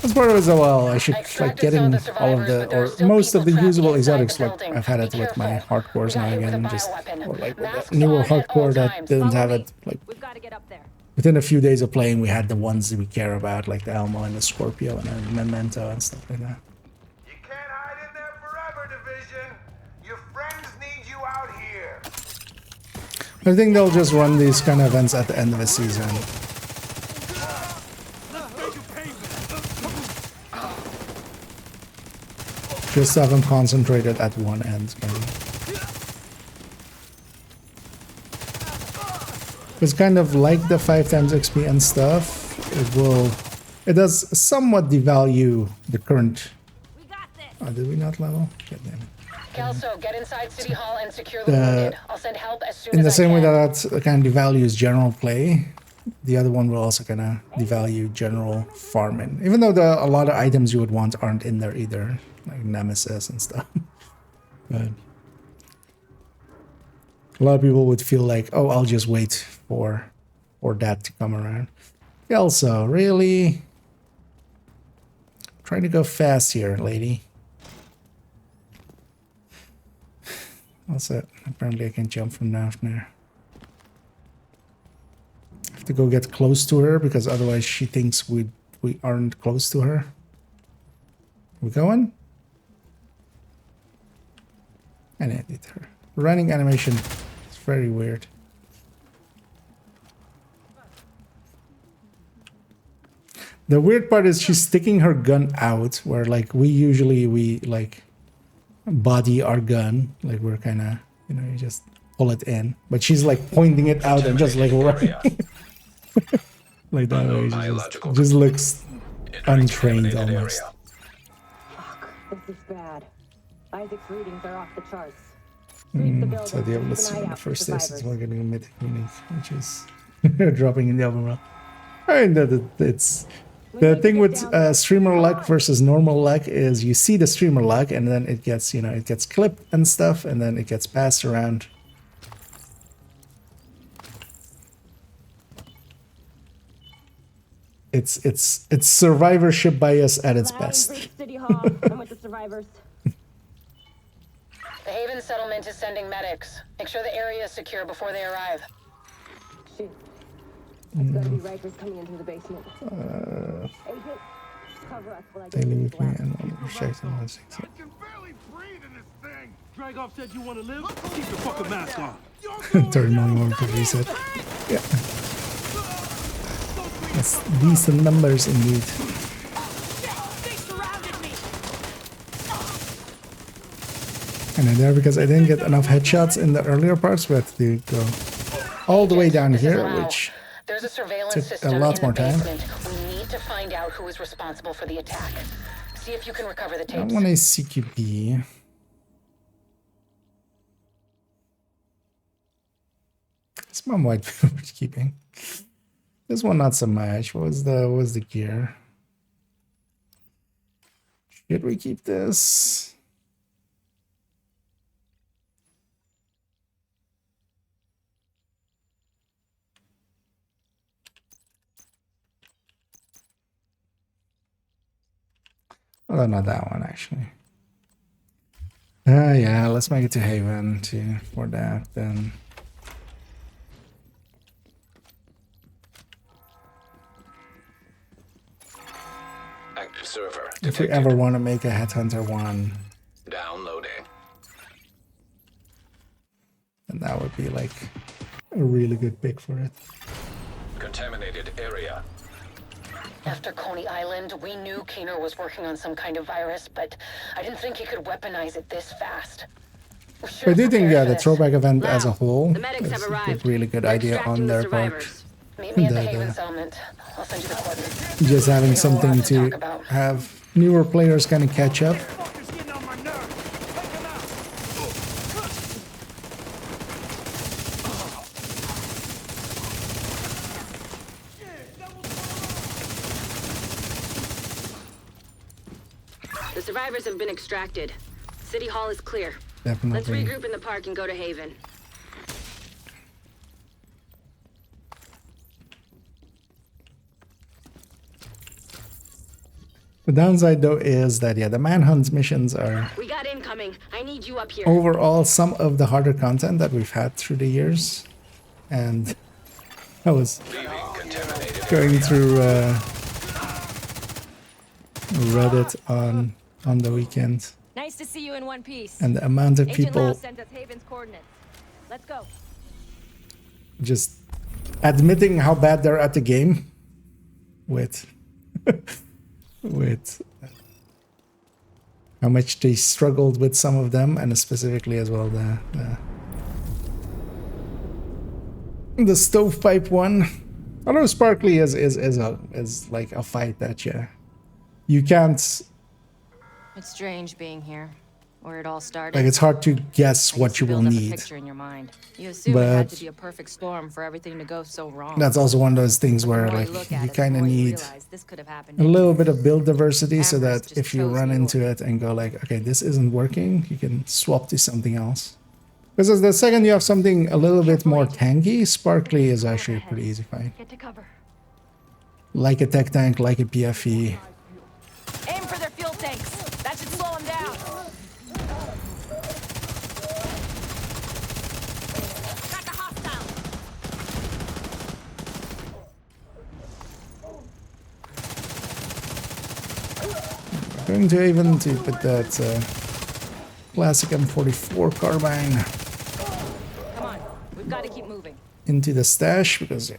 As part of it as well, I should like getting all of the, or most of the usable exotics. Like I've had it with my hardcores now again, just, or like with the newer hardcore that didn't have it. Like within a few days of playing, we had the ones that we care about, like the Elmo and the Scorpio and the Memento and stuff like that. You can't hide in there forever, Division. Your friends need you out here. I think they'll just run these kind of events at the end of the season. Just have them concentrated at one end. It's kind of like the 5 times XP and stuff. It does somewhat devalue the current. Oh, did we not level? God damn it. Kelso, get inside City Hall and secure the wounded. I'll send help as soon as I can. In the same way that kind of devalues general play, the other one will also kind of devalue general farming. Even though a lot of items you would want aren't in there either, like Nemesis and stuff. But a lot of people would feel like, oh, I'll just wait for that to come around. Also, really? Trying to go fast here, lady. Also, apparently I can jump from down there. I have to go get close to her because otherwise she thinks we aren't close to her. We going? And I did her. Running animation is very weird. The weird part is she's sticking her gun out, where like we like body our gun, like we're kind of, you know, you just pull it in, but she's like pointing it out and just like running. Like that way, just looks untrained almost. Fuck, this is bad. Isaac's readings are off the charts. So the let's see, the first test is we're getting a mid unique, which is dropping in the oven roll. I mean, it's the thing with streamer luck versus normal luck is you see the streamer luck and then it gets, you know, it gets clipped and stuff and then it gets passed around. It's survivorship bias at its best. City Hall. I'm with the survivors. The Haven settlement is sending medics. Make sure the area is secure before they arrive. It's gotta be Rikers coming into the basement. Agent, cover us while I go Daily, to weekly, lab. and all checked in 160. I can barely breathe in this thing. Dragoff said you want to live? Keep your fucking mask on. 30 million per reset. Yeah. That's decent numbers indeed. And I'm there because I didn't get enough headshots in the earlier parts. We had to go all the way down here, which There's a surveillance took system a lot in more the time. basement. We need to find out who is responsible for the attack. See if you can recover the I tapes. want a CQB. This one might be worth keeping. This one not so much. What was the gear? Should we keep this? Oh, not that one actually. Yeah, let's make it to Haven too for that then. Active server. If we ever want to make a Headhunter one, Downloading. then that would be like a really good pick for it. Contaminated area. After Coney Island, we knew Kaner was working on some kind of virus, but I didn't think he could weaponize it this fast. But I do think the throwback event as a whole The medics have is a arrived. really good We're idea extracting on the their part. survivors. Meet me at the Haven settlement. I'll send you the coordinates. Just having We have a lot something to talk to about. have newer players kind of catch up. The survivors have been extracted. City Hall is clear. Let's Definitely. regroup in the park and go to Haven. The downside though is that the manhunt missions are We got incoming. I need you up here. overall some of the harder content that we've had through the years. And I was going through Reddit on the weekend, Nice to see you in one piece. and the amount of Agent Lau people sent us Haven's coordinates. Let's go. just admitting how bad they're at the game with with how much they struggled with some of them, and specifically as well the stovepipe one. Although Sparkly is like a fight that you can't, It's strange being here, where it all started. like, it's hard to guess what you will Build up a need. picture in your mind. You assume it had But to be a perfect storm for everything to go so wrong. that's also one of those things where like you kind of need a little bit of build diversity so that if you run into it and go like, okay, this isn't working, you can swap to something else. Because the second you have something a little bit more tanky, Sparkly is actually a pretty easy fight. Get to cover. Like a tech tank, like a PFE. Aim for their fuel tanks. That should slow them down. Got the hostile. Going to even to put that classic M44 carbine Come on, we've got to keep moving. into the stash because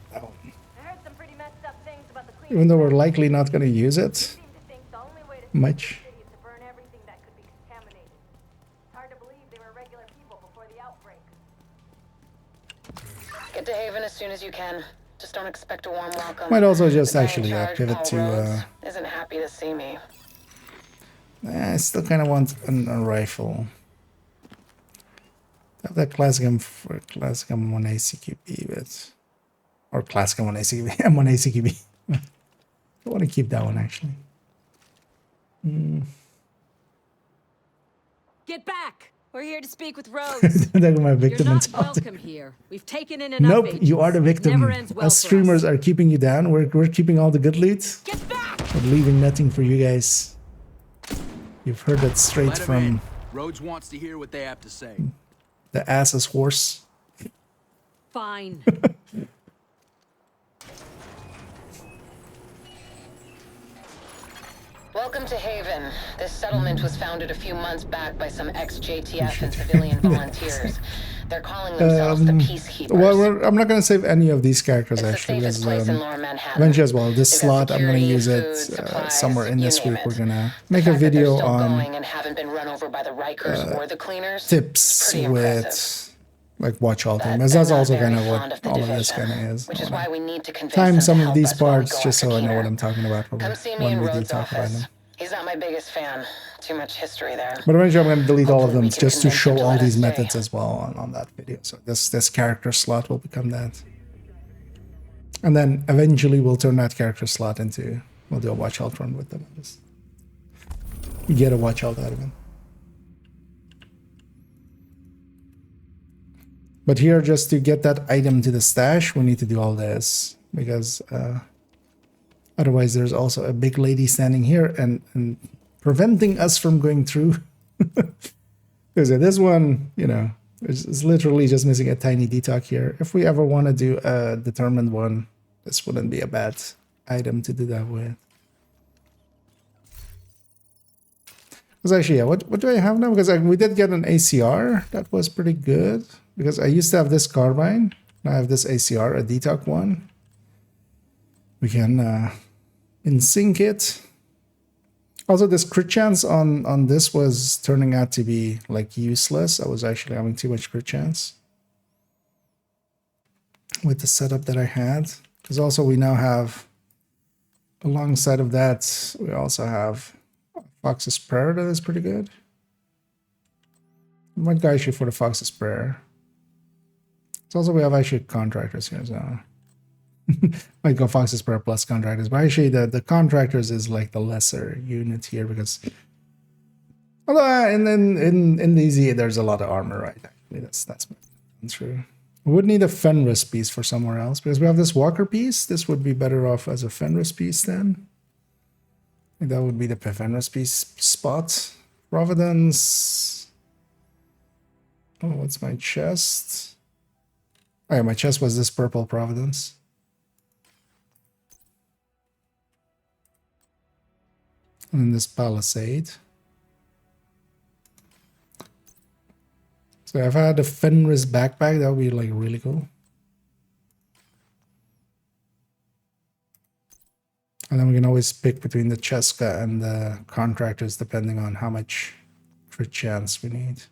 even though we're likely not going to use it much. Get to Haven as soon as you can. Just don't expect a warm welcome. Might also just The guy in actually charge, pivot Paul to Rhodes, isn't happy to see me. I still kind of want a rifle. Have that classic classic M1 ACQB, but or classic M1 ACQB, M1 ACQB. I want to keep that one actually. Get back! We're here to speak with Rhodes. That's my victim You're not mentality. welcome here. We've taken in enough Nope, agents. you are the victim. Never ends well Us for streamers are keeping you down. We're keeping all the good loot. Get back! But leaving nothing for you guys. You've heard that straight Let 'em from in. Rhodes wants to hear what they have to say. the ass's horse. Fine. Welcome to Haven. This settlement was founded a few months back by some ex-JTF and civilian volunteers. They're calling themselves the Peacekeepers. Well, I'm not going to save any of these characters It's the actually, safest because place in Lower Manhattan. eventually as well, this They've got slot I'm going to security, use it food, supplies, somewhere in you this name week. it. We're going to The make a fact that they're video still on going and haven't been run over by the Rikers or the cleaners. tips Pretty with impressive. like watch halting, But because they're that's not also very kind of fond what the all of this division, kind of is. which I is wanna why we need to convince time them some to of help these us while we parts go just so after I know what Keener. I'm talking about Come see me when in we do Rhodes' talk about office. them. He's not my biggest fan. Too much history there. But eventually I'm going to delete all of them we can just to convince show him to all let these us stay. methods as well on that video. So this character slot will become that. And then eventually we'll turn that character slot into, we'll do a watch out run with them. Just get a watch out out of it. But here, just to get that item to the stash, we need to do all this, because otherwise there's also a big lady standing here and preventing us from going through. Because this one, you know, is literally just missing a tiny detox here. If we ever want to do a determined one, this wouldn't be a bad item to do that with. Because actually, yeah, what do I have now? Because we did get an ACR. That was pretty good. Because I used to have this carbine. Now I have this ACR, a detox one. We can in sync it. Also, this crit chance on this was turning out to be like useless. I was actually having too much crit chance with the setup that I had. Because also we now have, alongside of that, we also have Fox's Prayer that is pretty good. I might go actually for the Fox's Prayer. So also we have actually contractors here, so might go Fox's Prayer plus contractors. But actually the contractors is like the lesser unit here, because although in the easy there's a lot of armor, right? Actually, that's true. We would need a Fenris piece for somewhere else, because we have this Walker piece. This would be better off as a Fenris piece then. I think that would be the Fenris piece spot. Providence. Oh, what's my chest? Oh yeah, my chest was this purple Providence. And then this Palisade. So if I had a Fenris backpack, that would be like really cool. And then we can always pick between the Cheska and the contractors depending on how much crit chance we need.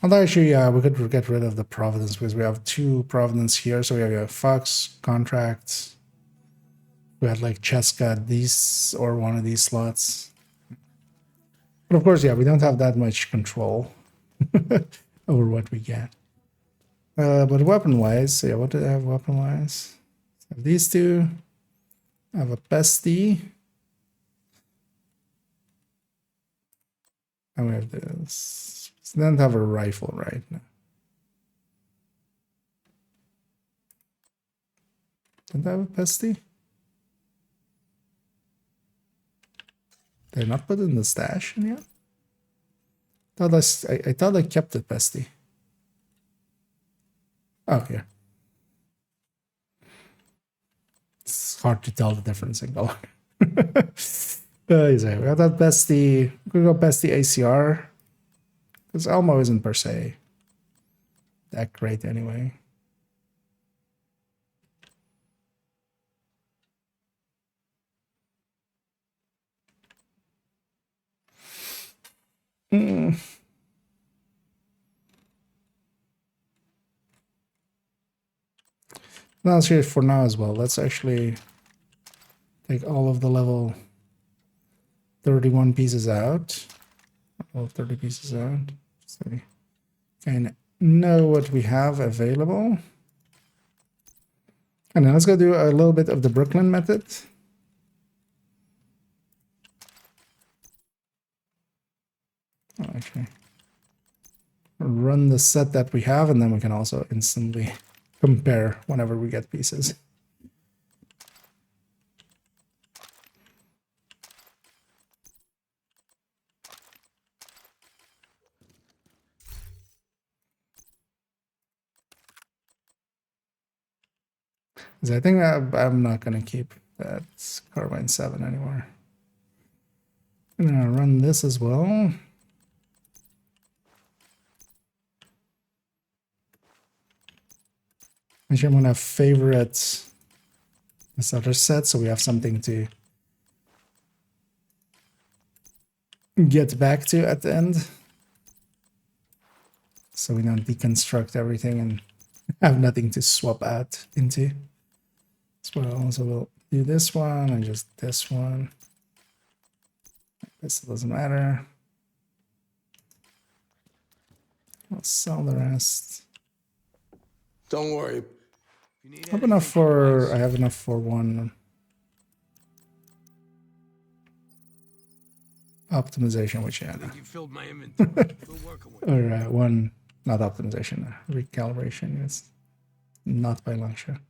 Although actually, yeah, we could get rid of the Providence, because we have two Providence here. So we have a Fox contract. We had like Cheska these or one of these slots. But of course, yeah, we don't have that much control over what we get. But weapon-wise, yeah, what do I have weapon-wise? I have these two. I have a Pesty. And we have this. So don't have a rifle right now. Don't I have a Pesty? Did I not put it in the stash in yet? I thought I kept it Pesty. Oh, yeah. It's hard to tell the difference in color. We got that Pesty. We go Pesty ACR. Because Elmo isn't per se that great anyway. That's here for now as well. Let's actually take all of the level 31 pieces out. All 30 pieces out. So we can know what we have available. And then let's go do a little bit of the Brooklyn method. Actually, run the set that we have, and then we can also instantly compare whenever we get pieces. So I think I'm not going to keep That's carbine 7 anymore. I'm gonna run this as well. Actually, I'm gonna favorite this other set so we have something to get back to at the end. So we don't deconstruct everything and have nothing to swap out into. So we'll do this one and just this one. This doesn't matter. I'll sell the rest. Don't worry. I have enough for one optimization, which yeah. You filled my inventory. We'll work away. Or one, not optimization, recalibration. It's not by long shot.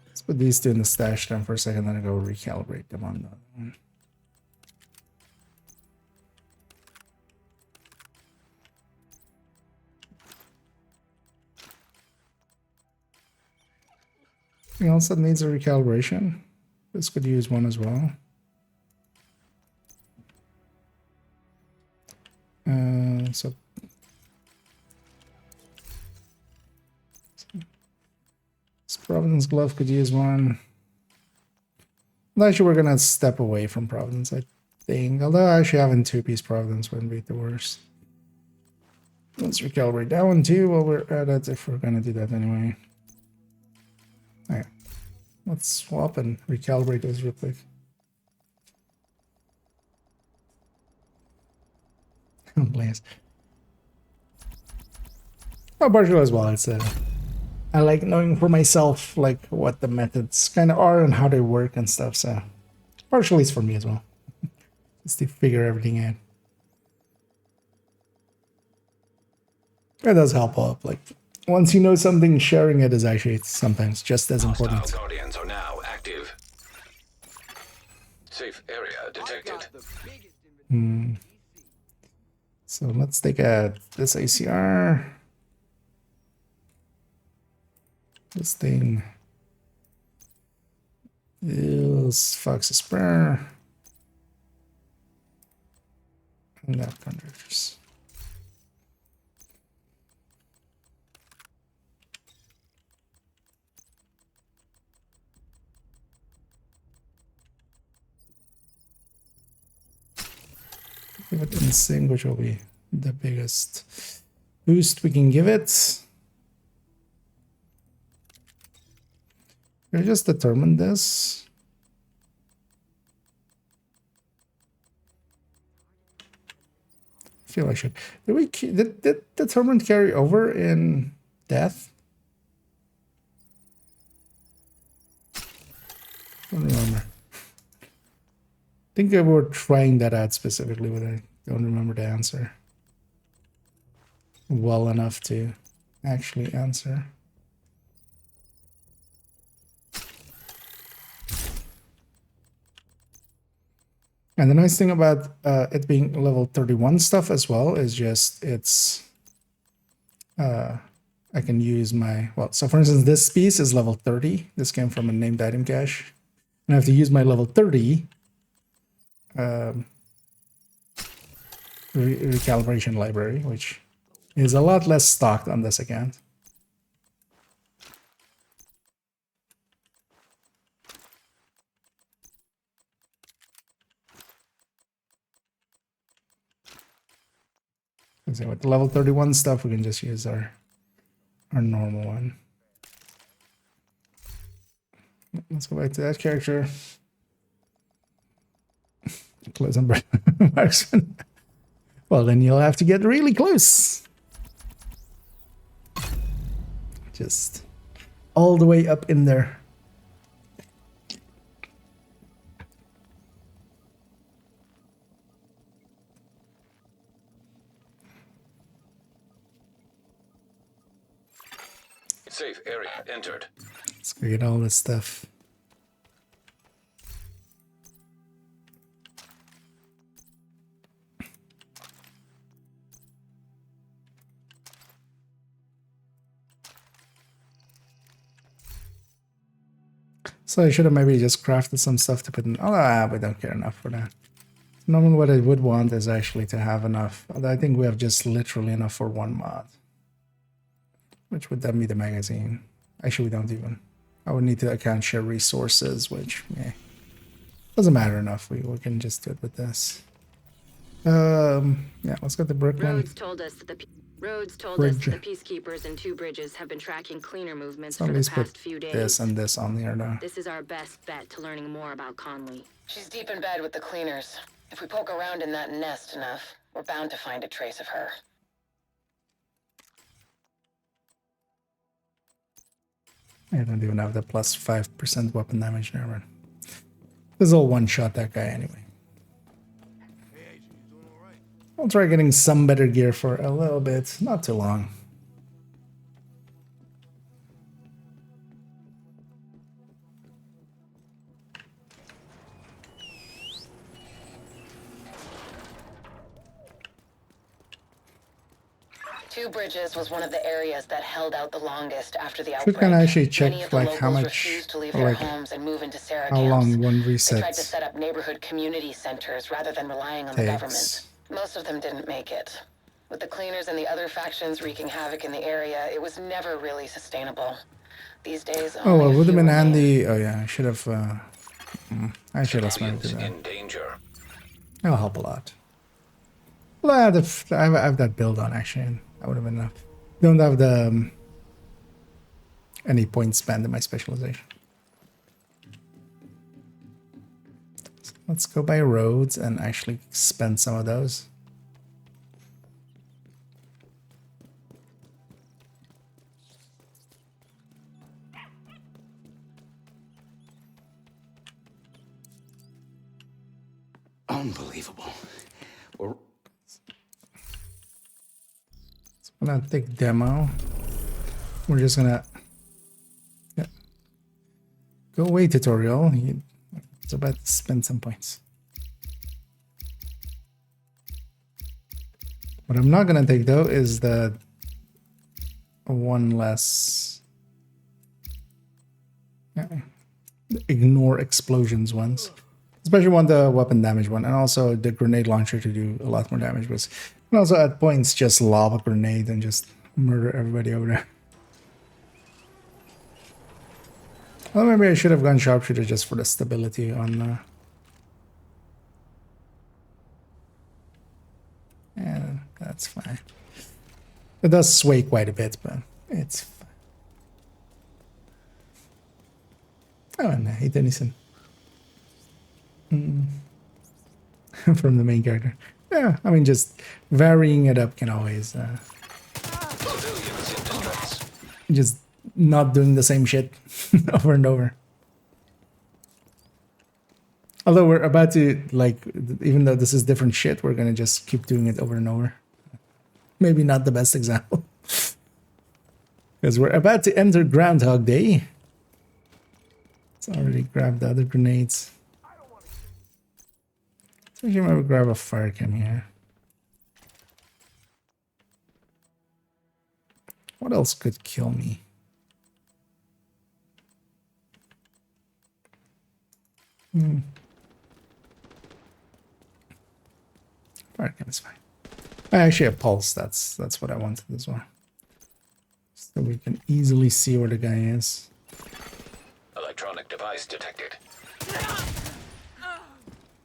Let's put these two in the stash down for a second, then I go recalibrate them on the other one. Anything else that needs a recalibration? This could use one as well. So this Providence glove could use one. Actually, we're gonna step away from Providence, I think. Although actually having two-piece Providence wouldn't be the worst. Let's recalibrate that one too while we're at it, if we're gonna do that anyway. Alright. Let's swap and recalibrate those real quick. Please. Oh, partially as well. It's I like knowing for myself like what the methods kind of are and how they work and stuff. So partially it's for me as well, just to figure everything out. It does help up. Like once you know something, sharing it is actually sometimes just as important. Hostile guardians are now active. Safe area detected. So let's take this ACR. This thing is Fox's Spur. And that conductors. Give it in sync, which will be the biggest boost we can give it. I just determined this. I feel I should. Did determined carry over in death? Don't remember. I think we were trying that out specifically, but I don't remember the answer well enough to actually answer. And the nice thing about it being level 31 stuff as well is just it's I can use my, well, so for instance, this piece is level 30. This came from a named item cache. And I have to use my level 30 recalibration library, which is a lot less stocked on this account. So with the level 31 stuff, we can just use our normal one. Let's go back to that character. Close on marksman. Well, then you'll have to get really close. Just all the way up in there. Safe area entered. Let's go get all this stuff. So I should have maybe just crafted some stuff to put in. Oh, we don't care enough for that. Normally what I would want is actually to have enough. I think we have just literally enough for one mod. Which would then be the magazine. Actually, we don't even. I would need to account share resources, which, doesn't matter enough. We can just do it with this. Yeah, let's get the Brooklyn. Rhodes told us that the peacekeepers in Two Bridges have been tracking cleaner movements So for at the least past put few days. this and this on there now. This is our best bet to learning more about Conley. She's deep in bed with the cleaners. If we poke around in that nest enough, we're bound to find a trace of her. I don't even have the plus 5% weapon damage now. Right? This is all one-shot that guy anyway. I'll try getting some better gear for a little bit, not too long. Two Bridges was one of the areas that held out the longest after the Should outbreak. kind of actually check Many of the like how locals much, refused to leave or their like homes and move into Sarah how camps. long one They tried to reset set up neighborhood community centers rather than relying on the government. takes. Most of them didn't make it. With the cleaners and the other factions wreaking havoc in the area, it was never really sustainable. These days, Oh, only it a would have few been remain. handy. Oh yeah, I should have. Actually, let's maybe do that. In danger. That'll help a lot. Well, I have that build on actually. And that would have been enough. Don't have the any points spent in my specialization. So let's go by roads and actually spend some of those. Unbelievable. We're... So I'm gonna take demo. We're just gonna go away tutorial. It's about to spend some points. What I'm not gonna take though is the one less ignore explosions ones. Especially want the weapon damage one, and also the grenade launcher to do a lot more damage. But and also at points just lob a grenade and just murder everybody over there. Well, maybe I should have gone sharpshooter just for the stability on. Yeah, that's fine. It does sway quite a bit, but it's fine. Oh, and hey, Denison. From the main character. Yeah, I mean, just varying it up can always just not doing the same shit over and over. Although we're about to, like, even though this is different shit, we're gonna just keep doing it over and over. Maybe not the best example. Because we're about to enter Groundhog Day. Let's already grab the other grenades. So you might grab a fire cam here. What else could kill me? Fire cam is fine. I actually have pulse. That's what I wanted as well. So we can easily see where the guy is. Electronic device detected.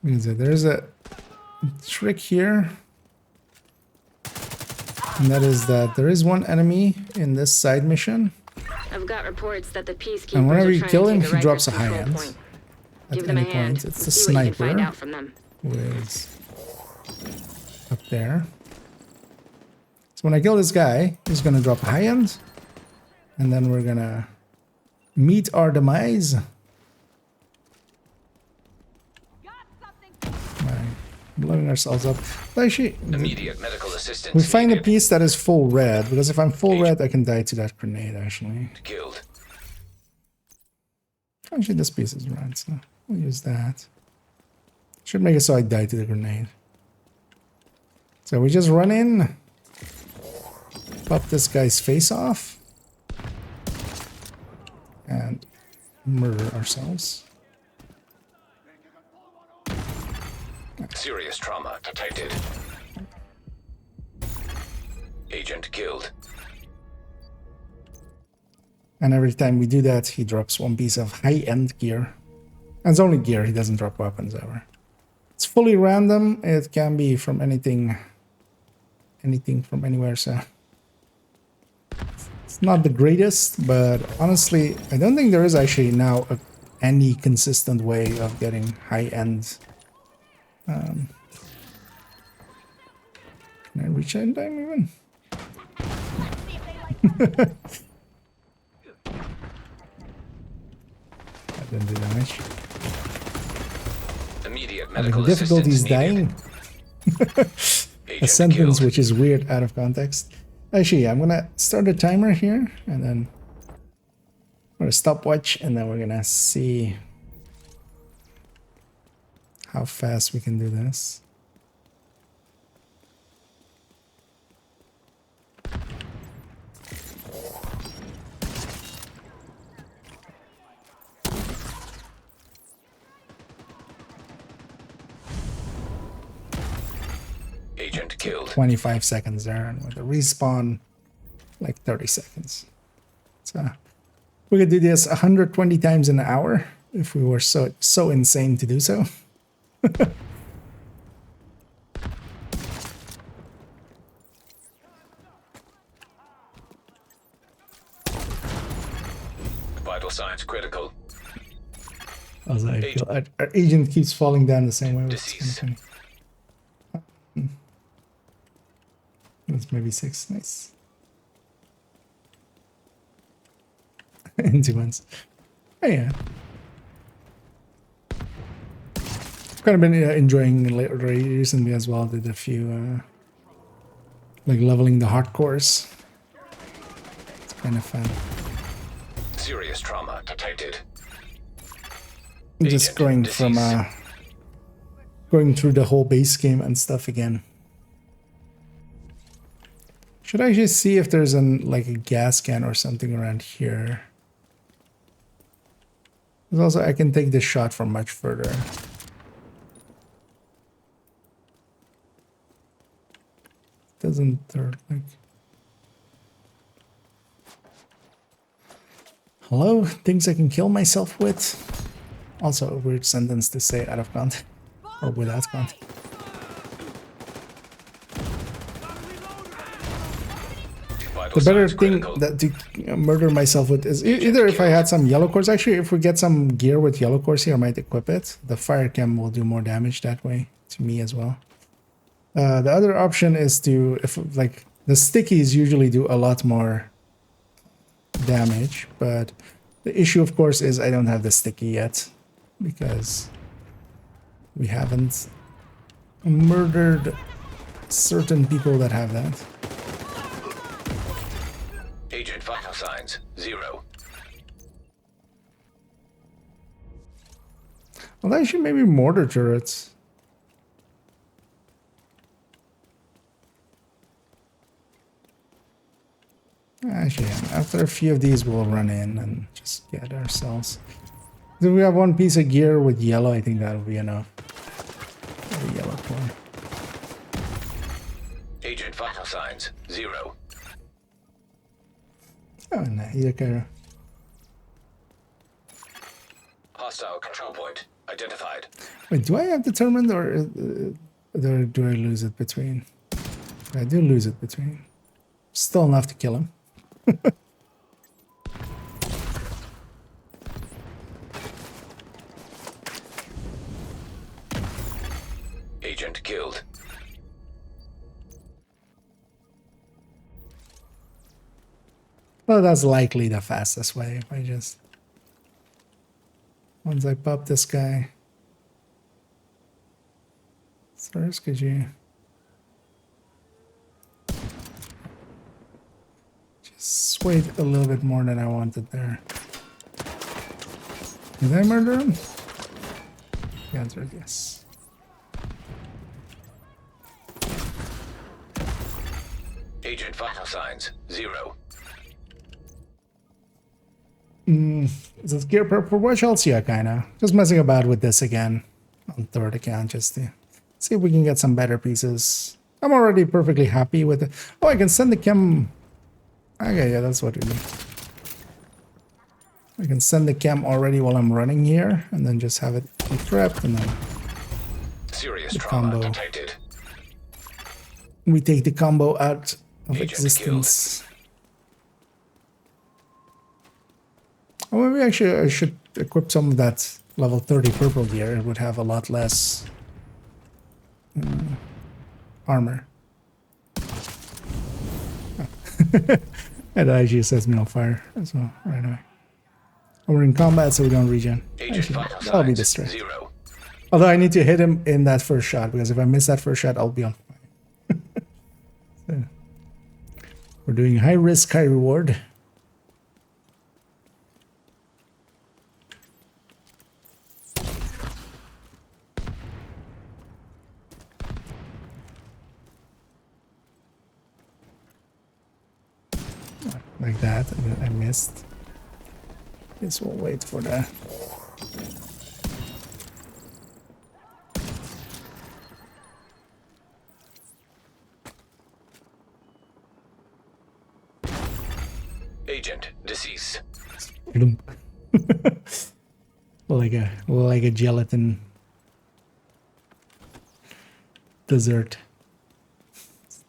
There's a trick here, and that is that there is one enemy in this side mission, I've got reports that the peacekeepers and whenever are you trying kill to him, take the he drops a Rikers high control end. point. At Give them any a hand. point, it's the See what you can find sniper out from them. who is up there. So when I kill this guy, he's gonna drop a high end, and then we're gonna meet our demise. Blowing ourselves up. But actually, Immediate medical assistance. we find a needed. piece that is full red, because if I'm full red, I can die to that grenade, actually. Killed. Actually, this piece is red, so we'll use that. Should make it so I die to the grenade. So we just run in, pop this guy's face off, and murder ourselves. Serious trauma detected. Agent killed. And every time we do that, he drops one piece of high-end gear. And it's only gear, he doesn't drop weapons ever. It's fully random, it can be from anything from anywhere, so it's not the greatest, but honestly, I don't think there is actually now any consistent way of getting high-end. Can I reach that in time even? That didn't do damage. Immediate Having medical difficulties assistance dying. A sentence which is weird out of context. Actually, yeah, I'm gonna start a timer here, and then I'm gonna stopwatch, and then we're gonna see how fast we can do this. Agent killed. 25 seconds there, and with the respawn, like 30 seconds. So we could do this 120 times an hour if we were so insane to do so. Vital signs critical. Also, I feel our agent keeps falling down the same way, which is kind of funny. That's maybe 6. Nice. In 2 months. Oh, yeah. Kind of been enjoying recently as well. Did a few like leveling the hardcores. It's kind of fun. Serious trauma detected. Just going from going through the whole base game and stuff again. Should I just see if there's like a gas can or something around here? There's also, I can take this shot from much further. Doesn't like... Hello? Things I can kill myself with? Also a weird sentence to say out of context. Or without context. The better thing that to murder myself with is either if I had some yellow cores. Actually, if we get some gear with yellow cores here, I might equip it. The fire chem will do more damage that way to me as well. The other option is to, if like the stickies usually do a lot more damage, but the issue, of course, is I don't have the sticky yet because we haven't murdered certain people that have that. Agent vital signs 0. Well, actually, maybe mortar turrets. Actually, after a few of these, we'll run in and just get ourselves. If we have one piece of gear with yellow, I think that'll be enough. The yellow core. Agent vital signs 0. Oh, no, okay. Hostile control point identified. Wait, do I have determined or do I lose it between? I do lose it between. Still enough to kill him. Agent killed. Well, that's likely the fastest way. If I just... Once I pop this guy... First, could you... Just swayed a little bit more than I wanted there. Did I murder him? The answer is yes. Agent vital signs 0. Is this gear for watch else? Yeah, kinda. Just messing about with this again on third account just to see if we can get some better pieces. I'm already perfectly happy with it. Oh, I can send the chem. Okay, yeah, that's what we do. I can send the chem already while I'm running here, and then just have it be prepped, and then Serious the trauma combo. detected. We take the combo out of Agent existence. Oh, maybe actually I should equip some of that level 30 purple gear. It would have a lot less armor. It actually sets me on fire as well, right away. We're in combat, so we don't regen. I'll be distracted. 0. Although I need to hit him in that first shot, because if I miss that first shot, I'll be on fire. So, we're doing high risk, high reward. Like that, and I missed. Guess we'll wait for that. Agent deceased. like a gelatin dessert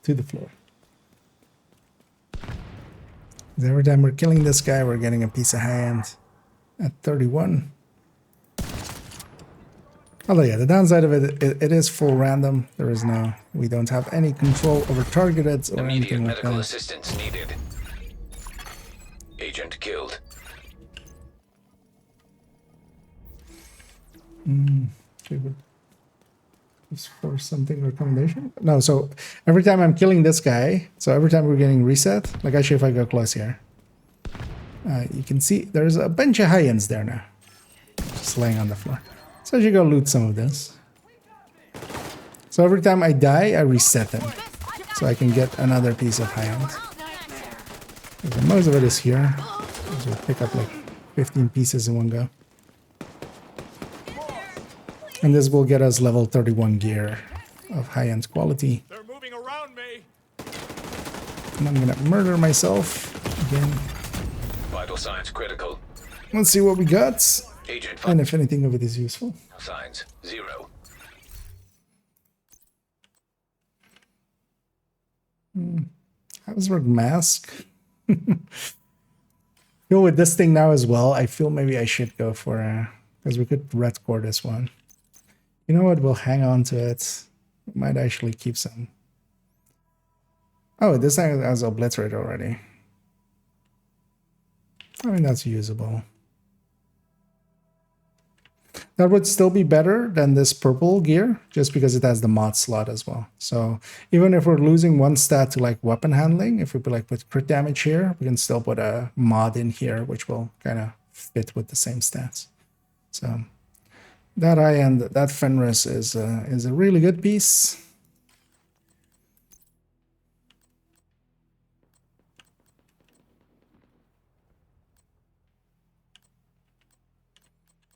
to the floor. Every time we're killing this guy, we're getting a piece of hand at 31. Although yeah, the downside of it is full random. There is no, we don't have any control over targeted or Immediate anything like medical that. assistance needed. Agent killed. Okay, but is for something recommendation? No, so every time I'm killing this guy, so every time we're getting reset, like actually if I go close here, you can see there's a bunch of high-ends there now, just laying on the floor. So I should go loot some of this. So every time I die, I reset them, so I can get another piece of high-end. Most of it is here. So we'll pick up like 15 pieces in one go. And this will get us level 31 gear of high-end quality. They're moving around me. And I'm gonna murder myself again. Vital signs critical. Let's see what we got. Agent And if anything of it is useful. signs 0. Habsburg mask. Go with this thing now as well. I feel maybe I should go for because we could red core this one. You know what? We'll hang on to it. We might actually keep some. Oh, this thing has obliterate already. I mean, that's usable. That would still be better than this purple gear, just because it has the mod slot as well. So even if we're losing one stat to like weapon handling, if we put like with crit damage here, we can still put a mod in here, which will kind of fit with the same stats. So that high-end, that Fenris is a really good piece.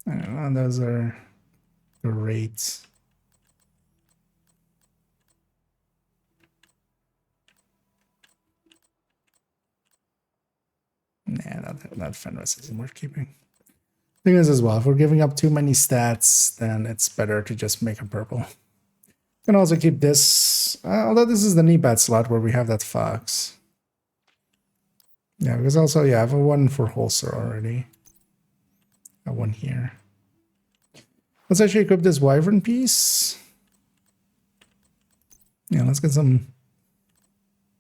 I don't know, those are great. Nah, that Fenris isn't worth keeping. Thing is as well, if we're giving up too many stats, then it's better to just make a purple. You can also keep this, although this is the knee pad slot where we have that fox. Yeah, because also, yeah, I have a one for holster already. A one here. Let's actually equip this wyvern piece. Yeah, let's get some,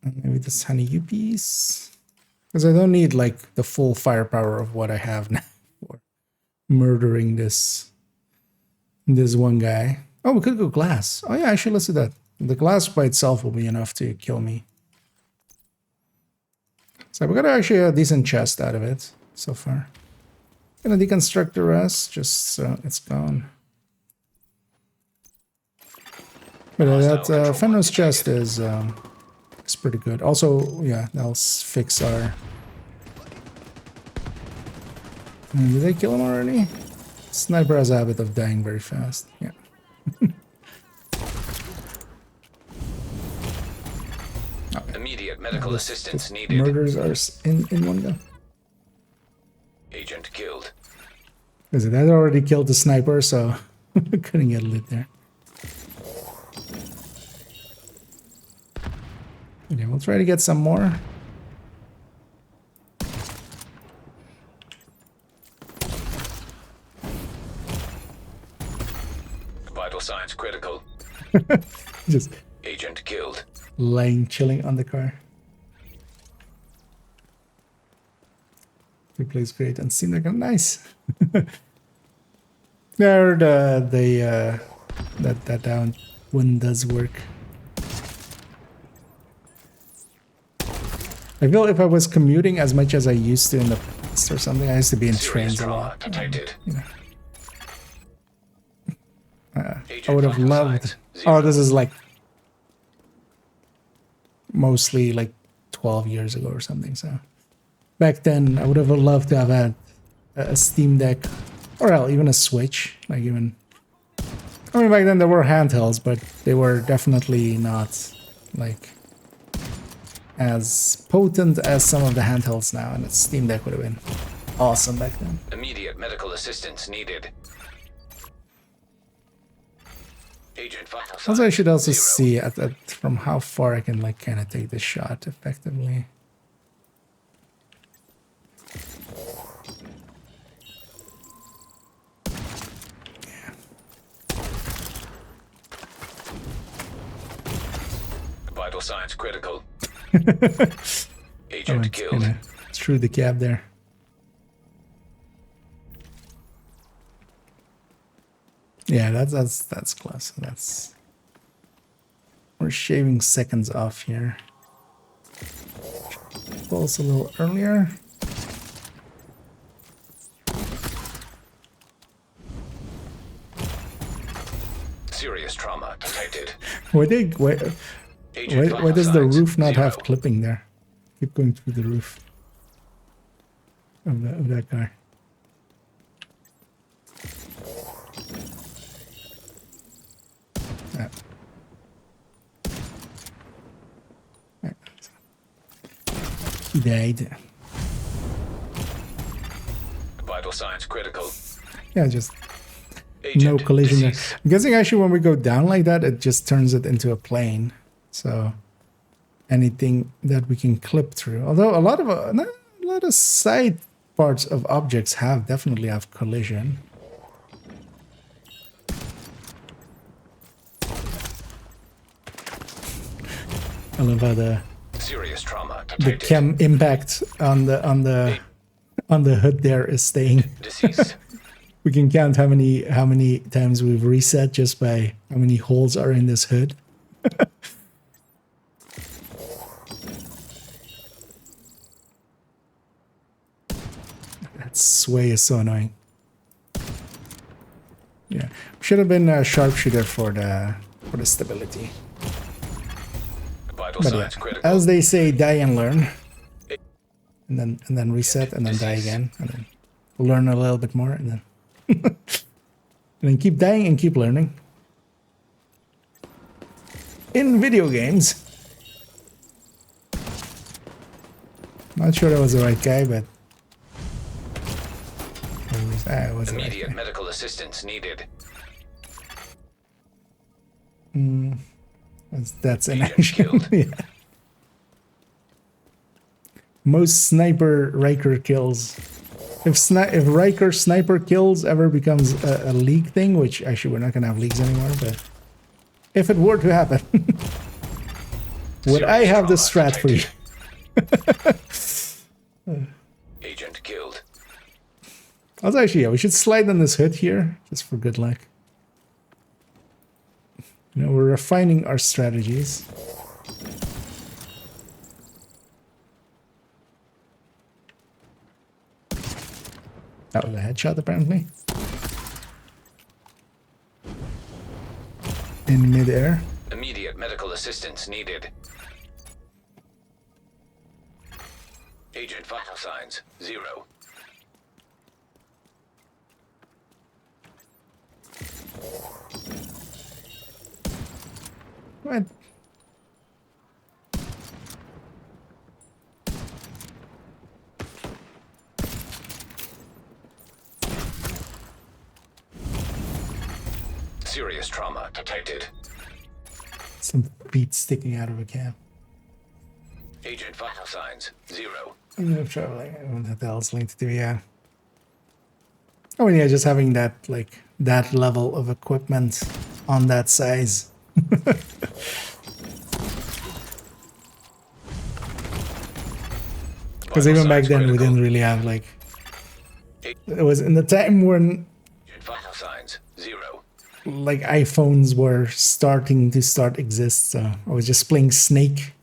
maybe this honey piece. Because I don't need like the full firepower of what I have now for murdering this one guy. Oh, we could go glass. Oh yeah, actually let's do that. The glass by itself will be enough to kill me. So we got actually a decent chest out of it so far. Gonna deconstruct the rest just so it's gone. But that Fenris chest is pretty good. Also, yeah, that'll fix our Did I kill him already? Sniper has a habit of dying very fast. Yeah. Immediate medical assistance needed. Murders are in one go. Agent killed. Because it had already killed the sniper, so couldn't get lit there. Okay, we'll try to get some more. Vital signs critical. Just Agent killed. lying, chilling on the car. Replays great and seemed like a nice. There, that down one does work. I feel if I was commuting as much as I used to in the past or something, I used to be in trains a lot. Detected. You know. I would have loved. Oh, this is like mostly like 12 years ago or something. So back then, I would have loved to have had a Steam Deck or hell, even a Switch. Like even, I mean, back then there were handhelds, but they were definitely not like as potent as some of the handhelds now. And a Steam Deck would have been awesome back then. Immediate medical assistance needed. Agent vital signs. Also, I should also 0. see from how far I can like kind of take the shot effectively. Vital signs critical. I Agent went killed. kinda through the cab there. Yeah, that's close. That's we're shaving seconds off here. Pulse a little earlier. Serious trauma detected. Why does the roof not have clipping there? Keep going through the roof of that car. Yeah. Yeah. He died. Vital signs critical. Yeah, just no collision there. I'm guessing actually when we go down like that, it just turns it into a plane. So anything that we can clip through. Although a lot of side parts of objects definitely have collision. I love how the Serious trauma detected. chem impact on the hood there is staying. Deceased. We can count how many times we've reset just by how many holes are in this hood. That sway is so annoying. Yeah, should have been a sharpshooter for the stability. Vital But signs yeah, critical. as they say, die and learn, and then reset, and then die again, and then learn a little bit more, and then and then keep dying and keep learning. In video games. Not sure that was the right guy, but it was the right Immediate guy. medical assistance needed. That's an action. Yeah. Most sniper Riker kills. If Riker sniper kills ever becomes a league thing, which actually we're not gonna have leagues anymore, but if it were to happen, would I have the strat for you? Agent killed. Also, actually, yeah, we should slide on this hood here just for good luck. You know, we're refining our strategies. That was a headshot, apparently. In midair. Immediate medical assistance needed. Agent vital signs 0. What? Serious trauma detected. Some feet sticking out of a cab. Agent vital signs 0. I'm traveling. I don't know what the hell it's linked to. Yeah. Oh, and yeah, just having that like that level of equipment on that size. Because even back then, we didn't really have like. It was in the time when Vital signs 0. like iPhones were starting to exist. So I was just playing Snake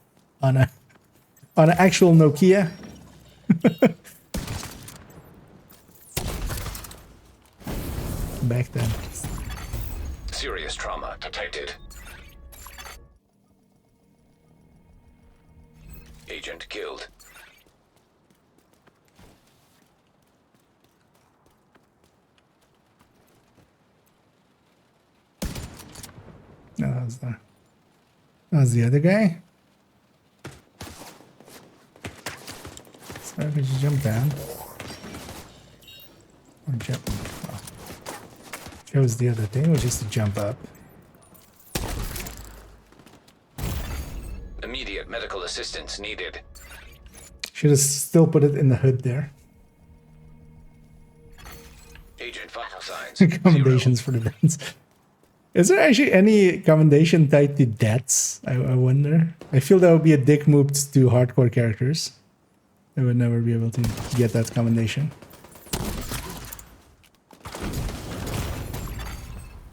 on an actual Nokia. Back then. Serious trauma detected. Agent killed. No, that was the other guy. So could you jump down? Or jump? Oh. Chose the other thing, which is to jump up. Immediate medical assistance needed. Should have still put it in the hood there. Agent vital signs. Commendations for the dance. Is there actually any commendation tied to deaths? I wonder. I feel that would be a dick move to hardcore characters. I would never be able to get that commendation.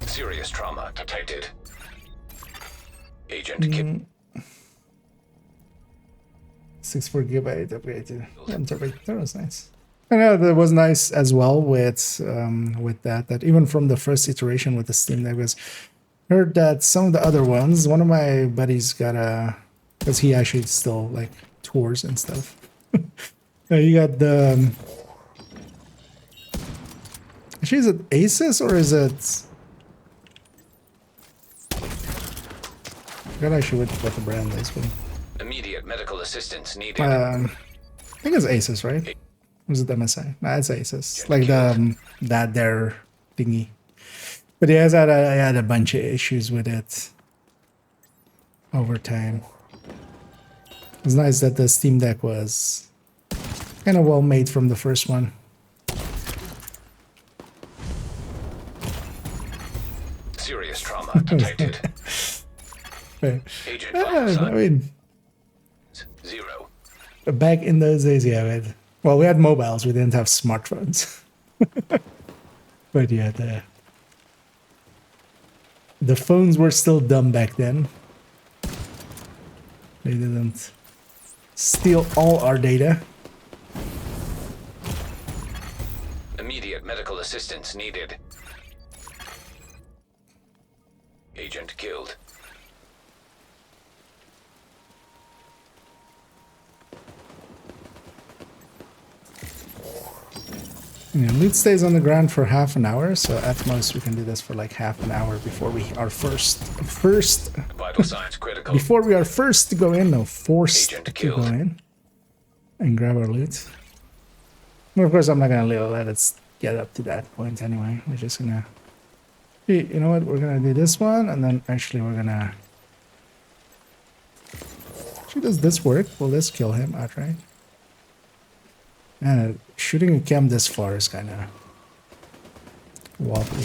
Serious trauma detected. Agent killed. 64 gigabyte upgrade to 1 terabyte. That was nice. I know that was nice as well with that even from the first iteration with the Steam Deck, was heard that some of the other ones, one of my buddies got a, because he actually still like tours and stuff. You got the actually, is it Asus or is it, I forgot actually what the brand is, but Immediate medical assistance needed. I think it's Asus, right? Was it MSI? Nah, it's Asus. Like the that their thingy. But yeah, I had a bunch of issues with it over time. It was nice that the Steam Deck was kind of well made from the first one. Serious trauma detected. Agent vital I signs mean, 0. back in those days, yeah, we had mobiles, we didn't have smartphones. But yeah, the phones were still dumb back then. They didn't steal all our data. Immediate medical assistance needed. Agent killed. Yeah, loot stays on the ground for half an hour, so at most we can do this for like half an hour before we are first Vital signs critical. before we are forced to go in Agent to killed. go in and grab our loot. Well, of course, I'm not gonna let it get up to that point anyway. We're just gonna, you know what? We're gonna do this one, and then actually we're gonna. Actually, does this work? Will this kill him outright? And shooting a chem this far is kind of wobbly.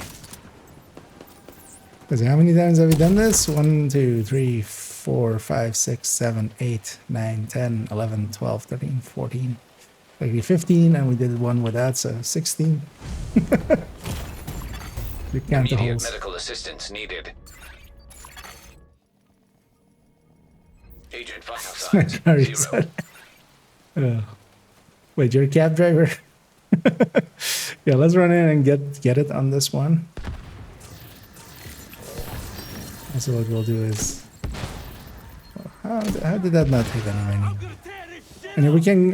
Because how many times have we done this? 1, 2, 3, 4, 5, 6, 7, 8, 9, 10, 11, 12, 13, 14, maybe 15, and we did one with that, so 16. You count the Immediate holes. medical assistance needed. Agent vital signs Gary 0. said. Wait, you're a cab driver? Yeah, let's run in and get it on this one. So what we'll do is, how did that not hit anybody? And we can,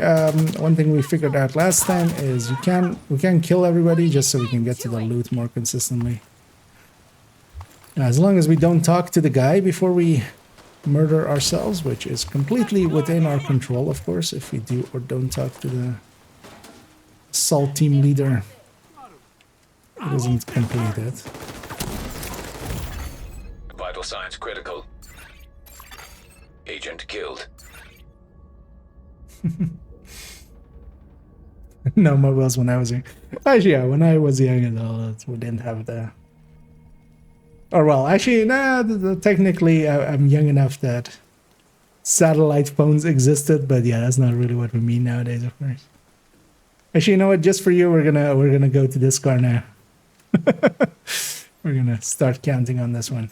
one thing we figured out last time is we can kill everybody just so we can get to the loot more consistently. As long as we don't talk to the guy before we murder ourselves, which is completely within our control, of course, if we do or don't talk to the assault team leader. It isn't completed. Vital signs critical. Agent killed. No mobiles when I was young. Actually, yeah, when I was young and all, we didn't have the... Or well, actually, nah, technically I'm young enough that satellite phones existed, but yeah, that's not really what we mean nowadays, of course. Actually, you know what? Just for you, we're gonna go to this car now. We're gonna start counting on this one.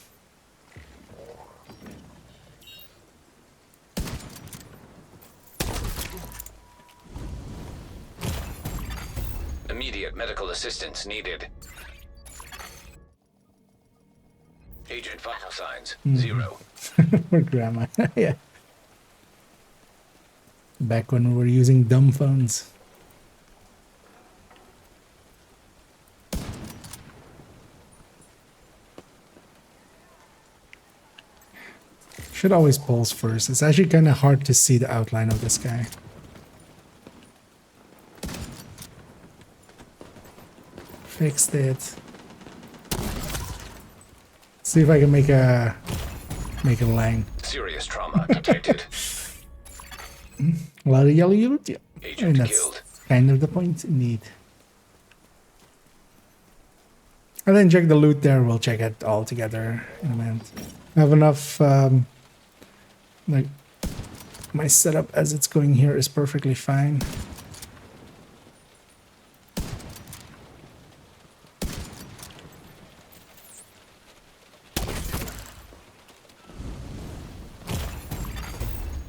Immediate medical assistance needed. Agent vital signs 0. For grandma. Yeah. Back when we were using dumb phones. Should always pulse first. It's actually kind of hard to see the outline of this guy. Fixed it. See if I can make a lang. Serious trauma detected. A lot of yellow. Yeah. Agent And that's killed. kind of the point, indeed. And then check the loot there. We'll check it all together in a minute. I have enough. Like my setup as it's going here is perfectly fine.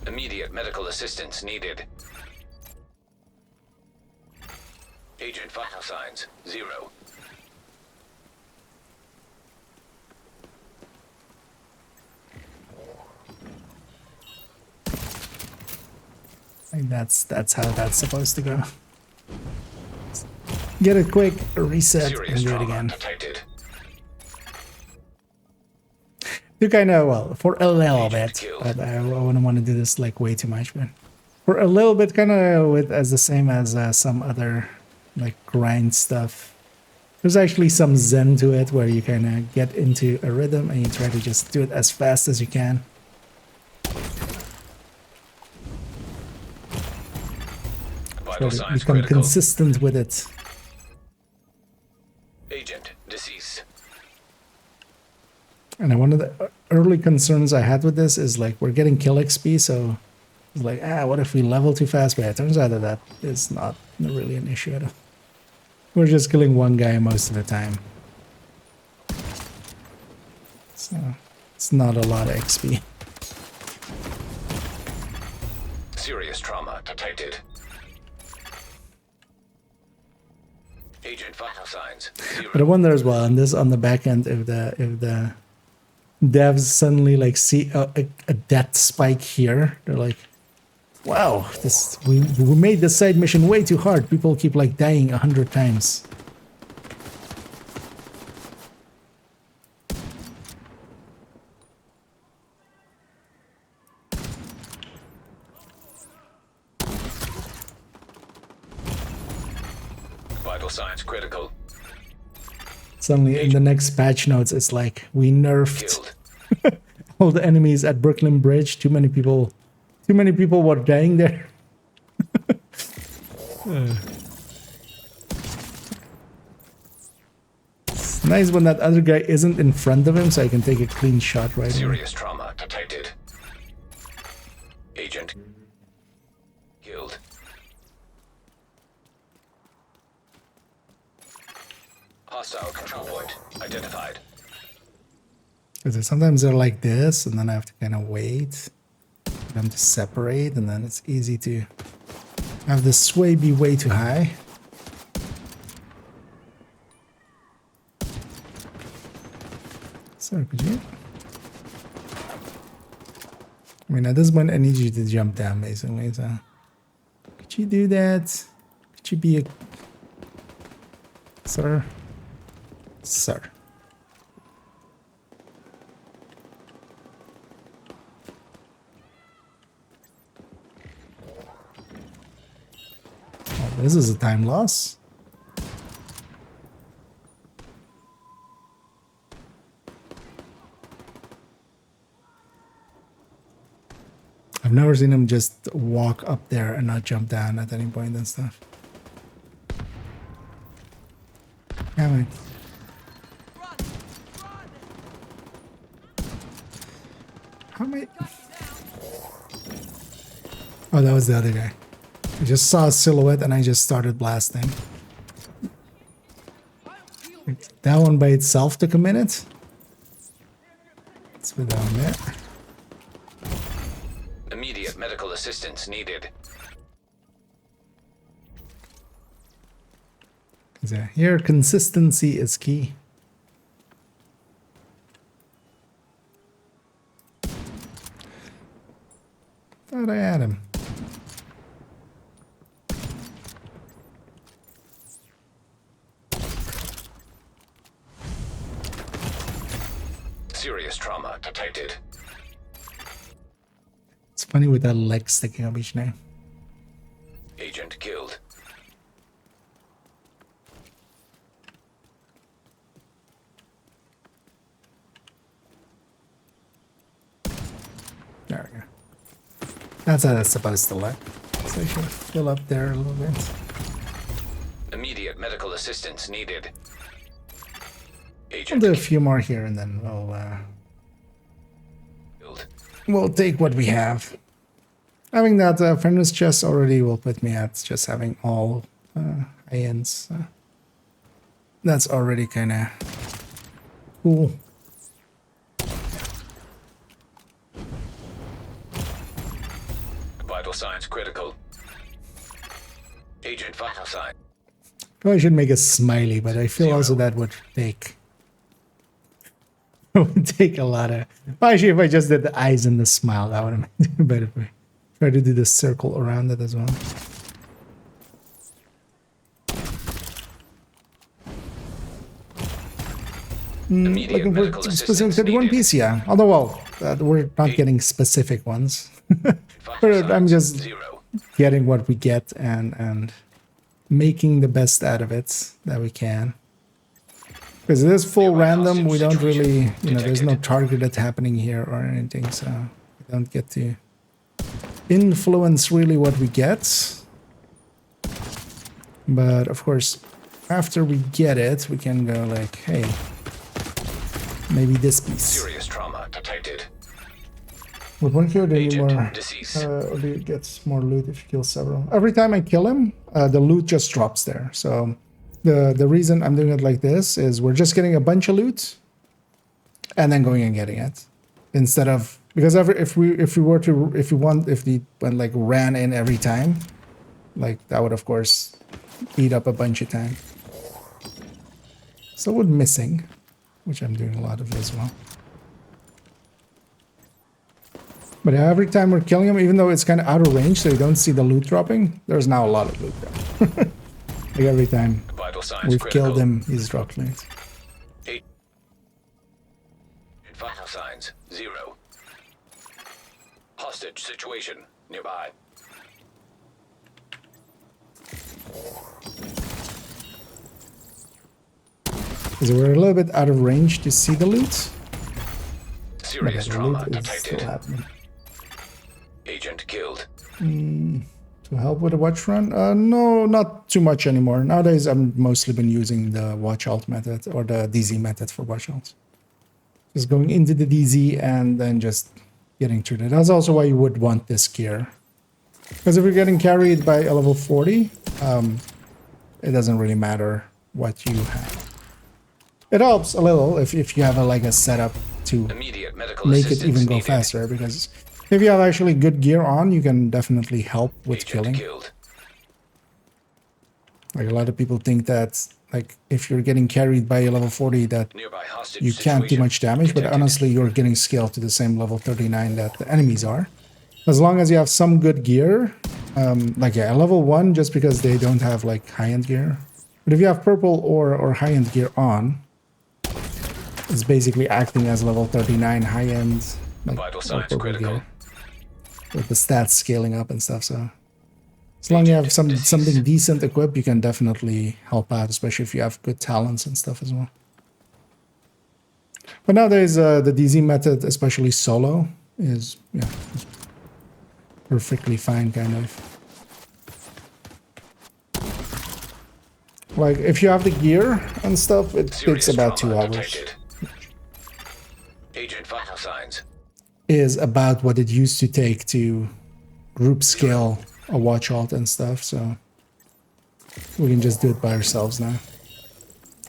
Immediate medical assistance needed. Agent vital signs 0. I think that's how that's supposed to go. Get a quick reset Serious and do it trauma again. detected. Do kind of, well, for a little bit, killed. but I wouldn't want to do this like way too much, but for a little bit, kind of with as the same as some other like grind stuff. There's actually some zen to it where you kind of get into a rhythm and you try to just do it as fast as you can. Vital Sort of signs become critical. consistent with it. Agent deceased. And one of the early concerns I had with this is like we're getting kill XP, so it's like, what if we level too fast? But it turns out that that is not really an issue at all. We're just killing one guy most of the time. So it's not a lot of XP. Serious trauma detected. Agent vital signs 0. But I wonder as well, and this on the back end, if the devs suddenly like see a death spike here, they're like, wow, this we made this side mission way too hard. People keep like dying 100 times. Vital signs critical. Suddenly in the next patch notes, it's like we nerfed all the enemies at Brooklyn Bridge. Too many people were dying there. It's nice when that other guy isn't in front of him, so I can take a clean shot right away. Serious trauma detected. Agent killed. Hostile control point identified. Because sometimes they're like this, and then I have to kind of wait for them to separate, and then it's easy to have the sway be way too high. Sorry, could you? I mean, at this point, I need you to jump down, basically, so... Could you do that? Could you be a... Sir? Sir. This is a time loss. I've never seen him just walk up there and not jump down at any point and stuff. Damn it. How am I? Oh, that was the other guy. I just saw a silhouette and I just started blasting. That one by itself took a minute. Let's put down there. Immediate medical assistance needed. Here, consistency is key. Thought I had him. Serious trauma detected. It's funny with that leg sticking up each now. Agent killed. There we go. That's how that's supposed to look. So I should fill up there a little bit. Immediate medical assistance needed. I'll do a few more here and then we'll take what we have. Having that furnace chest already will put me at just having all high ends. That's already kind of cool. Vital signs critical. Agent vital sign. Probably should make a smiley, but I feel also that would take a lot of. Actually, if I just did the eyes and the smile, that would have been better. If I try to do the circle around it as well. Looking for specific 31 piece, yeah. Although, well, we're not getting specific ones. But I'm just getting what we get and making the best out of it that we can. Because it is full random, we don't really, there's no targeted happening here or anything, so we don't get to influence really what we get. But of course, after we get it, we can go like, hey, maybe this piece. Serious trauma detected. With one kill, do you more, or do you get more loot if you kill several? Every time I kill him, the loot just drops there. So the reason I'm doing it like this is we're just getting a bunch of loot and then going and getting it instead of, because if we went like ran in every time, like that would of course eat up a bunch of time. So with missing, which I'm doing a lot of as well. But every time we're killing him, even though it's kind of out of range, so you don't see the loot dropping, there's now a lot of loot there. Like every time we've killed him, he's dropped loot. Vital signs 0. Hostage situation nearby. Because we're a little bit out of range to see the loot. Serious trauma loot is detected. still happening. Agent killed. To help with the watch run? No, not too much anymore. Nowadays, I've mostly been using the watch alt method or the DZ method for watch alt. Just going into the DZ and then just getting through that. That's also why you would want this gear. Because if you're getting carried by a level 40, it doesn't really matter what you have. It helps a little if you have a setup to make it even go faster, because if you have actually good gear on, you can definitely help with killing. Like a lot of people think that like if you're getting carried by a level 40 that you can't do much damage, but honestly you're getting scaled to the same level 39 that the enemies are. As long as you have some good gear, level 1 just because they don't have like high-end gear. But if you have purple or high-end gear on, it's basically acting as level 39 high-end like, Vital signs gear, with the stats scaling up and stuff. So As long as you have something decent equipped, you can definitely help out, especially if you have good talents and stuff as well. But nowadays, the DZ method, especially solo, is perfectly fine, kind of. Like, if you have the gear and stuff, it takes about 2 hours. Detected. Agent vital signs. Is about what it used to take to group scale a watch alt and stuff, so we can just do it by ourselves now.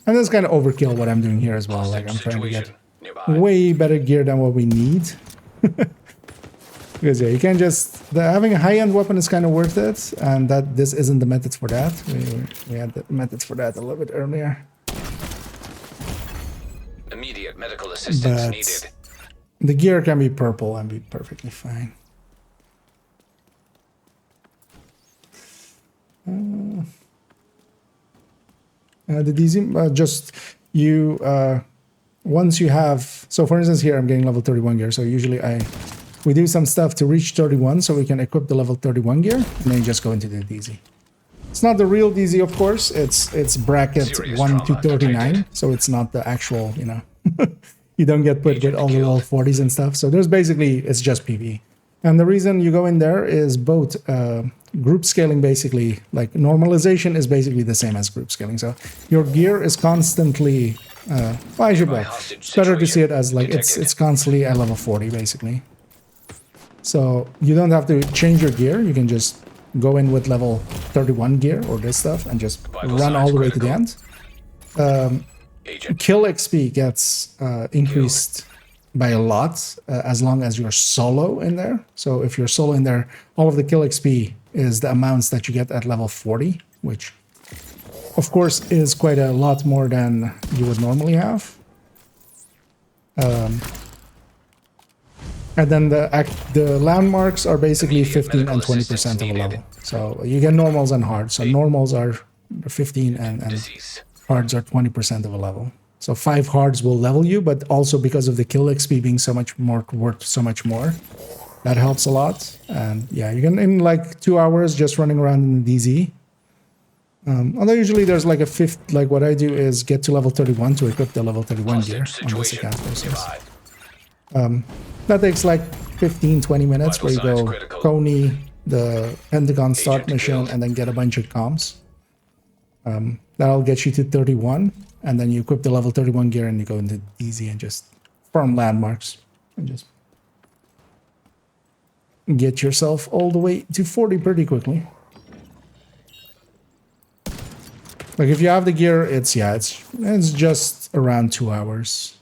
And that's kind of overkill what I'm doing here as well. Like, I'm trying to get way better gear than what we need. Because yeah, you can't just having a high-end weapon is kind of worth it, and that this isn't the methods for that. We had the methods for that a little bit earlier. Immediate medical assistance needed. The gear can be purple and be perfectly fine. The DZ, just you, once you have, so for instance here I'm getting level 31 gear, so usually we do some stuff to reach 31 so we can equip the level 31 gear, and then you just go into the DZ. It's not the real DZ, of course, it's bracket 1 to 39, so it's not the actual, you know, you don't get put with all the level 40s and stuff, so there's basically, it's just PvE. And the reason you go in there is both group scaling, basically, like normalization is basically the same as group scaling. So your gear is constantly, well, I should it's better to see it as like it's constantly at level 40, basically. So you don't have to change your gear. You can just go in with level 31 gear or this stuff and just run all the way to the end. Kill XP gets increased by a lot as long as you're solo in there. So if you're solo in there, all of the kill XP is the amounts that you get at level 40, which of course is quite a lot more than you would normally have. And then the landmarks are basically 15 and 20% of a level. So you get normals and hards. So normals are 15 and hards are 20% of a level. So 5 hards will level you, but also because of the kill XP being so much more worth so much more, that helps a lot. And yeah, you can in like 2 hours just running around in the DZ. Although usually there's like a fifth, like what I do is get to level 31 to equip the level 31 gear on this account process. That takes like 15-20 minutes where you go Coney, the Pentagon start mission, and then get a bunch of comms. That'll get you to 31, and then you equip the level 31 gear and you go into DZ and just farm landmarks and just get yourself all the way to 40 pretty quickly. Like if you have the gear, it's just around 2 hours.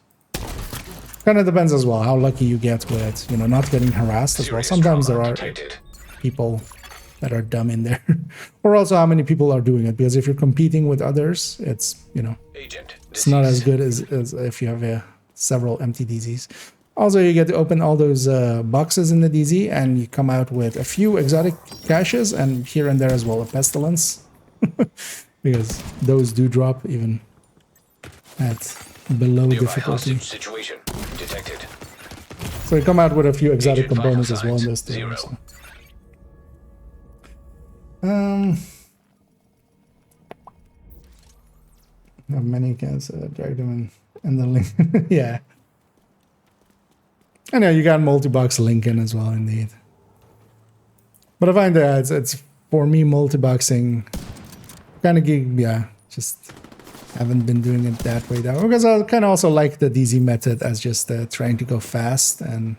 Kind of depends as well how lucky you get with, you know, not getting harassed as well. Sometimes there are people that are dumb in there, or also how many people are doing it. Because if you're competing with others, it's, you know, it's not as good as if you have several empty DZs. Also, you get to open all those boxes in the DZ, and you come out with a few exotic caches, and here and there as well a pestilence. Because those do drop even at below difficulty. Situation detected. So you come out with a few exotic components as well in this too. So. Have many cats drag them in the link. Yeah. I know you got multi-box Lincoln as well, indeed. But I find that it's for me multi-boxing kind of gig, yeah, just haven't been doing it that way though, because I kind of also like the DZ method as just trying to go fast and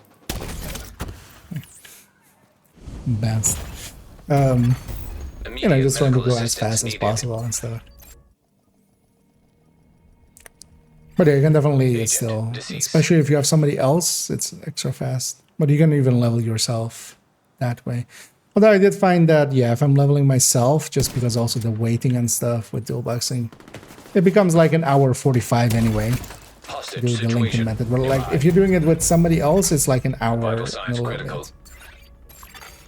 bounced. You know, just trying to go as fast as possible and stuff. But yeah, you can definitely still, especially if you have somebody else, it's extra fast. But you can even level yourself that way. Although I did find that, yeah, if I'm leveling myself, just because also the waiting and stuff with dual boxing, it becomes like an hour 45 anyway to do the Lincoln method. But like if you're doing it with somebody else, it's like an hour and a little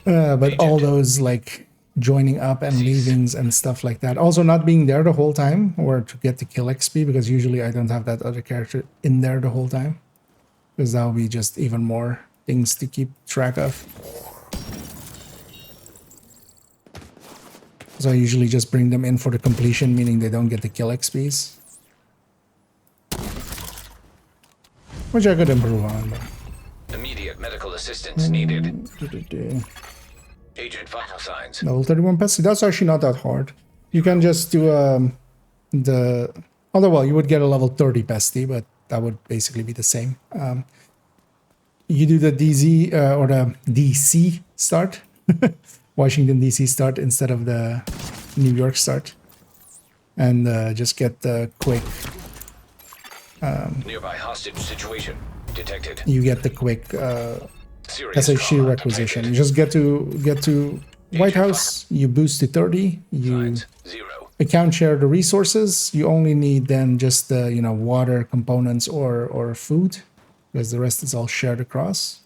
bit. But all those like joining up and leavings and stuff like that. Also not being there the whole time or to get the kill XP, because usually I don't have that other character in there the whole time. Because that'll be just even more things to keep track of. So I usually just bring them in for the completion, meaning they don't get the kill XPs. Which I could improve on, but... Immediate medical assistance needed. Agent vital signs. Level 31 pesty. That's actually not that hard. You can just do the... Although, well, you would get a level 30 pesty, but that would basically be the same. You do the DZ or the DC start. Washington DC start instead of the New York start. And just get the quick... Nearby hostage situation detected. You get the quick SHC requisition. You just get to White House, you boost to 30, you account share the resources. You only need then just the water components or food, because the rest is all shared across.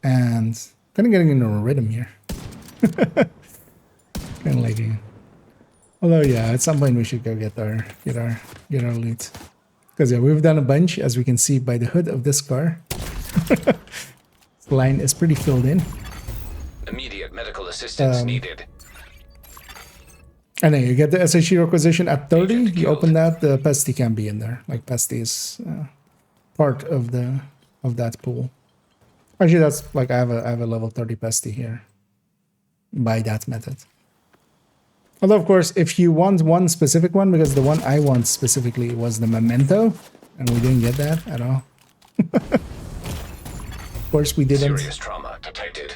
And kind of getting into a rhythm here. Kind of like it. Although yeah, at some point we should go get our loot. Because yeah, we've done a bunch, as we can see by the hood of this car. The line is pretty filled in. Immediate medical assistance needed. And then you get the SHC requisition at 30. You open that, the pesty can be in there. Like pesty is part of that pool. Actually, that's like I have a level 30 pesty here by that method. Although, of course, if you want one specific one, because the one I want specifically was the memento, and we didn't get that at all. Of course, we didn't. Serious trauma detected.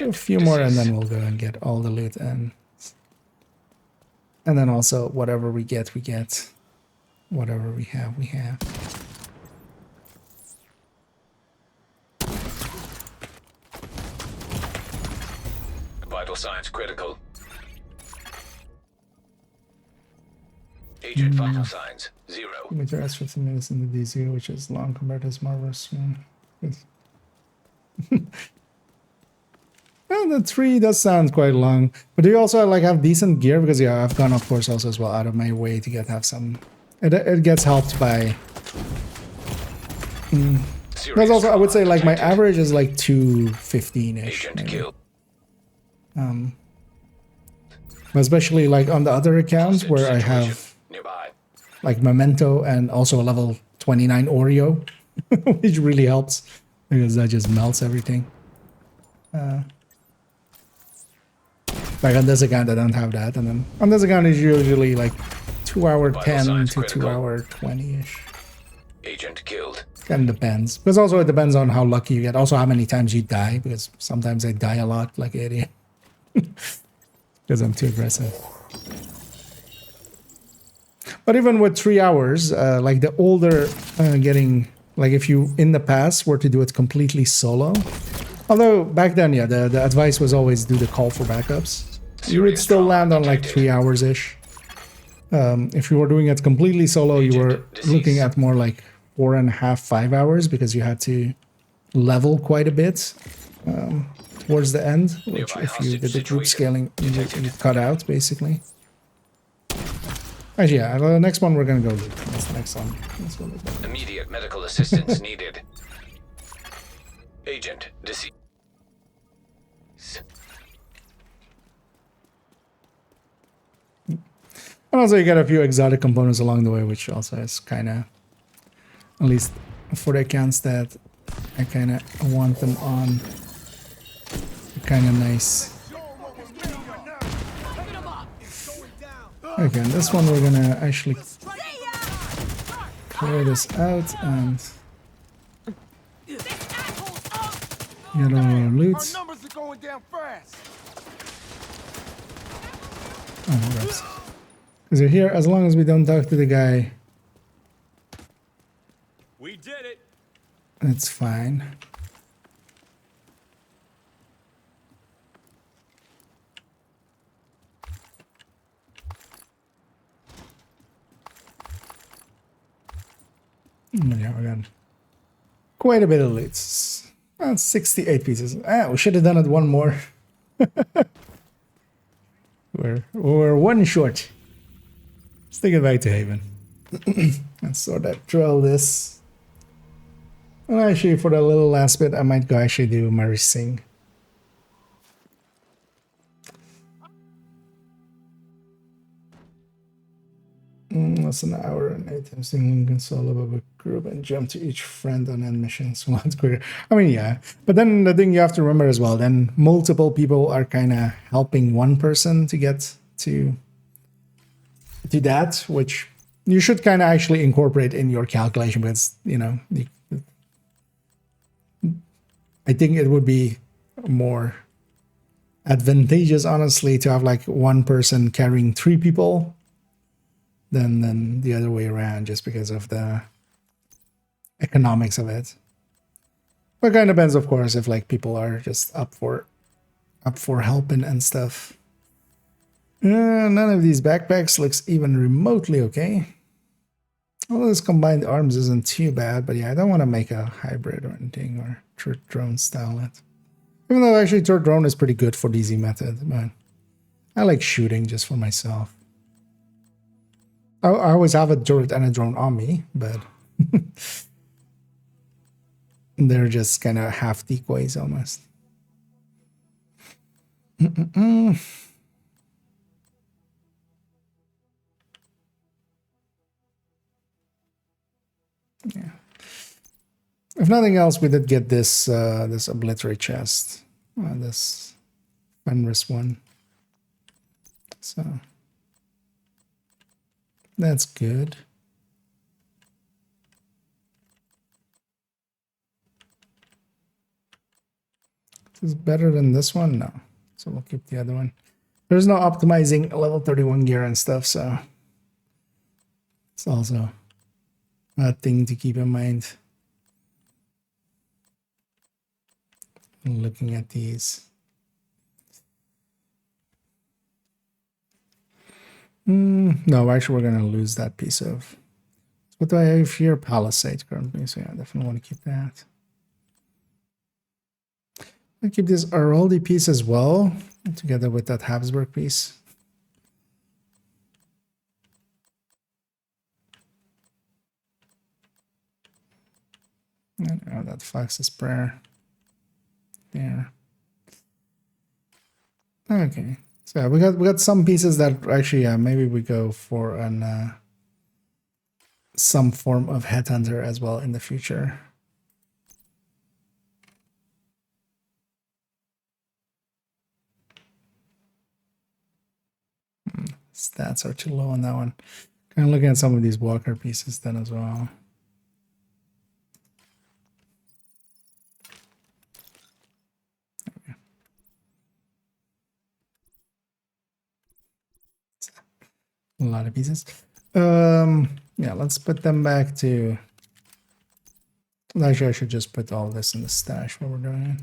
A few more, and then we'll go and get all the loot, and then also whatever we get, we get. Whatever we have, we have. Vital signs critical. Agent vital signs 0. Major S 15 minutes in the D0, which is long compared to his marvelous. Well, the 3 does sound quite long, but do you also like have decent gear? Because yeah, I've gone of course also as well out of my way to have some. It gets helped by. That's also I would say like my average is like 215-ish. Especially like on the other accounts where I have like memento and also a level 29 Oreo, which really helps because that just melts everything. Like on this account I don't have that, and then on this account is usually like 2 hour 10 to 2 hour 20-ish. Agent killed. Kind of depends, because also it depends on how lucky you get, also how many times you die, because sometimes I die a lot like an idiot. Because I'm too aggressive. But even with 3 hours, like the older getting, like if you in the past were to do it completely solo, although back then, yeah, the advice was always do the call for backups. You would still land on like 3 hours ish. If you were doing it completely solo, you were looking at more like 4.5, 5 hours, because you had to level quite a bit. Towards the end, which if you did the group scaling, you cut out basically. Actually, yeah, the next one we're gonna go. That's the next one. Immediate medical assistance needed. Agent deceased. And also, you get a few exotic components along the way, which also is kind of, at least for the accounts that I kind of want them on. Kind of nice. Okay, this one we're gonna actually clear this out and get all our loot. Oh, rest. Because you're here, as long as we don't talk to the guy, we did it. It's fine. Yeah, we got quite a bit of loot. 68 pieces. We should have done it one more. we're one short. Let's take it back to Haven. Let's sort of drill this. Well, actually, for the little last bit, I might go actually do my sing. That's an hour and 8 times singing console of a group and jump to each friend on end missions. So that's quicker. I mean, yeah. But then the thing you have to remember as well, then multiple people are kind of helping one person to get to that, which you should kind of actually incorporate in your calculation because, you know, I think it would be more advantageous, honestly, to have like one person carrying 3 people than the other way around, just because of the economics of it. But it kind of depends, of course, if like people are just up for helping and stuff. None of these backpacks looks even remotely okay. Well, this combined arms isn't too bad, but yeah, I don't want to make a hybrid or anything or turret drone style it. Even though actually turret drone is pretty good for DZ method, but I like shooting just for myself. I always have a turret and a drone on me, but they're just kind of half decoys almost. Yeah. If nothing else, we did get this this obliterate chest, this Fenris one. So that's good. Is better than this one? No. So we'll keep the other one. There's no optimizing level 31 gear and stuff, so it's also a thing to keep in mind. Looking at these. No, actually we're gonna lose that piece of. What do I have here? Palisade currently, so yeah, I definitely want to keep that. I'll keep this Araldi piece as well, together with that Habsburg piece. And that Fox's Prayer there. Okay, so we got some pieces that actually, maybe we go for an some form of headhunter as well in the future. Stats are too low on that one. Kind of looking at some of these Walker pieces then as well. A lot of pieces. Yeah, let's put them back to. Actually, I should just put all this in the stash while we're doing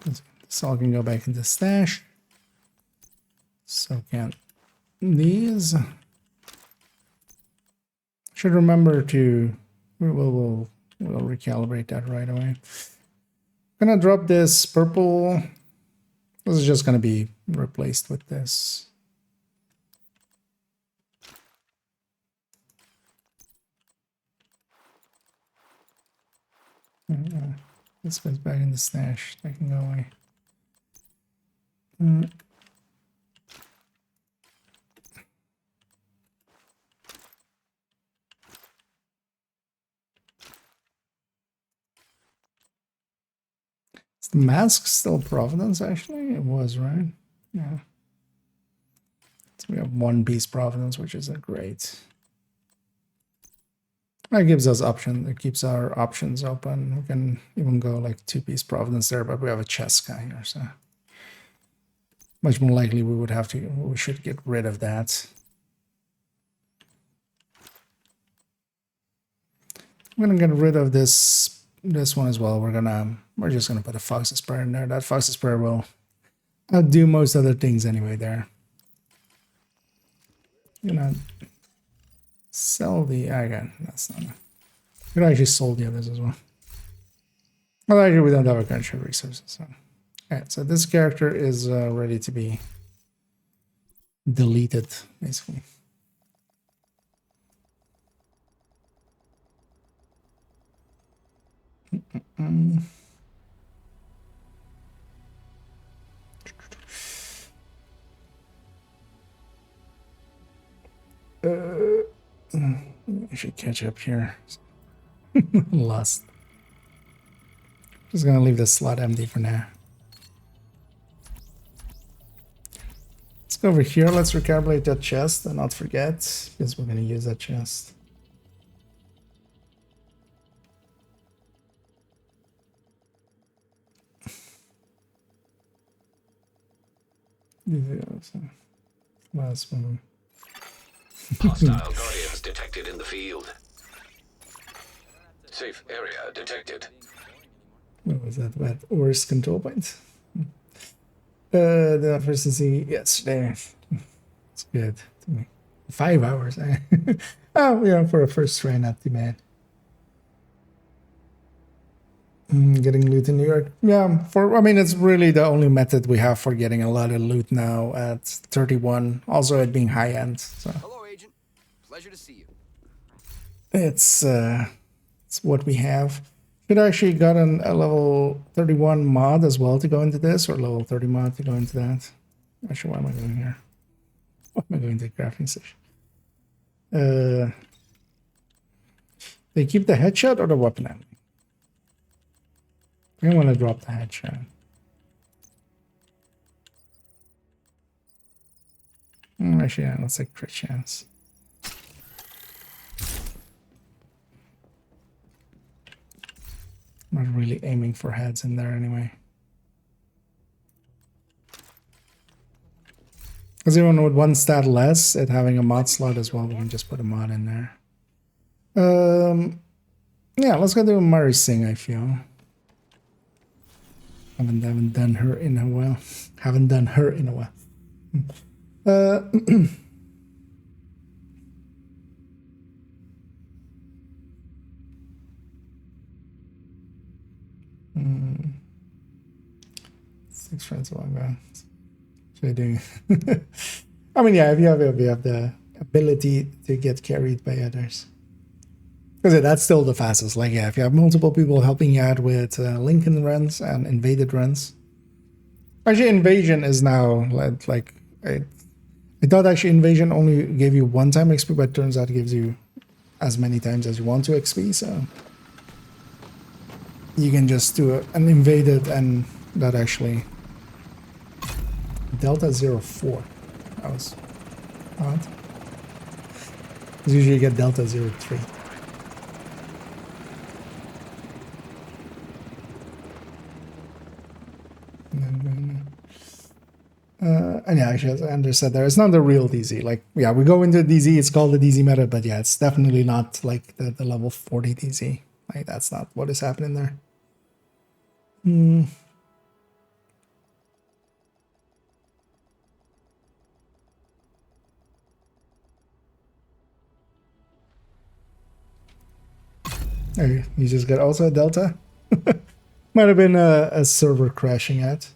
it. This all can go back into stash. So can these. Should remember to. We'll recalibrate that right away. I'm gonna drop this purple. This is just gonna be replaced with this. This goes back in the stash. That can go away. Is the mask still Providence, actually? It was, right? Yeah. So we have one piece Providence, which isn't great. That gives us option. It keeps our options open. We can even go like 2-piece Providence there, but we have a chest guy here, so much more likely we should get rid of that. I'm gonna get rid of this one as well. We're just gonna put a Fox's Prayer in there. That Fox's Prayer will outdo most other things anyway there. You know. Sell the again. That's not. We actually sold the others as well. Well, actually, we don't have a country resources. So. Alright, so this character is ready to be deleted, basically. I should catch up here. Lost. Just gonna leave this slot empty for now. Let's go over here. Let's recalibrate that chest and not forget, because we're gonna use that chest. Last one. Hostile guardians detected in the field. Safe area detected. What was that? What? Ores control point? The efficiency, yes, there. It's good to me. 5 hours. Oh, yeah, for a first try, not too bad. Getting loot in New York. Yeah, I mean, it's really the only method we have for getting a lot of loot now at 31. Also, it being high end. So. Hello, Agent. Pleasure to see you. It's what we have. Should I actually gotten a level 31 mod as well to go into this, or level 30 mod to go into that? Actually, why am I going here? Why am I going to the crafting station? They keep the headshot or the weapon ammo? I want to drop the headshot. Actually, yeah, let's take crit chance. Not really aiming for heads in there anyway. Because even with one stat less, it having a mod slot as well, we can just put a mod in there. Yeah, let's go do Murray Singh, I feel. Haven't done her in a while. Haven't done her in a while. Six friends while ago. What are doing? I mean, yeah, if you have the ability to get carried by others. Because that's still the fastest. Like, yeah, if you have multiple people helping you out with Lincoln runs and invaded runs. Actually, invasion is now like I thought actually invasion only gave you one time XP, but it turns out it gives you as many times as you want to XP. So you can just do an invaded, and that actually Delta 04. That was odd. Usually you get Delta 03. And yeah, actually, as Andrew said there, it's not the real DZ. Like, yeah, we go into DZ, it's called the DZ meta, but yeah, it's definitely not like the level 40 DZ. Like, that's not what is happening there. Okay, you just got also a Delta? Might have been a server crashing at.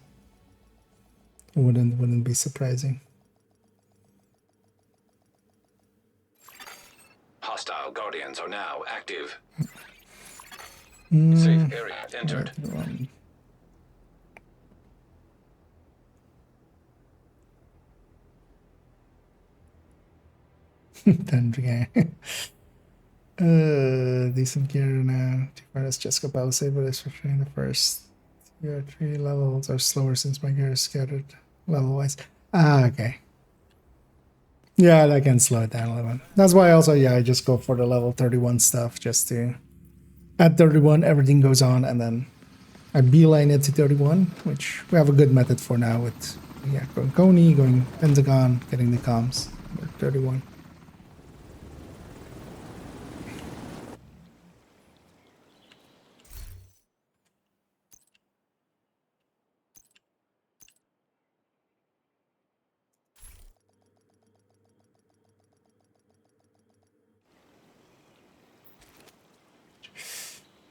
Wouldn't be surprising. Hostile guardians are now active. Safe area entered. Decent gear now. T-Fires Jessica Battle Saber is for the first 2 or 3 levels are slower since my gear is scattered level-wise. Ah, okay. Yeah, that can slow it down a little bit. That's why also, yeah, I just go for the level 31 stuff, just to... At 31, everything goes on, and then I beeline it to 31, which we have a good method for now with, yeah, going Coney, going Pentagon, getting the comms. 31.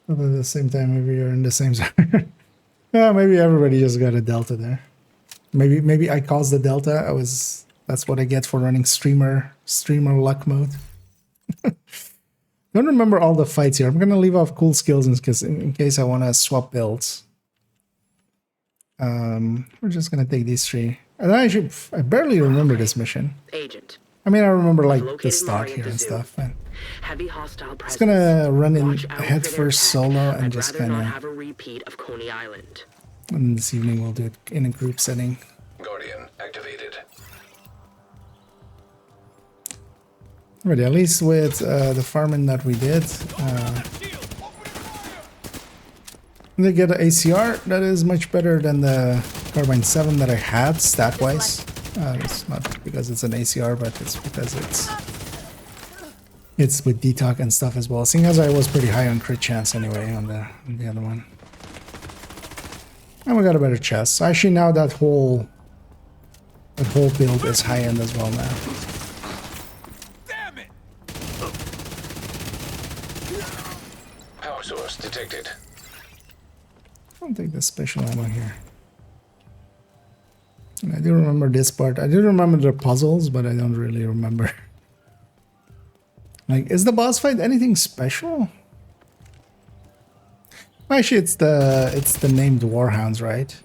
At the same time, maybe you're in the same zone. Yeah, maybe everybody just got a Delta there. Maybe I caused the Delta. That's what I get for running streamer luck mode. Don't remember all the fights here. I'm gonna leave off cool skills in case I want to swap builds. We're just gonna take these three. And I barely remember this mission. Agent. I mean, I remember like I've the located start Mari at here the and zoo. stuff. And Heavy hostile it's presence. gonna run in Watch out head for their first tech. solo and I'd just rather kind not of. have a repeat of Coney Island. And this evening we'll do it in a group setting. Guardian activated. Alright, at least with the farming that we did, they get an ACR that is much better than the Carbine 7 that I had stat-wise. It's not because it's an ACR, but it's because it's with DTOC and stuff as well. Seeing as I was pretty high on crit chance anyway on the other one. And we got a better chest. So actually now that whole build is high end as well now. Power source detected. I don't think there's special ammo here. And I do remember this part. I do remember the puzzles, but I don't really remember. Like, is the boss fight anything special? Actually, it's the named warhounds, right?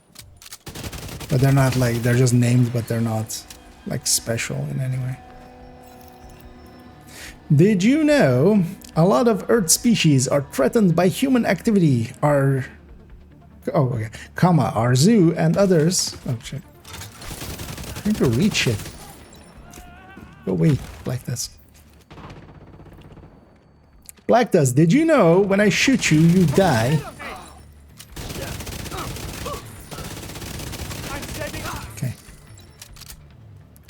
But they're not like, they're just named, but they're not like special in any way. Did you know a lot of Earth species are threatened by human activity? Our zoo and others. Oh shit! I need to reach it. Go away, like this. Black Dust, did you know when I shoot you, you die? Okay.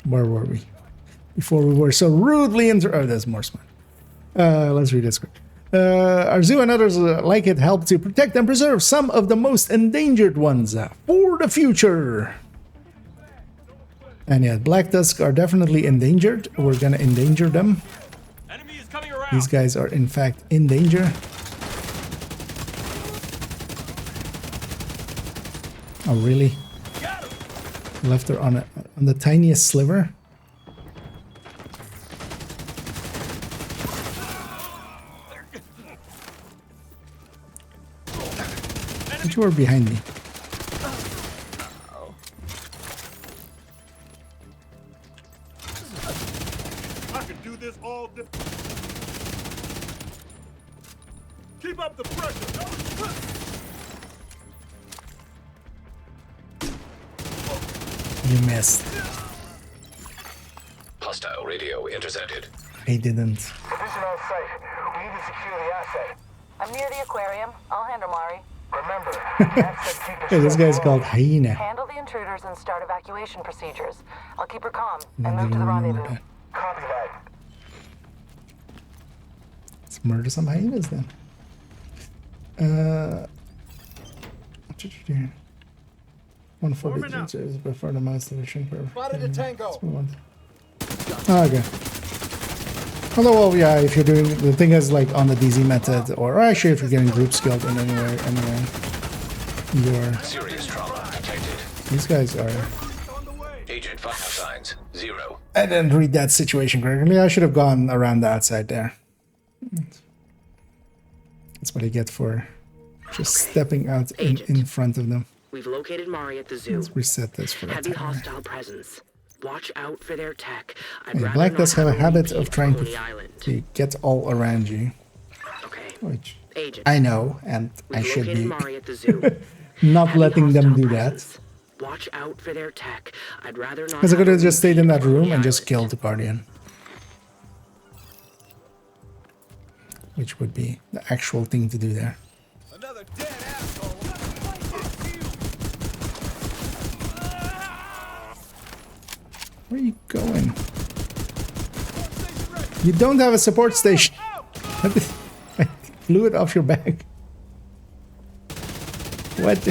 Where were we? Before we were so rudely oh, there's more smart. Let's read this quick. Our zoo and others like it help to protect and preserve some of the most endangered ones for the future. And yeah, Black Dusk are definitely endangered. We're gonna endanger them. These guys are in fact in danger. Oh really? Left her on the tiniest sliver. But you were behind me. I can do this all day. Keep up the pressure. You missed. Hostile radio intercepted. I didn't. Position on site. We need to secure the asset. I'm near the aquarium. I'll handle Mari. Remember, the asset keeper. Hey, this guy's called Hyena. Handle the intruders and start evacuation procedures. I'll keep her calm I and move didn't to the remember rendezvous. that. Copy that. Let's murder some hyenas then. What did you do? 140 teachers before the mouse division. Spotted a tango. Oh, okay. Although, well, yeah, if you're doing the thing is like on the DZ method, or actually if you're getting group skilled in anyway, you're. Serious trauma detected. These guys are. Agent vital signs 0. I didn't read that situation correctly. I should have gone around the outside there. That's what I get for just stepping out in front of them. We've located Mari at the zoo. Let's reset this for a Heavy time. hostile presence. Watch out for their tech. Yeah, Black does have a habit of trying to get all around you. Okay. Which Agent. I know, and I We've should located be Mari at the zoo. not letting them do that. Watch out for their tech. I'd rather not. Because I could have have just stayed in that room and just killed the Guardian. Which would be the actual thing to do there. Another dead asshole. Where are you going? You don't have a support station. I flew it off your back. What?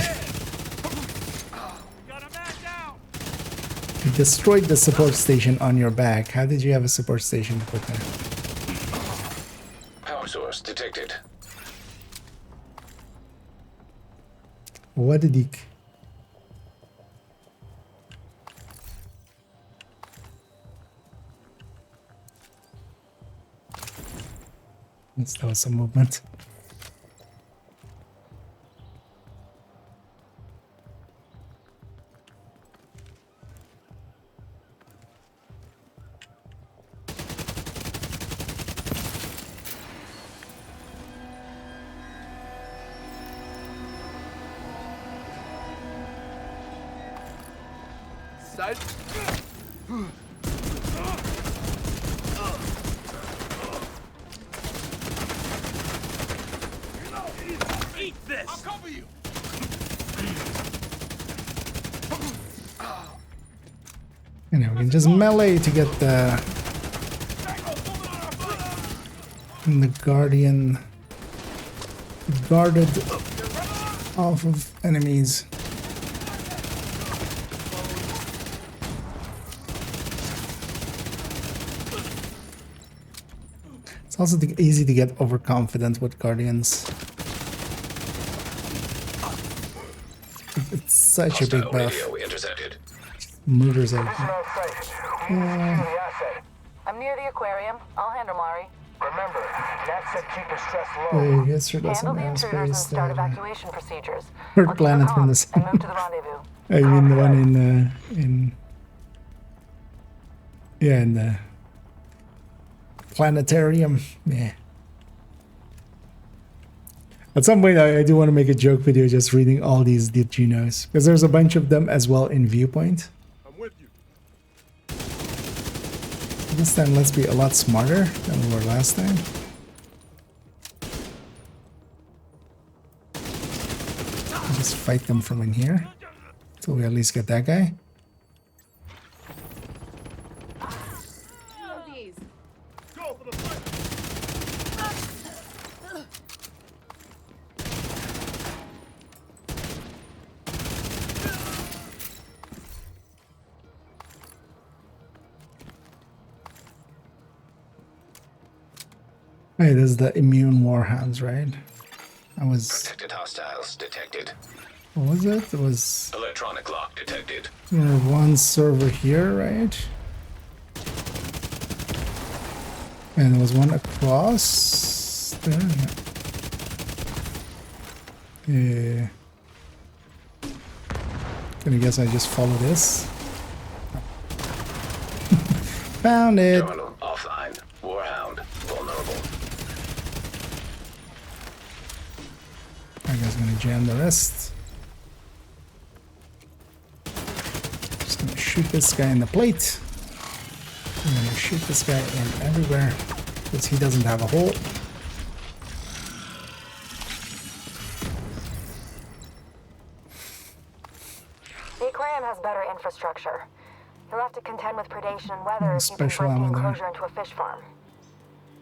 You destroyed the support station on your back. How did you have a support station to put there? Power source detected. What did he... That was some movement. Side. Eat this! I'll cover you! You know, we can just melee to get the Guardian guarded off of enemies. It's also easy to get overconfident with Guardians. It's such a big buff. Murders everything. I'm near the aquarium. I'll handle Mari. Remember, Nat said keep your stress Yeah, he sure doesn't Handle the have intruders and space. start evacuation procedures. Hurt planet from this. And move to the rendezvous. I mean the one in yeah, in the planetarium. Yeah. At some point, I do want to make a joke video just reading all these Did You Knows, because there's a bunch of them as well in Viewpoint. I'm with you. This time, let's be a lot smarter than we were last time. Just fight them from in here until we at least get that guy. Hey, this is the immune warhounds, right? I was. Protected hostiles detected. What was it? It was. Electronic lock detected. One server here, right? And there was one across there. Yeah. Gonna guess I just follow this. Found it. Terminal offline. Warhound vulnerable. I guess I'm gonna jam the rest. Just gonna shoot this guy in the plate. I'm gonna shoot this guy in everywhere because he doesn't have a hole. The aquarium has better infrastructure. You'll have to contend with predation and weather if you can Special break the ammo there. enclosure into a fish farm.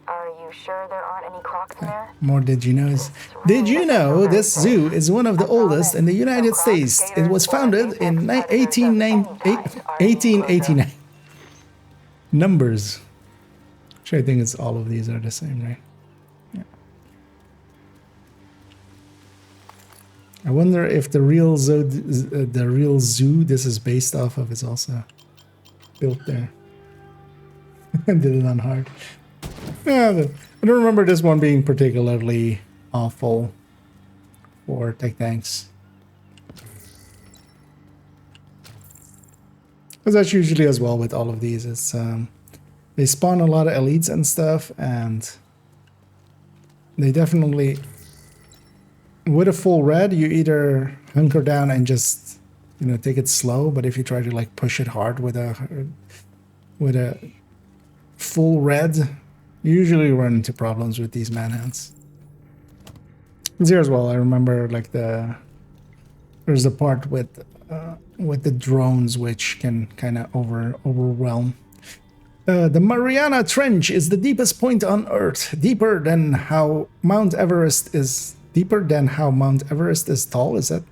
Are you sure there aren't any crocs in there? More Did You Knows. Did you know this zoo is one of the oldest in the United States? It was founded in 1889. Numbers. Actually, I think it's all of these are the same, right? Yeah. I wonder if the real zoo this is based off of is also built there. Did it on hard. Yeah, I don't remember this one being particularly awful for tech tanks. Because that's usually as well with all of these. It's they spawn a lot of elites and stuff, and they definitely, with a full red, you either hunker down and just, you know, take it slow. But if you try to like push it hard with a full red, you usually run into problems with these manhunts. Here as well, I remember like there's a part with the drones which can kind of overwhelm. The Mariana Trench is the deepest point on Earth, deeper than how Mount Everest is tall. Is that?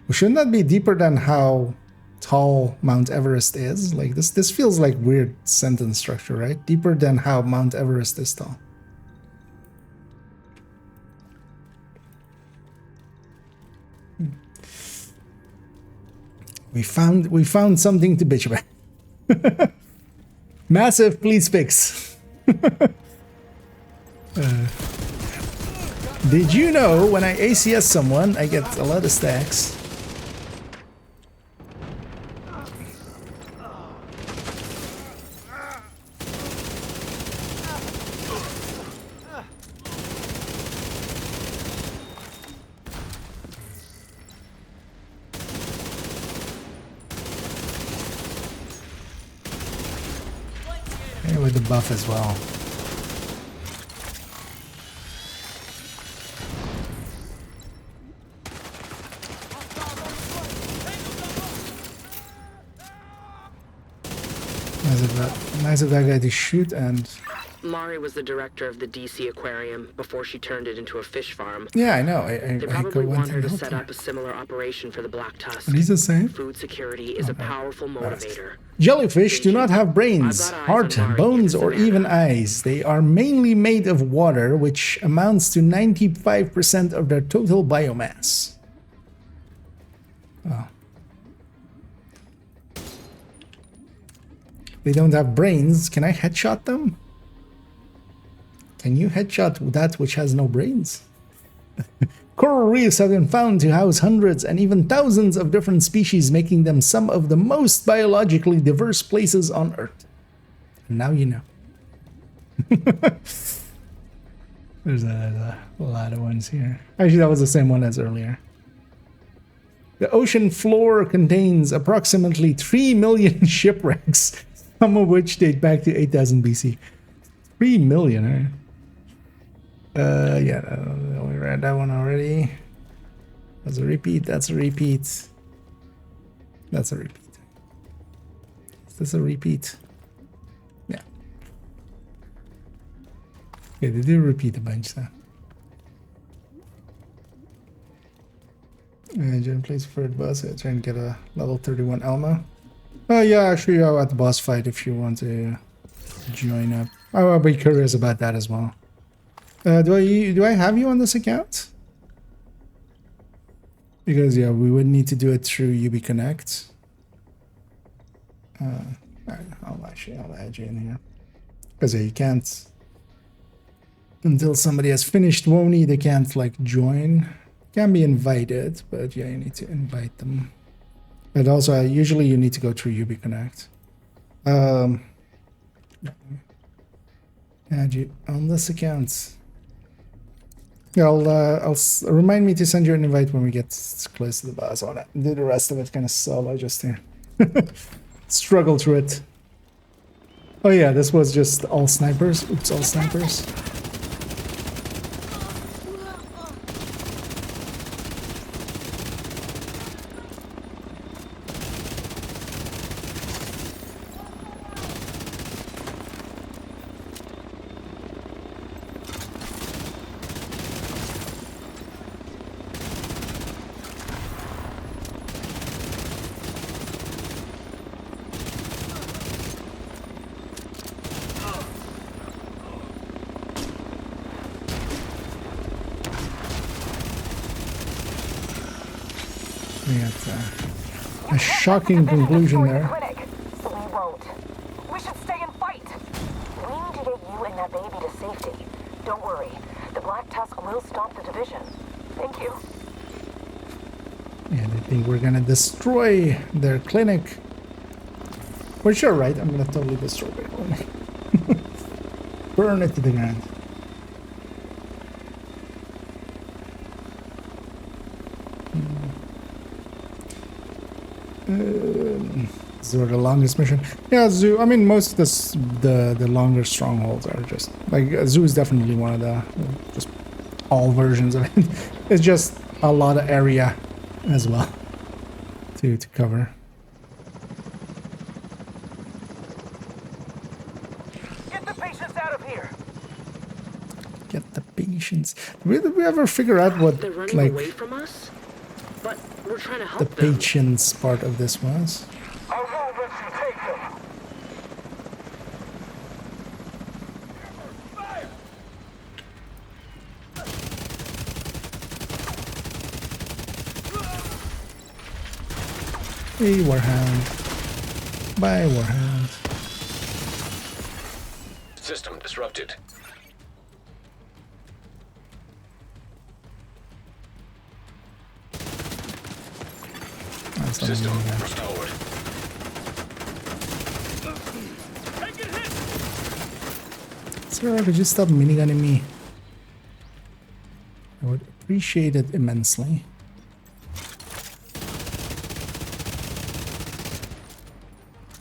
Well, shouldn't that be deeper than how tall Mount Everest is? Like this feels like weird sentence structure, right? Deeper than how Mount Everest is tall. We found something to bitch about. Massive, please fix. Did you know when I ACS someone, I get a lot of stacks? And with the buff as well. Nice of that guy to shoot. And Mari was the director of the DC aquarium before she turned it into a fish farm. yeah, I know. They probably want her to set up a similar operation for the Black Tusk. What is it saying? Food security is a powerful motivator. Jellyfish do not have brains, heart, bones, or even eyes. They are mainly made of water, which amounts to 95% of their total biomass. Oh. They don't have brains. Can I headshot them? Can you headshot that which has no brains? Coral reefs have been found to house hundreds and even thousands of different species, making them some of the most biologically diverse places on Earth. And now you know. There's a lot of ones here. Actually, that was the same one as earlier. The ocean floor contains approximately 3 million shipwrecks, some of which date back to 8000 BC. 3 million, eh? Yeah, we read that one already. That's a repeat, that's a repeat. That's a repeat. Is this a repeat? Yeah. Okay, they do repeat a bunch though. Jen plays third boss. I try and get a level 31 Elma. Oh yeah, actually at the boss fight if you want to join up. I'll be curious about that as well. Do I have you on this account? Because yeah, we would need to do it through UB Connect. I'll add you in here. Because yeah, you can't until somebody has finished WONI, they can't like join. Can be invited, but yeah, you need to invite them. But also, usually you need to go through UB Connect. Add you on this account. Yeah, I'll remind me to send you an invite when we get close to the boss. I wanna do the rest of it kind of solo, just to struggle through it. Oh yeah, this was just all snipers. Oops, all snipers. A shocking conclusion there. So we won't. We should stay and fight. We need to get you and that baby to safety. Don't worry. The Black Tusk will stop the division. Thank you. And I think we're gonna destroy their clinic. For sure, right? I'm gonna totally destroy their clinic. Burn it to the ground. Zoo, the longest mission. Yeah, Zoo. I mean, most of the longer strongholds are just like Zoo is definitely one of the just all versions of it. It's just a lot of area as well to cover. Get the patients out of here. Get the patients. Did we ever figure out what They're running like away from us, but we're trying to help the them. patients part of this was? I won't let you take them. Hey, Warhound. Bye, Warhound. System disrupted. System restored. Sir, could you stop minigunning me? I would appreciate it immensely.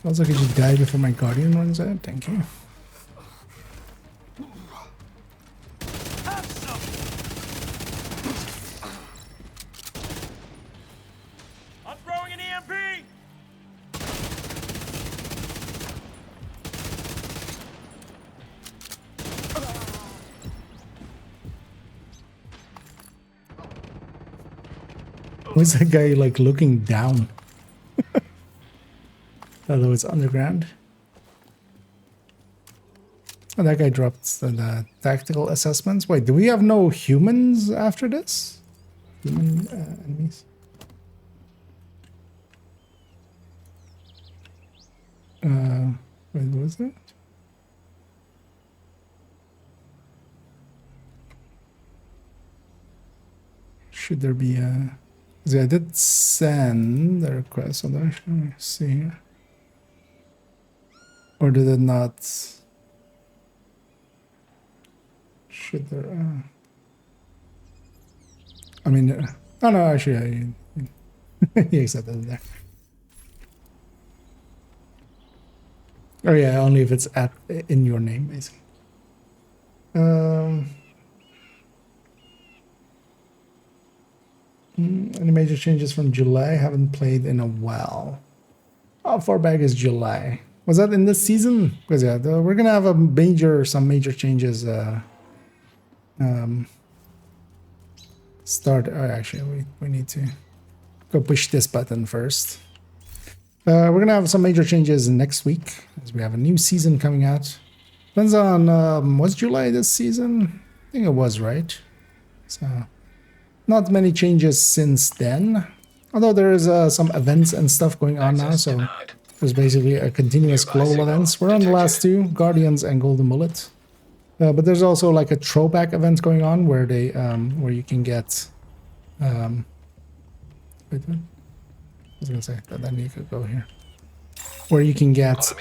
Also, could you die before my guardian runs out? Thank you. I'm throwing an EMP! Where's that guy like looking down? Although it's underground. Oh, that guy dropped the tactical assessments. Wait, do we have no humans after this? Human enemies? Wait, what was that? Should there be a... I did send the request, so let me see here. Or did it not? Should there... I mean... oh no, actually, he accepted it there. Oh yeah, only if it's in your name, basically. Any major changes from July? Haven't played in a while. How far back is July? Was that in this season? Because yeah, we're gonna have some major changes. Actually, we need to go push this button first. We're gonna have some major changes next week as we have a new season coming out. Depends on was July this season? I think it was, right? So not many changes since then. Although there is some events and stuff going on now, so there's basically a continuous global events. We're on the last two, Guardians and Golden Bullet. But there's also like a throwback event going on where they where you can get wait, what? I was gonna say that then you could go here. Where you can get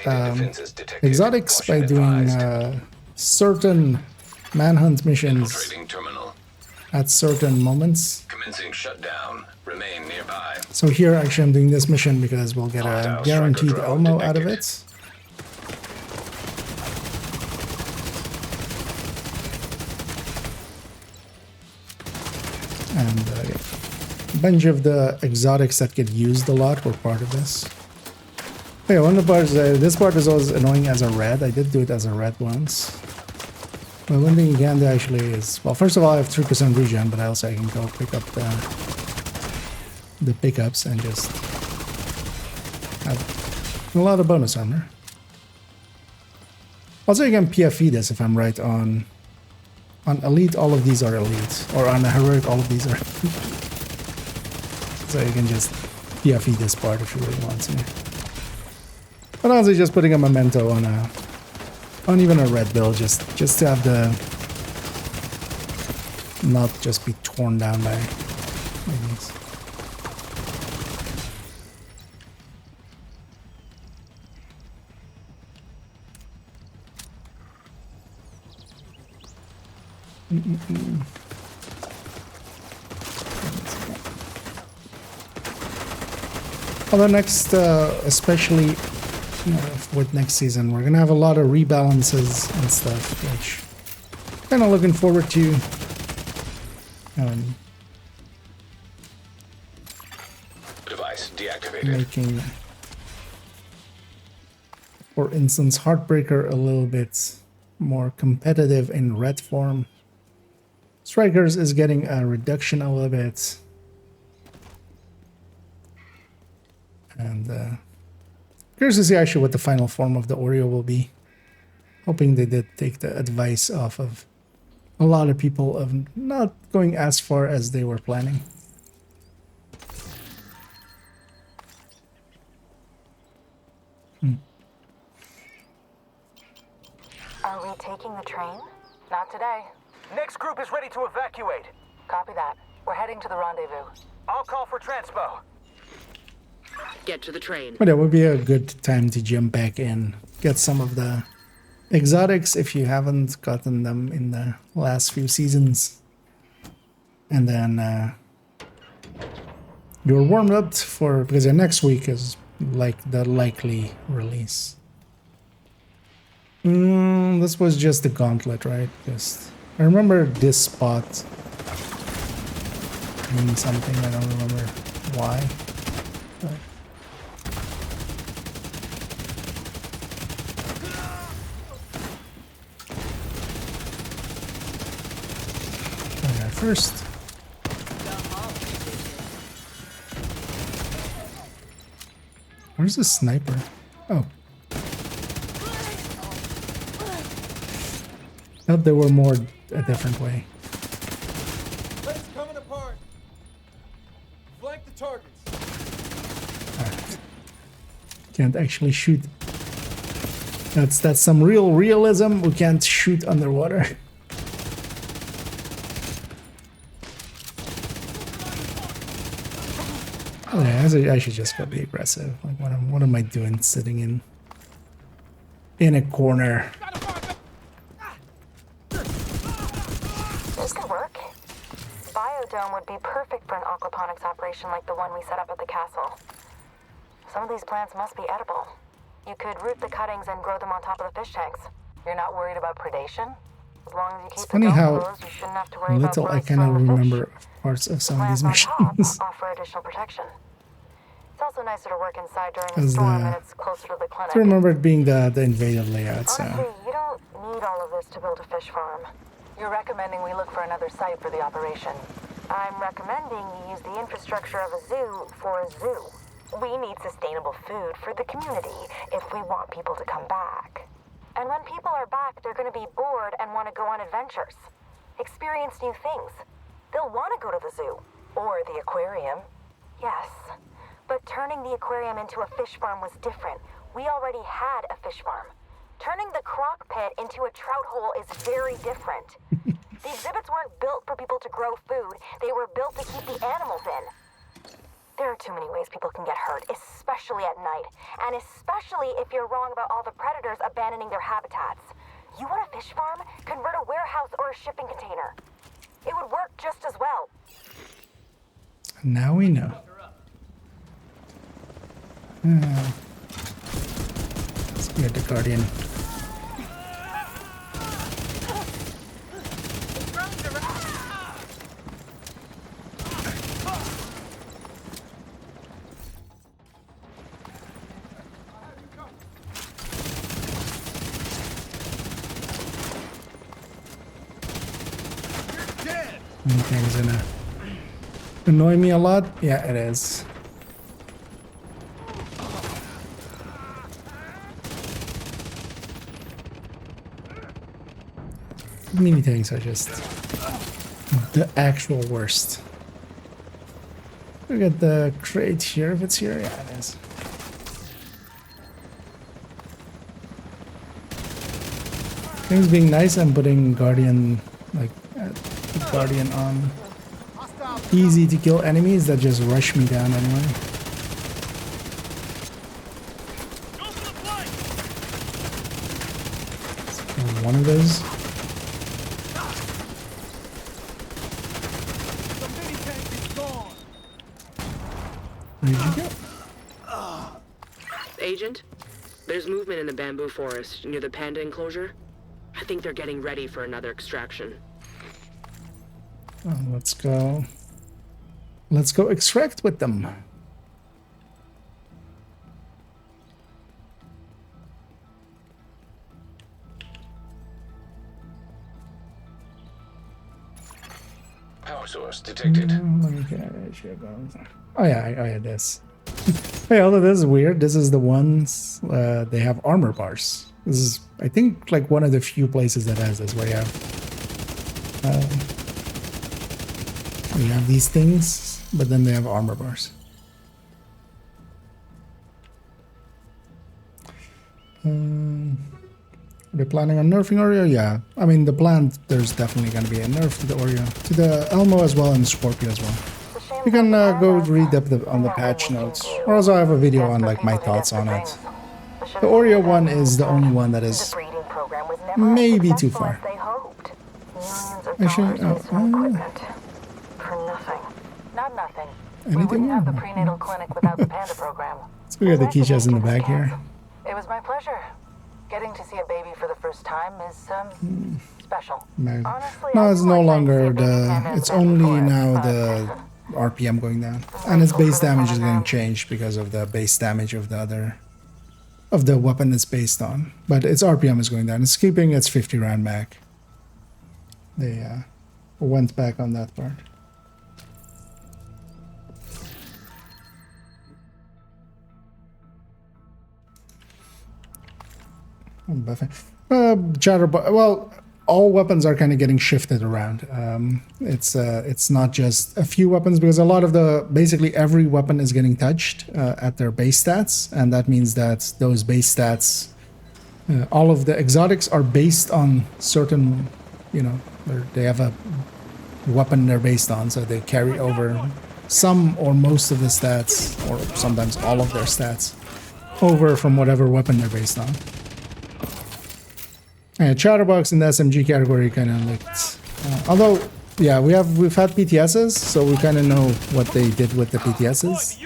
exotics by doing certain manhunt missions at certain moments. Commencing shutdown. Remain nearby. So here actually I'm doing this mission because we'll get a guaranteed Elmo out of it. And a bunch of the exotics that get used a lot were part of this. Okay, one of the parts, this part is always annoying as a red. I did do it as a red once. But one thing you can do actually is, well, first of all, I have 3% regen, but also I can go pick up the pickups and just have a lot of bonus armor. Also, you can PFE this if I'm right on elite. All of these are elite, or on a heroic, all of these are. So you can just PFE this part if you really want to. But also just putting a memento on even a red build, just to have the not just be torn down by these. Although next, especially with next season, we're gonna have a lot of rebalances and stuff, which I'm kind of looking forward to. Device deactivated. Making, for instance, Heartbreaker a little bit more competitive in red form. Strikers is getting a reduction a little bit. And curious to see actually what the final form of the Oreo will be. Hoping they did take the advice off of a lot of people of not going as far as they were planning. Elite taking the train? Not today. Next group is ready to evacuate. Copy that. We're heading to the rendezvous. I'll call for transpo. Get to the train. But it would be a good time to jump back in, get some of the exotics if you haven't gotten them in the last few seasons. And then you're warmed up for, because your next week is like the likely release. This was just the gauntlet, right? Just I remember this spot meaning something. I don't remember why. But okay, first. Where's the sniper? Oh. Thought there were more a different way. Plane's coming apart. Flank the targets. Alright. Can't actually shoot. That's some real realism. We can't shoot underwater. Oh, yeah, I should just go be aggressive. Like, what am I doing sitting in a corner? This could work. Biodome would be perfect for an aquaponics operation like the one we set up at the castle. Some of these plants must be edible. You could root the cuttings and grow them on top of the fish tanks. You're not worried about predation? As long as you keep It's funny the how closed, you shouldn't have to worry little about I kind of remember parts of some of these missions. offer additional protection. It's also nicer to work inside during As a storm the- and it's closer to the clinic. I remember it being the invaded layout, so Honestly, you don't need all of this to build a fish farm. You're recommending we look for another site for the operation. I'm recommending you use the infrastructure of a zoo for a zoo. We need sustainable food for the community if we want people to come back. And when people are back, they're going to be bored and want to go on adventures. Experience new things. They'll want to go to the zoo. Or the aquarium. Yes. But turning the aquarium into a fish farm was different. We already had a fish farm. Turning the crock pit into a trout hole is very different. The exhibits weren't built for people to grow food. They were built to keep the animals in. There are too many ways people can get hurt, especially at night. And especially if you're wrong about all the predators abandoning their habitats. You want a fish farm? Convert a warehouse or a shipping container. It would work just as well. now we know. Let's get the Guardian. Anything's gonna annoy me a lot? Yeah, it is. Mini tanks are just the actual worst. Look at the crate here, if it's here. Yeah, it is. Things being nice, I'm putting Guardian, like, the Guardian on easy to kill enemies that just rush me down anyway. Let's kill one of those. Where did you go? Agent, there's movement in the bamboo forest near the panda enclosure. I think they're getting ready for another extraction. Oh, let's go. Let's go extract with them. Power source detected. Let me get oh yeah, I had this. Hey, although this is weird, this is the ones they have armor bars. This is, I think, like one of the few places that has this, where you have these things, but then they have armor bars. They're planning on nerfing Oreo? Yeah. I mean, the plan, there's definitely going to be a nerf to the Oreo. To the Elmo as well and the Scorpio as well. You can go read up on the patch notes. Or also I have a video on like my thoughts on it. The Oreo one is the only one that is maybe too far. Actually, For nothing. Not nothing. anything more? Have the prenatal clinic without the Panda program. So we got the keychains in the back here. It was my pleasure. Getting to see a baby for the first time is special. Honestly, No, it's no longer the. It's only now the RPM going down, and its base damage is getting changed because of the base damage of the other, of the weapon it's based on. But its RPM is going down. It's keeping its 50 round back. They went back on that part. I'm buffing. Well, all weapons are kind of getting shifted around. It's not just a few weapons, because a lot of basically every weapon is getting touched at their base stats, and that means that those base stats, all of the exotics are based on certain, they have a weapon they're based on, so they carry over some or most of the stats, or sometimes all of their stats, over from whatever weapon they're based on. And Chatterbox in the SMG category kind of looked, although, yeah, we've had PTSs, so we kind of know what they did with the PTSs.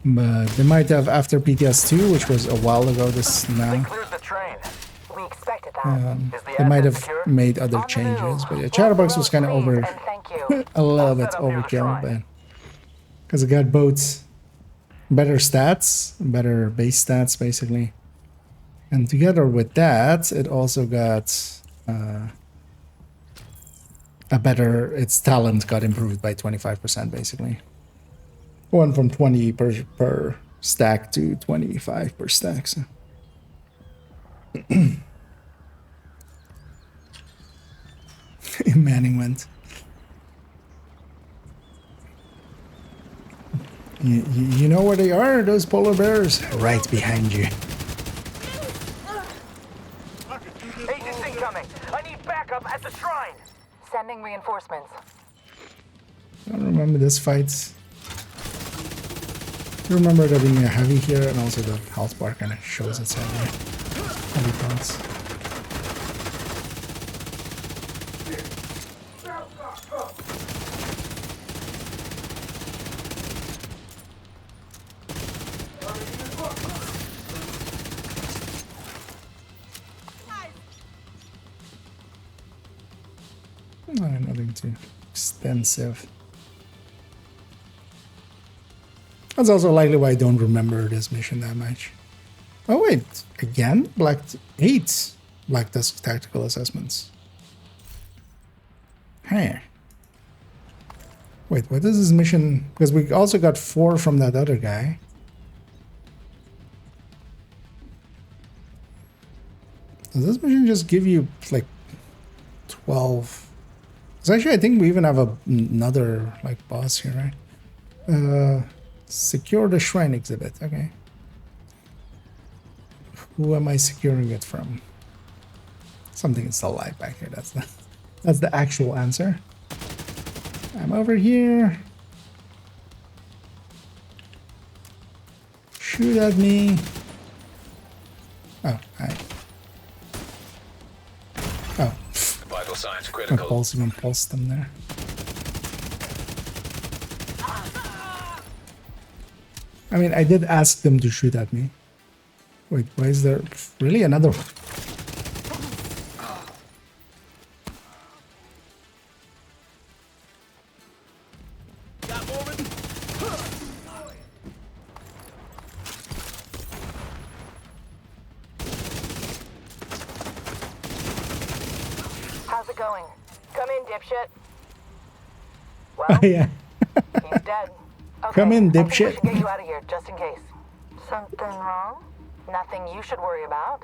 But they might have after PTS 2, which was a while ago. This now. They might have made other changes, but yeah, Chatterbox was kind of over, a little bit overkill, but because it got both better stats, better base stats, basically. And together with that, it also got its talent got improved by 25%, basically. Went from 20 per stack to 25 per stack. So. Manning went. You know where they are, those polar bears? Right behind you. Agents incoming. I need backup at the shrine. Sending reinforcements. I don't remember this fight. I remember there being a heavy here, and also the health bar kind of shows its heavy points. Nothing too extensive. That's also likely why I don't remember this mission that much. Oh wait, again? 8 Black Dusk tactical assessments. Hey. Wait, what is this mission? Because we also got 4 from that other guy. Does this mission just give you like 12? Because actually I think we even have another like boss here, right? Secure the shrine exhibit. Okay. Who am I securing it from? Something is alive back here. That's the actual answer. I'm over here. Shoot at me. Oh, hi. Oh. Vital signs critical. Pulse even pulsed them there. I mean, I did ask them to shoot at me. Wait, why is there really another one? How's it going? Come in, dipshit. Oh, yeah. He's dead. Okay, Come in, I think we dipshit. should get you out of here, just in case. Something wrong? Nothing you should worry about.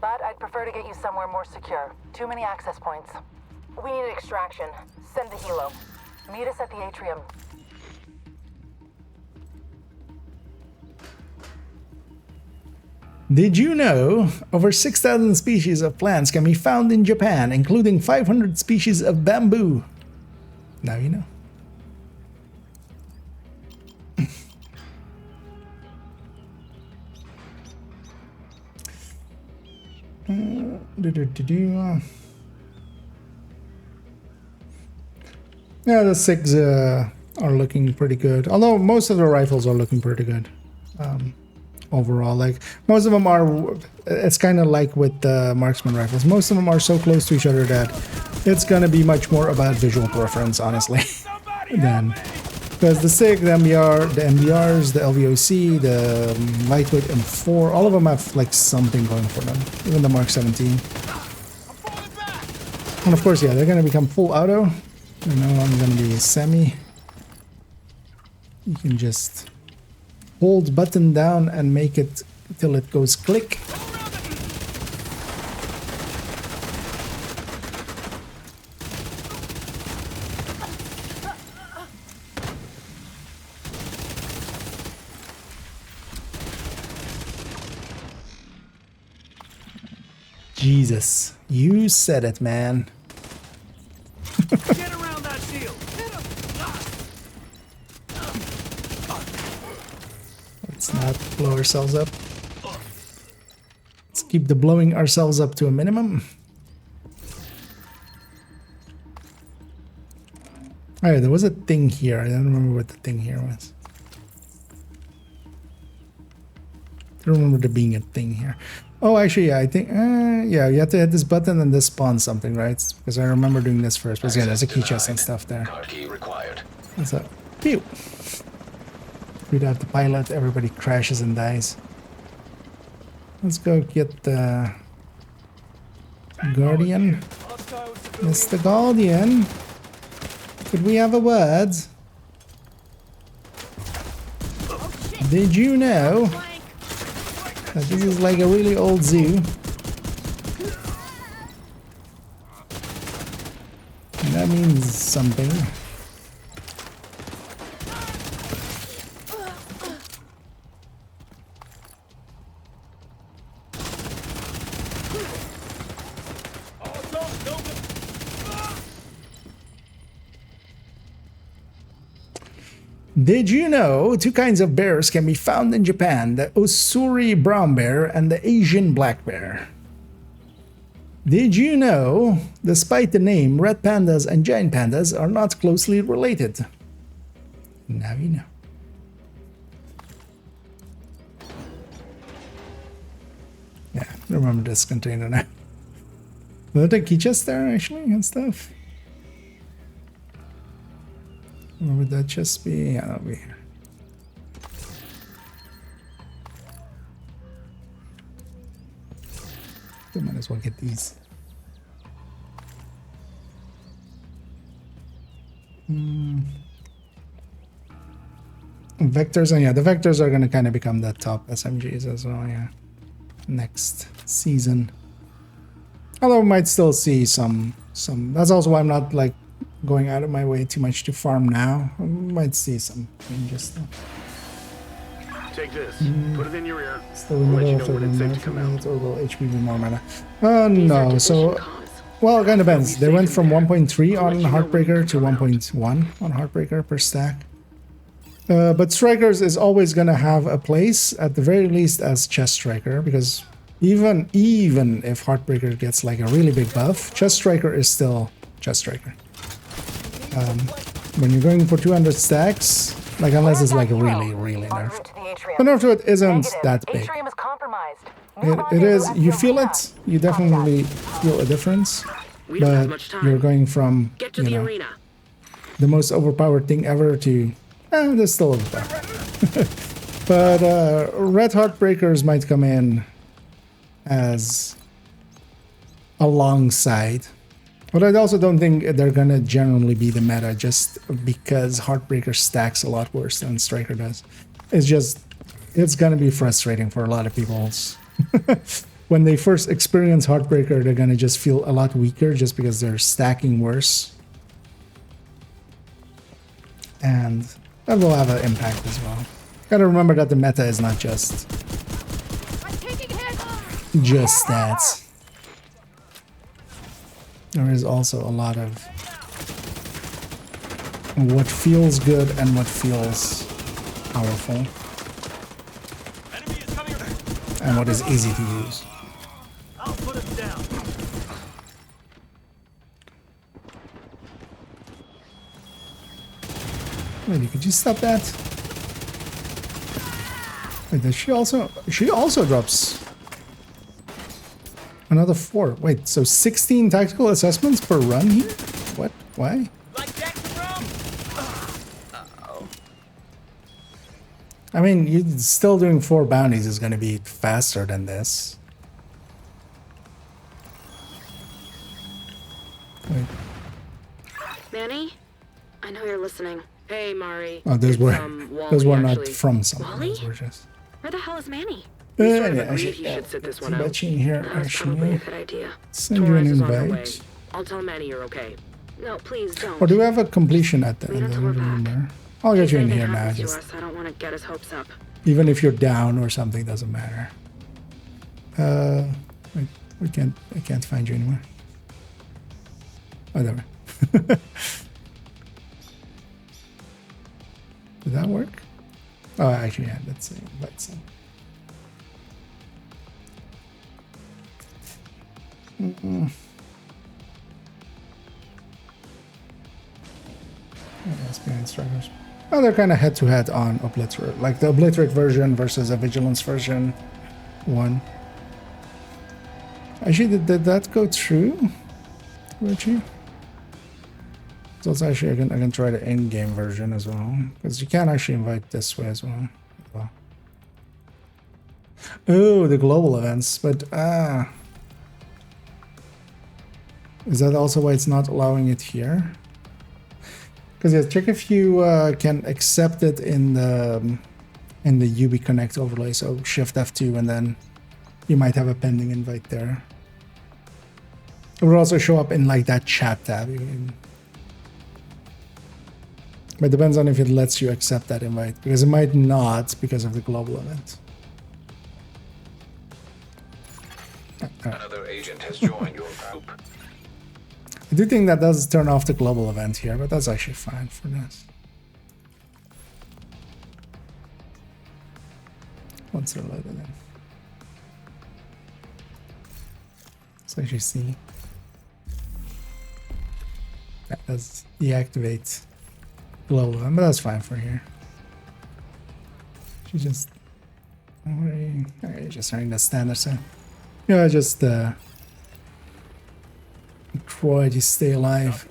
But I'd prefer to get you somewhere more secure. Too many access points. We need extraction. Send the helo. Meet us at the atrium. Did you know over 6,000 species of plants can be found in Japan, including 500 species of bamboo? Now you know. Yeah, the SIGs are looking pretty good. Although most of the rifles are looking pretty good. Overall, like most of them are, it's kind of like with the marksman rifles. Most of them are so close to each other that it's gonna be much more about visual preference, honestly, than because the SIG, the MBR, the MBRs, the LVOC, the lightweight M4, all of them have like something going for them. Even the Mark 17, and of course, yeah, they're gonna become full auto. They're no longer gonna be semi. You can just hold button down and make it till it goes click. Jesus, you said it, man. Get around that shield. Hit him. Let's not blow ourselves up. Let's keep the blowing ourselves up to a minimum. Alright, there was a thing here. I don't remember what the thing here was. I don't remember there being a thing here. Oh, actually, yeah, I think, yeah, you have to hit this button and this spawns something, right? Because I remember doing this first. But yeah, there's a key chest and stuff there. Card key required. What's up? Pew! Without the pilot, everybody crashes and dies. Let's go get the Guardian. Mr. Guardian, could we have a word? Did you know that this is like a really old zoo? And that means something. Did you know two kinds of bears can be found in Japan? The Ussuri brown bear and the Asian black bear. Did you know, despite the name, red pandas and giant pandas are not closely related? Now you know. Yeah, I remember this container now. Will there key chest there actually and stuff? Or would that just be? Yeah, that'll be here. We might as well get these. Vectors, and yeah, the Vectors are going to kind of become the top SMGs as well, yeah. Next season. Although we might still see some. That's also why I'm not like going out of my way too much to farm now. I might see some changes though. Take this. Put it in your ear. Still in the middle of the room, or will HP be more mana? No, so well, it kind of depends. They went from 1.3 on Heartbreaker to 1.1 on Heartbreaker per stack. But Strikers is always gonna have a place at the very least as Chest Striker, because even if Heartbreaker gets like a really big buff, Chest Striker is still Chest Striker. When you're going for 200 stacks, like unless it's like really nerfed. The nerf to it isn't that big. It is, you feel it, you definitely feel a difference, but you're going from, you know, the most overpowered thing ever to, there's still overpowered. But Red Heartbreakers might come in as alongside. But I also don't think they're gonna generally be the meta just because Heartbreaker stacks a lot worse than Striker does. It's just, it's gonna be frustrating for a lot of people. When they first experience Heartbreaker, they're gonna just feel a lot weaker just because they're stacking worse. And that will have an impact as well. Gotta remember that the meta is not just just stats. There is also a lot of what feels good and what feels powerful. And what is easy to use. I'll put him down. Wait, could you stop that? Wait, does she also... She also drops another 4. Wait, so 16 tactical assessments per run here? What? Why? I mean, you still doing 4 bounties is going to be faster than this. Wait. Manny? I know you're listening. Hey, Mari. Oh, those were not actually. from someone. Wally? Those were just... Where the hell is Manny? Yeah, Sort of yeah, agreed he should sit this one out. bet you in here, That was probably a actually. good idea. Send you an Torres is on her way. invite. I'll tell Manny you're okay. No, please don't. Or do we have a completion at the Wait end? I until don't we're back. remember. I'll get you in Anything here now. happens to Just us, I don't want to get his hopes up. even if you're down or something, doesn't matter. Wait, I can't find you anywhere. Whatever. Did that work? Oh, actually, yeah. Let's see. Let's see. Experience drivers. Oh, they're kind of head-to-head on Obliterate, like the Obliterate version versus a Vigilance version 1. Actually, did that go through, Richie? So it's actually, I can try the in-game version as well, because you can actually invite this way as well. Oh, the global events, but is that also why it's not allowing it here? Because yeah, check if you can accept it in the UB Connect overlay. So Shift F2, and then you might have a pending invite there. It will also show up in like that chat tab. But it depends on if it lets you accept that invite, because it might not because of the global event. Another agent has joined your group. I do think that does turn off the global event here, but that's actually fine for this. Once they're loaded in. Let's actually see. That does deactivate global event, but that's fine for here. She just... Alright, just running the standard set. Yeah, just try to stay alive.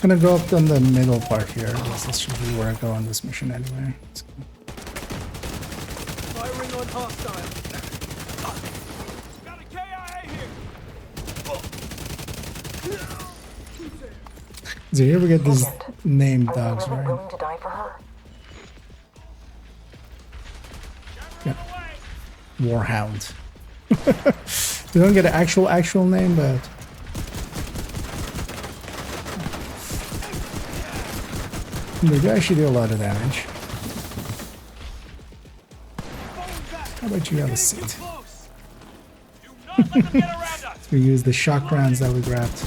Gonna go up on the middle part here. This should be where I go on this mission anyway. Firing on hostile. Got a KIA here. So here we get these named dogs, right? Willing to die for her? Yeah. Warhound. We don't get an actual name, but they do actually do a lot of damage. How about you have a seat? We use the shock rounds that we grabbed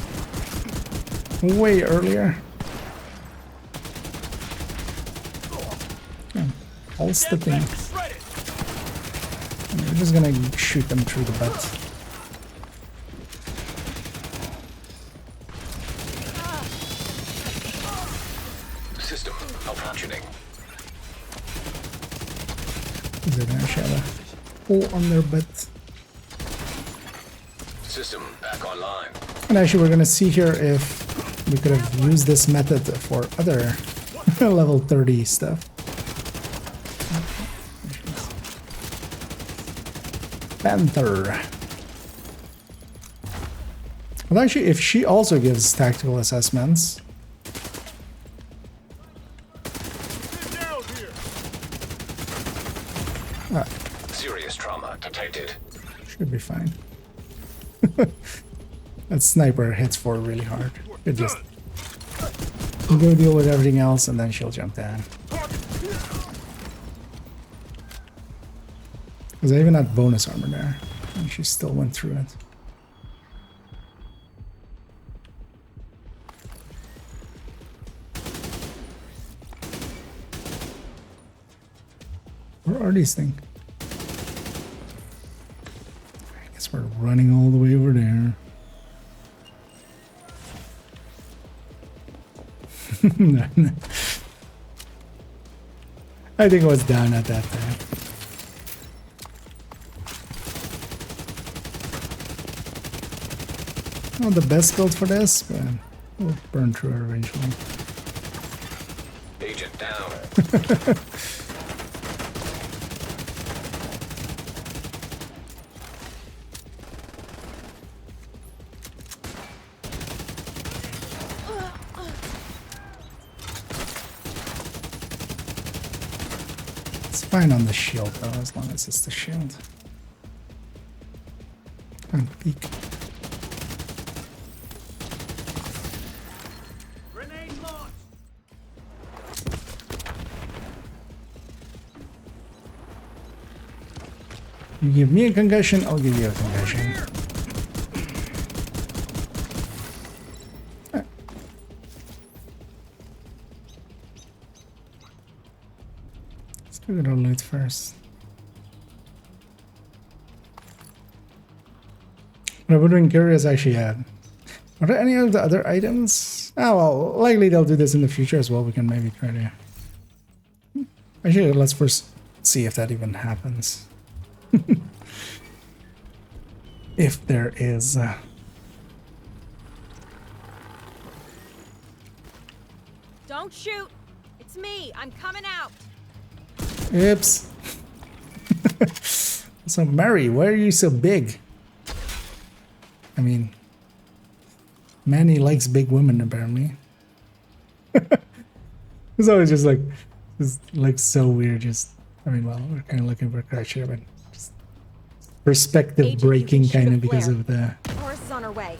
way earlier. Yeah, pulse the thing. And we're just gonna shoot them through the butt. System malfunctioning. They're gonna shove a hole on their butt. System back online. And actually, we're gonna see here if we could have used this method for other level 30 stuff. Panther. Well, actually, if she also gives tactical assessments. Serious trauma detected. Should be fine. That sniper hits 4 really hard. It just go deal with everything else, and then she'll jump down. Because I even had bonus armor there, and she still went through it. Where are these things? I guess we're running all the way over there. I think it was down at that time. Not the best build for this, but we'll burn through it eventually. Agent down. It's fine on the shield though, as long as it's the shield. Can't peek. You give me a concussion, I'll give you a concussion. Let's look at our loot first. What I would have been curious actually, are there any of the other items? Oh well, likely they'll do this in the future as well. We can maybe try to... Actually, let's first see if that even happens. If there is. Don't shoot! It's me! I'm coming out! Oops. So, Mary, why are you so big? I mean, Manny likes big women, apparently. It's always just like so weird. Just, I mean, well, we're kind of looking for a crash here, but just perspective Agent, breaking you can shoot kind a of because flare. of the Horse is on her way.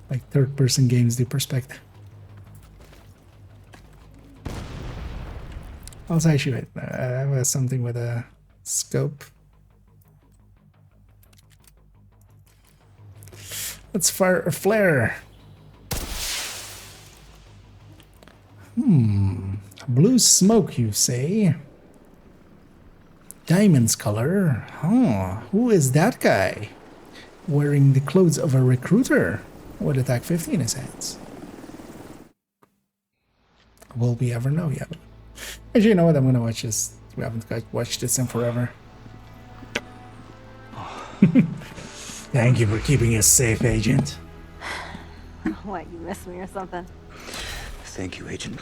like third-person games do perspective. Also, actually, wait, I have something with a scope. Let's fire a flare. Blue smoke, you say? Diamond's color? Huh, who is that guy? Wearing the clothes of a recruiter with attack 50 in his hands. Will we ever know yet? Actually, you know what? I'm gonna watch this. We haven't watched this in forever. Thank you for keeping us safe, Agent. What, you miss me or something? Thank you, Agent.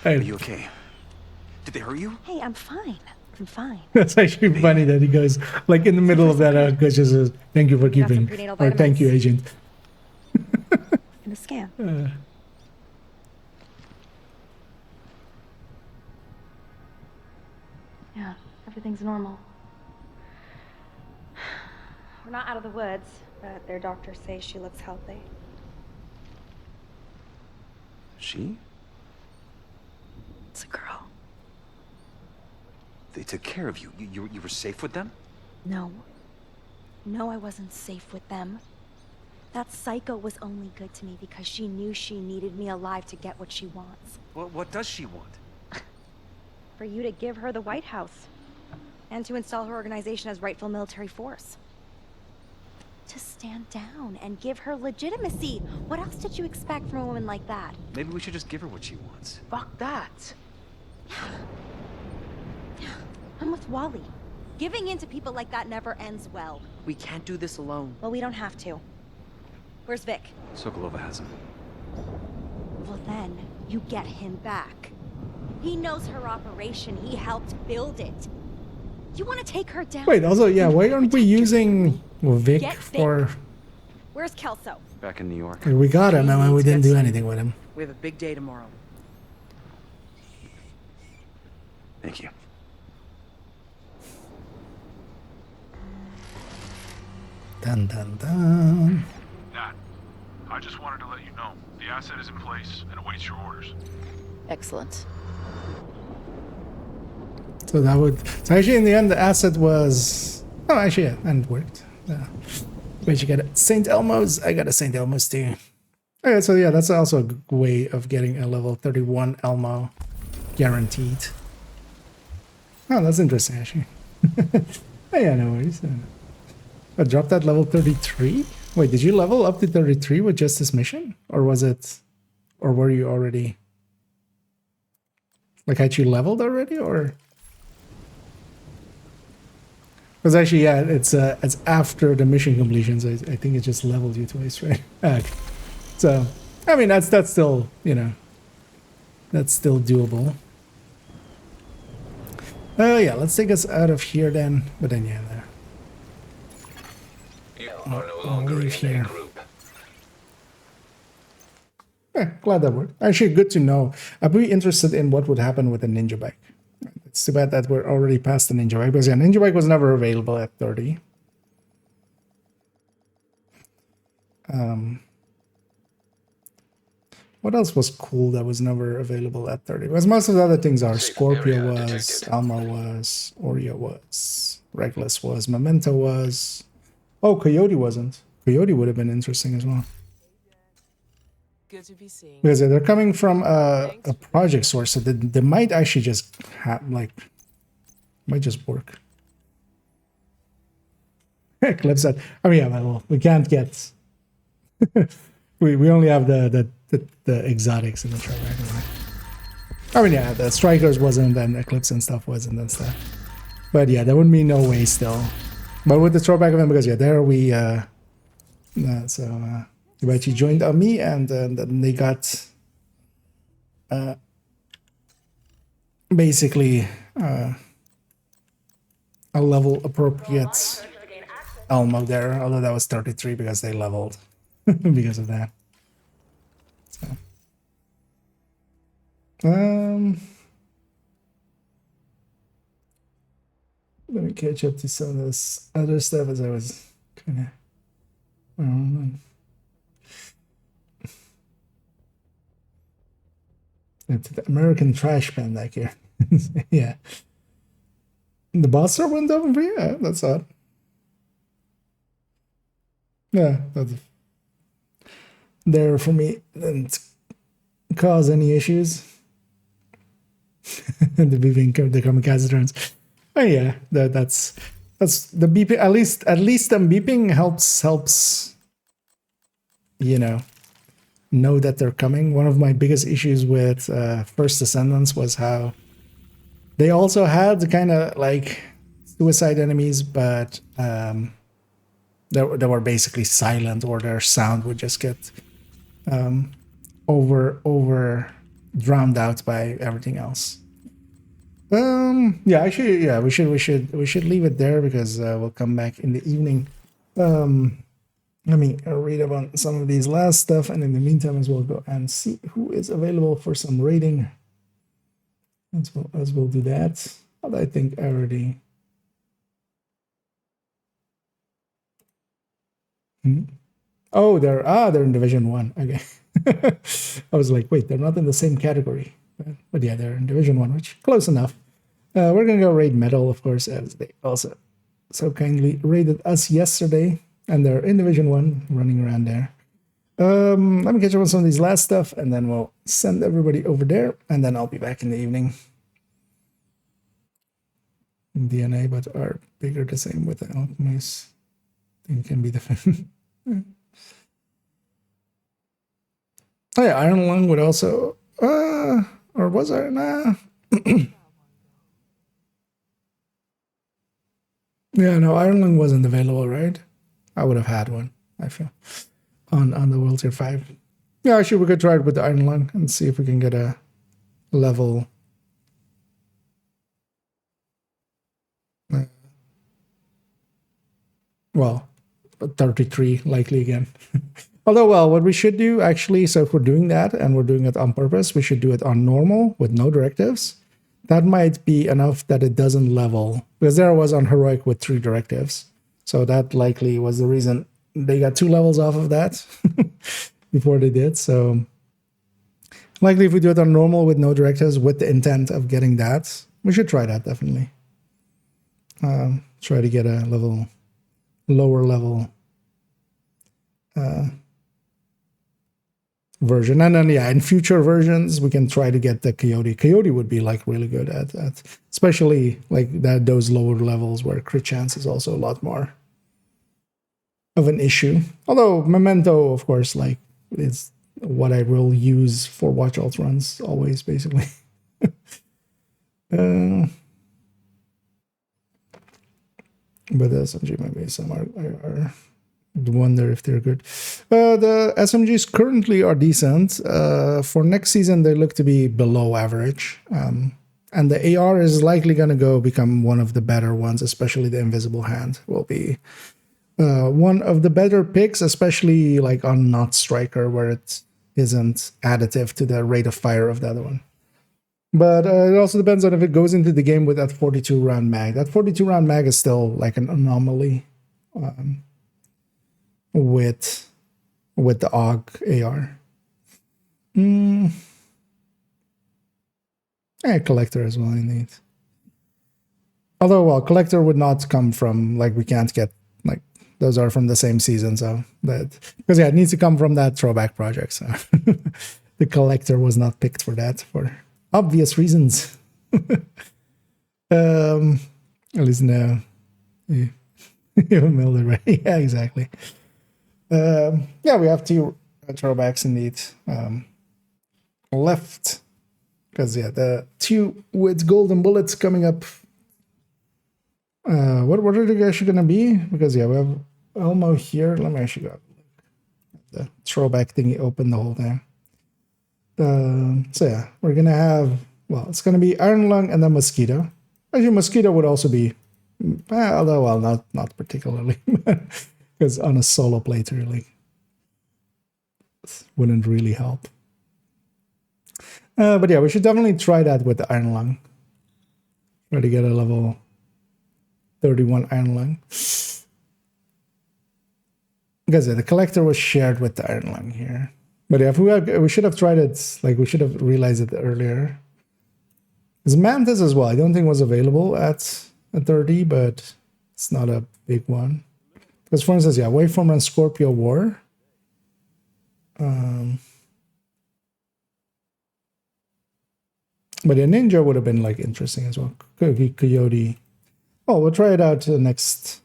Hey. Are you okay? Did they hurt you? Hey, I'm fine. I'm fine. That's actually funny that he goes, like in the middle of that, goes just says, thank you for keeping, prenatal or thank you, vitamins. Agent. In a scan. Yeah, everything's normal. We're not out of the woods, but their doctors say she looks healthy. She? It's a girl. They took care of you. You were safe with them? No. No, I wasn't safe with them. That psycho was only good to me because she knew she needed me alive to get what she wants. What does she want? For you to give her the White House. And to install her organization as rightful military force. To stand down and give her legitimacy. What else did you expect from a woman like that? Maybe we should just give her what she wants. Fuck that. I'm with Wally. Giving in to people like that never ends well. We can't do this alone. Well, we don't have to. Where's Vic? Sokolova has him. Well then, you get him back. He knows her operation. He helped build it. You want to take her down? Wait, also, yeah, why aren't we using Vic Get for... Where's Kelso? Back in New York. We got him, and we didn't do anything with him. We have a big day tomorrow. Thank you. Dun dun dun. Nat, I just wanted to let you know the asset is in place and awaits your orders. Excellent. So that would. So actually, in the end, the asset was. Oh, actually, yeah, and it worked. Yeah. But you got St. Elmo's. I got a St. Elmo's too. Okay, so yeah, that's also a good way of getting a level 31 Elmo guaranteed. Oh, that's interesting, actually. Oh, yeah, no worries. I dropped that level 33. Wait, did you level up to 33 with just this mission, or was it, or were you already? Like, had you leveled already, or? Because actually, yeah, it's after the mission completions. I think it just leveled you twice, right? Okay. So, I mean, that's still, you know, that's still doable. Yeah, let's take us out of here then. But then, yeah, there. You are no longer in here. a group. Yeah, glad that worked. Actually, good to know. I'd be interested in what would happen with a ninja bike. It's too bad that we're already past the ninja bike, because yeah, ninja bike was never available at 30. What else was cool that was never available at 30? Because most of the other things are. Scorpio was, Alma was, Oreo was, Reckless was, Memento was. Oh, Coyote wasn't. Coyote would have been interesting as well. Good to be seen. Because they're coming from a project source, so they might actually just have, like, might just work. Clips that. I mean, yeah, well, we can't get. we only have the exotics in the track. I mean, yeah, the Strikers wasn't, and Eclipse and stuff wasn't, and stuff. But yeah, there would be no way still. But with the throwback event, because yeah, there we Iwaichi joined me, and then they got basically a level appropriate Elmo there, although that was 33 because they leveled because of that. So let me catch up to some of this other stuff as I was kind of. To the American trash bin back here. Yeah. The boss store went open for you? Yeah, that's odd. Yeah, that's there for me. Didn't cause any issues. The beeping, the kamikaze drones. Oh yeah, that's the beeping. At least them beeping helps. You know that they're coming. One of my biggest issues with First Descendants was how they also had the kind of like suicide enemies, but they were basically silent, or their sound would just get over drowned out by everything else. Yeah, actually, yeah, we should leave it there, because we'll come back in the evening. Let me read about some of these last stuff, and in the meantime, as well, go and see who is available for some raiding. As we'll do that. But I think I already. Oh, they're in Division 1. Okay. I was like, wait, they're not in the same category. But yeah, they're in Division 1, which close enough. We're gonna go raid Metal, of course, as they also so kindly raided us yesterday. And they're in Division 1, running around there. Let me catch up on some of these last stuff, and then we'll send everybody over there, and then I'll be back in the evening. DNA, but are bigger the same with the alchemies. I think it can be the Oh yeah, Iron Lung would also, or was I? Nah. Yeah, no, Iron Lung wasn't available, right? I would have had one, I feel, on the World Tier 5. Yeah, actually, we could try it with the Iron Lung and see if we can get a level. Well, 33 likely again. Although, well, what we should do actually, so if we're doing that and we're doing it on purpose, we should do it on normal with no directives. That might be enough that it doesn't level, because there I was on heroic with 3 directives. So that likely was the reason they got 2 levels off of that before they did. So likely if we do it on normal with no directives with the intent of getting that, we should try that definitely. Try to get a lower level version. And then, yeah, in future versions, we can try to get the Coyote. Coyote would be like really good at especially like that those lower levels where crit chance is also a lot more of an issue. Although Memento, of course, like is what I will use for Watch Alt runs always, basically. But the SMG maybe some are wonder if they're good. The SMGs currently are decent. For next season, they look to be below average. And the AR is likely going to become one of the better ones, especially the Invisible Hand will be one of the better picks, especially like on Not Striker, where it isn't additive to the rate of fire of the other one. But it also depends on if it goes into the game with that 42 round mag. That 42 round mag is still like an anomaly with the AUG AR. Collector as well, indeed. Although, well, Collector would not come from, like, we can't get, like, those are from the same season, so that, because yeah, it needs to come from that throwback project, so the Collector was not picked for that, for obvious reasons. At least now. Yeah. Milder, right? Yeah, exactly. Yeah, we have 2 throwbacks indeed. Left. Because, yeah, the 2 with golden bullets coming up. What are they actually going to be? Because, yeah, we have Elmo here. Let me actually go. The throwback thingy open the whole thing. So, yeah, we're going to have, well, it's going to be Iron Lung and then Mosquito. Actually, Mosquito would also be, although, well, not particularly. Because on a solo playthrough, like, wouldn't really help. But yeah, we should definitely try that with the Iron Lung. Try to get a level 31 Iron Lung. Because yeah, the Collector was shared with the Iron Lung here. But yeah, we should have tried it, like we should have realized it earlier. Because Mantis as well, I don't think was available at 30, but it's not a big one. Because for instance, yeah, Waveformer and Scorpio War. But a Ninja would have been like interesting as well. Coyote. Oh, we'll try it out next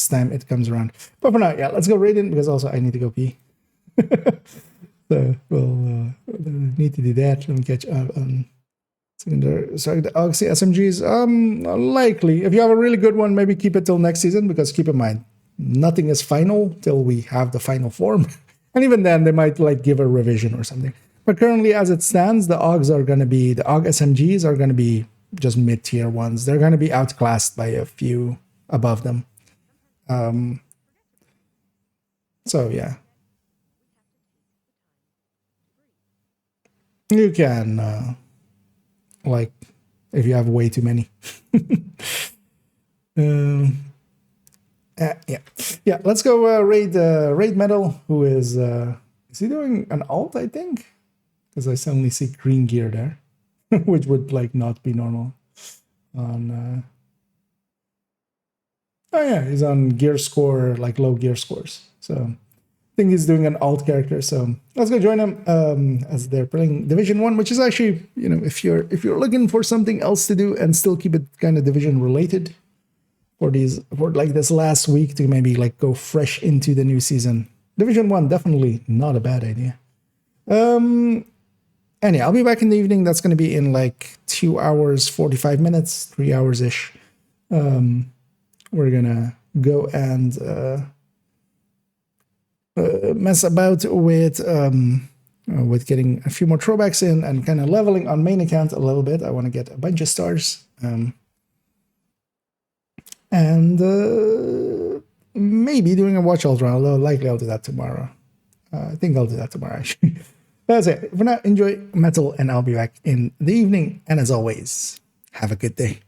time it comes around. But for now, yeah, let's go Radiant because also I need to go pee. So we'll need to do that. Let me catch up on sorry, the Oxy SMGs. Likely. If you have a really good one, maybe keep it till next season, because keep in mind, nothing is final till we have the final form. And even then, they might like give a revision or something. But currently, as it stands, the AUGs are going to be, the AUG SMGs are going to be just mid-tier ones. They're going to be outclassed by a few above them. So, yeah. You can, like, if you have way too many. Yeah, let's go raid Metal, who is he doing an alt, I think? Because I suddenly see green gear there, which would like not be normal on oh yeah, he's on gear score, like low gear scores. So I think he's doing an alt character. So let's go join him as they're playing Division 1, which is actually, you know, if you're looking for something else to do and still keep it kind of Division related for like this last week to maybe like go fresh into the new season. Division 1, definitely not a bad idea. And yeah, I'll be back in the evening. That's going to be in like 2 hours, 45 minutes, 3 hours-ish. We're going to go and mess about with getting a few more throwbacks in and kind of leveling on main account a little bit. I want to get a bunch of stars. And maybe doing a watch alt run, although likely I'll do that tomorrow. I think I'll do that tomorrow, actually. That's it. For now, enjoy Metal, and I'll be back in the evening. And as always, have a good day.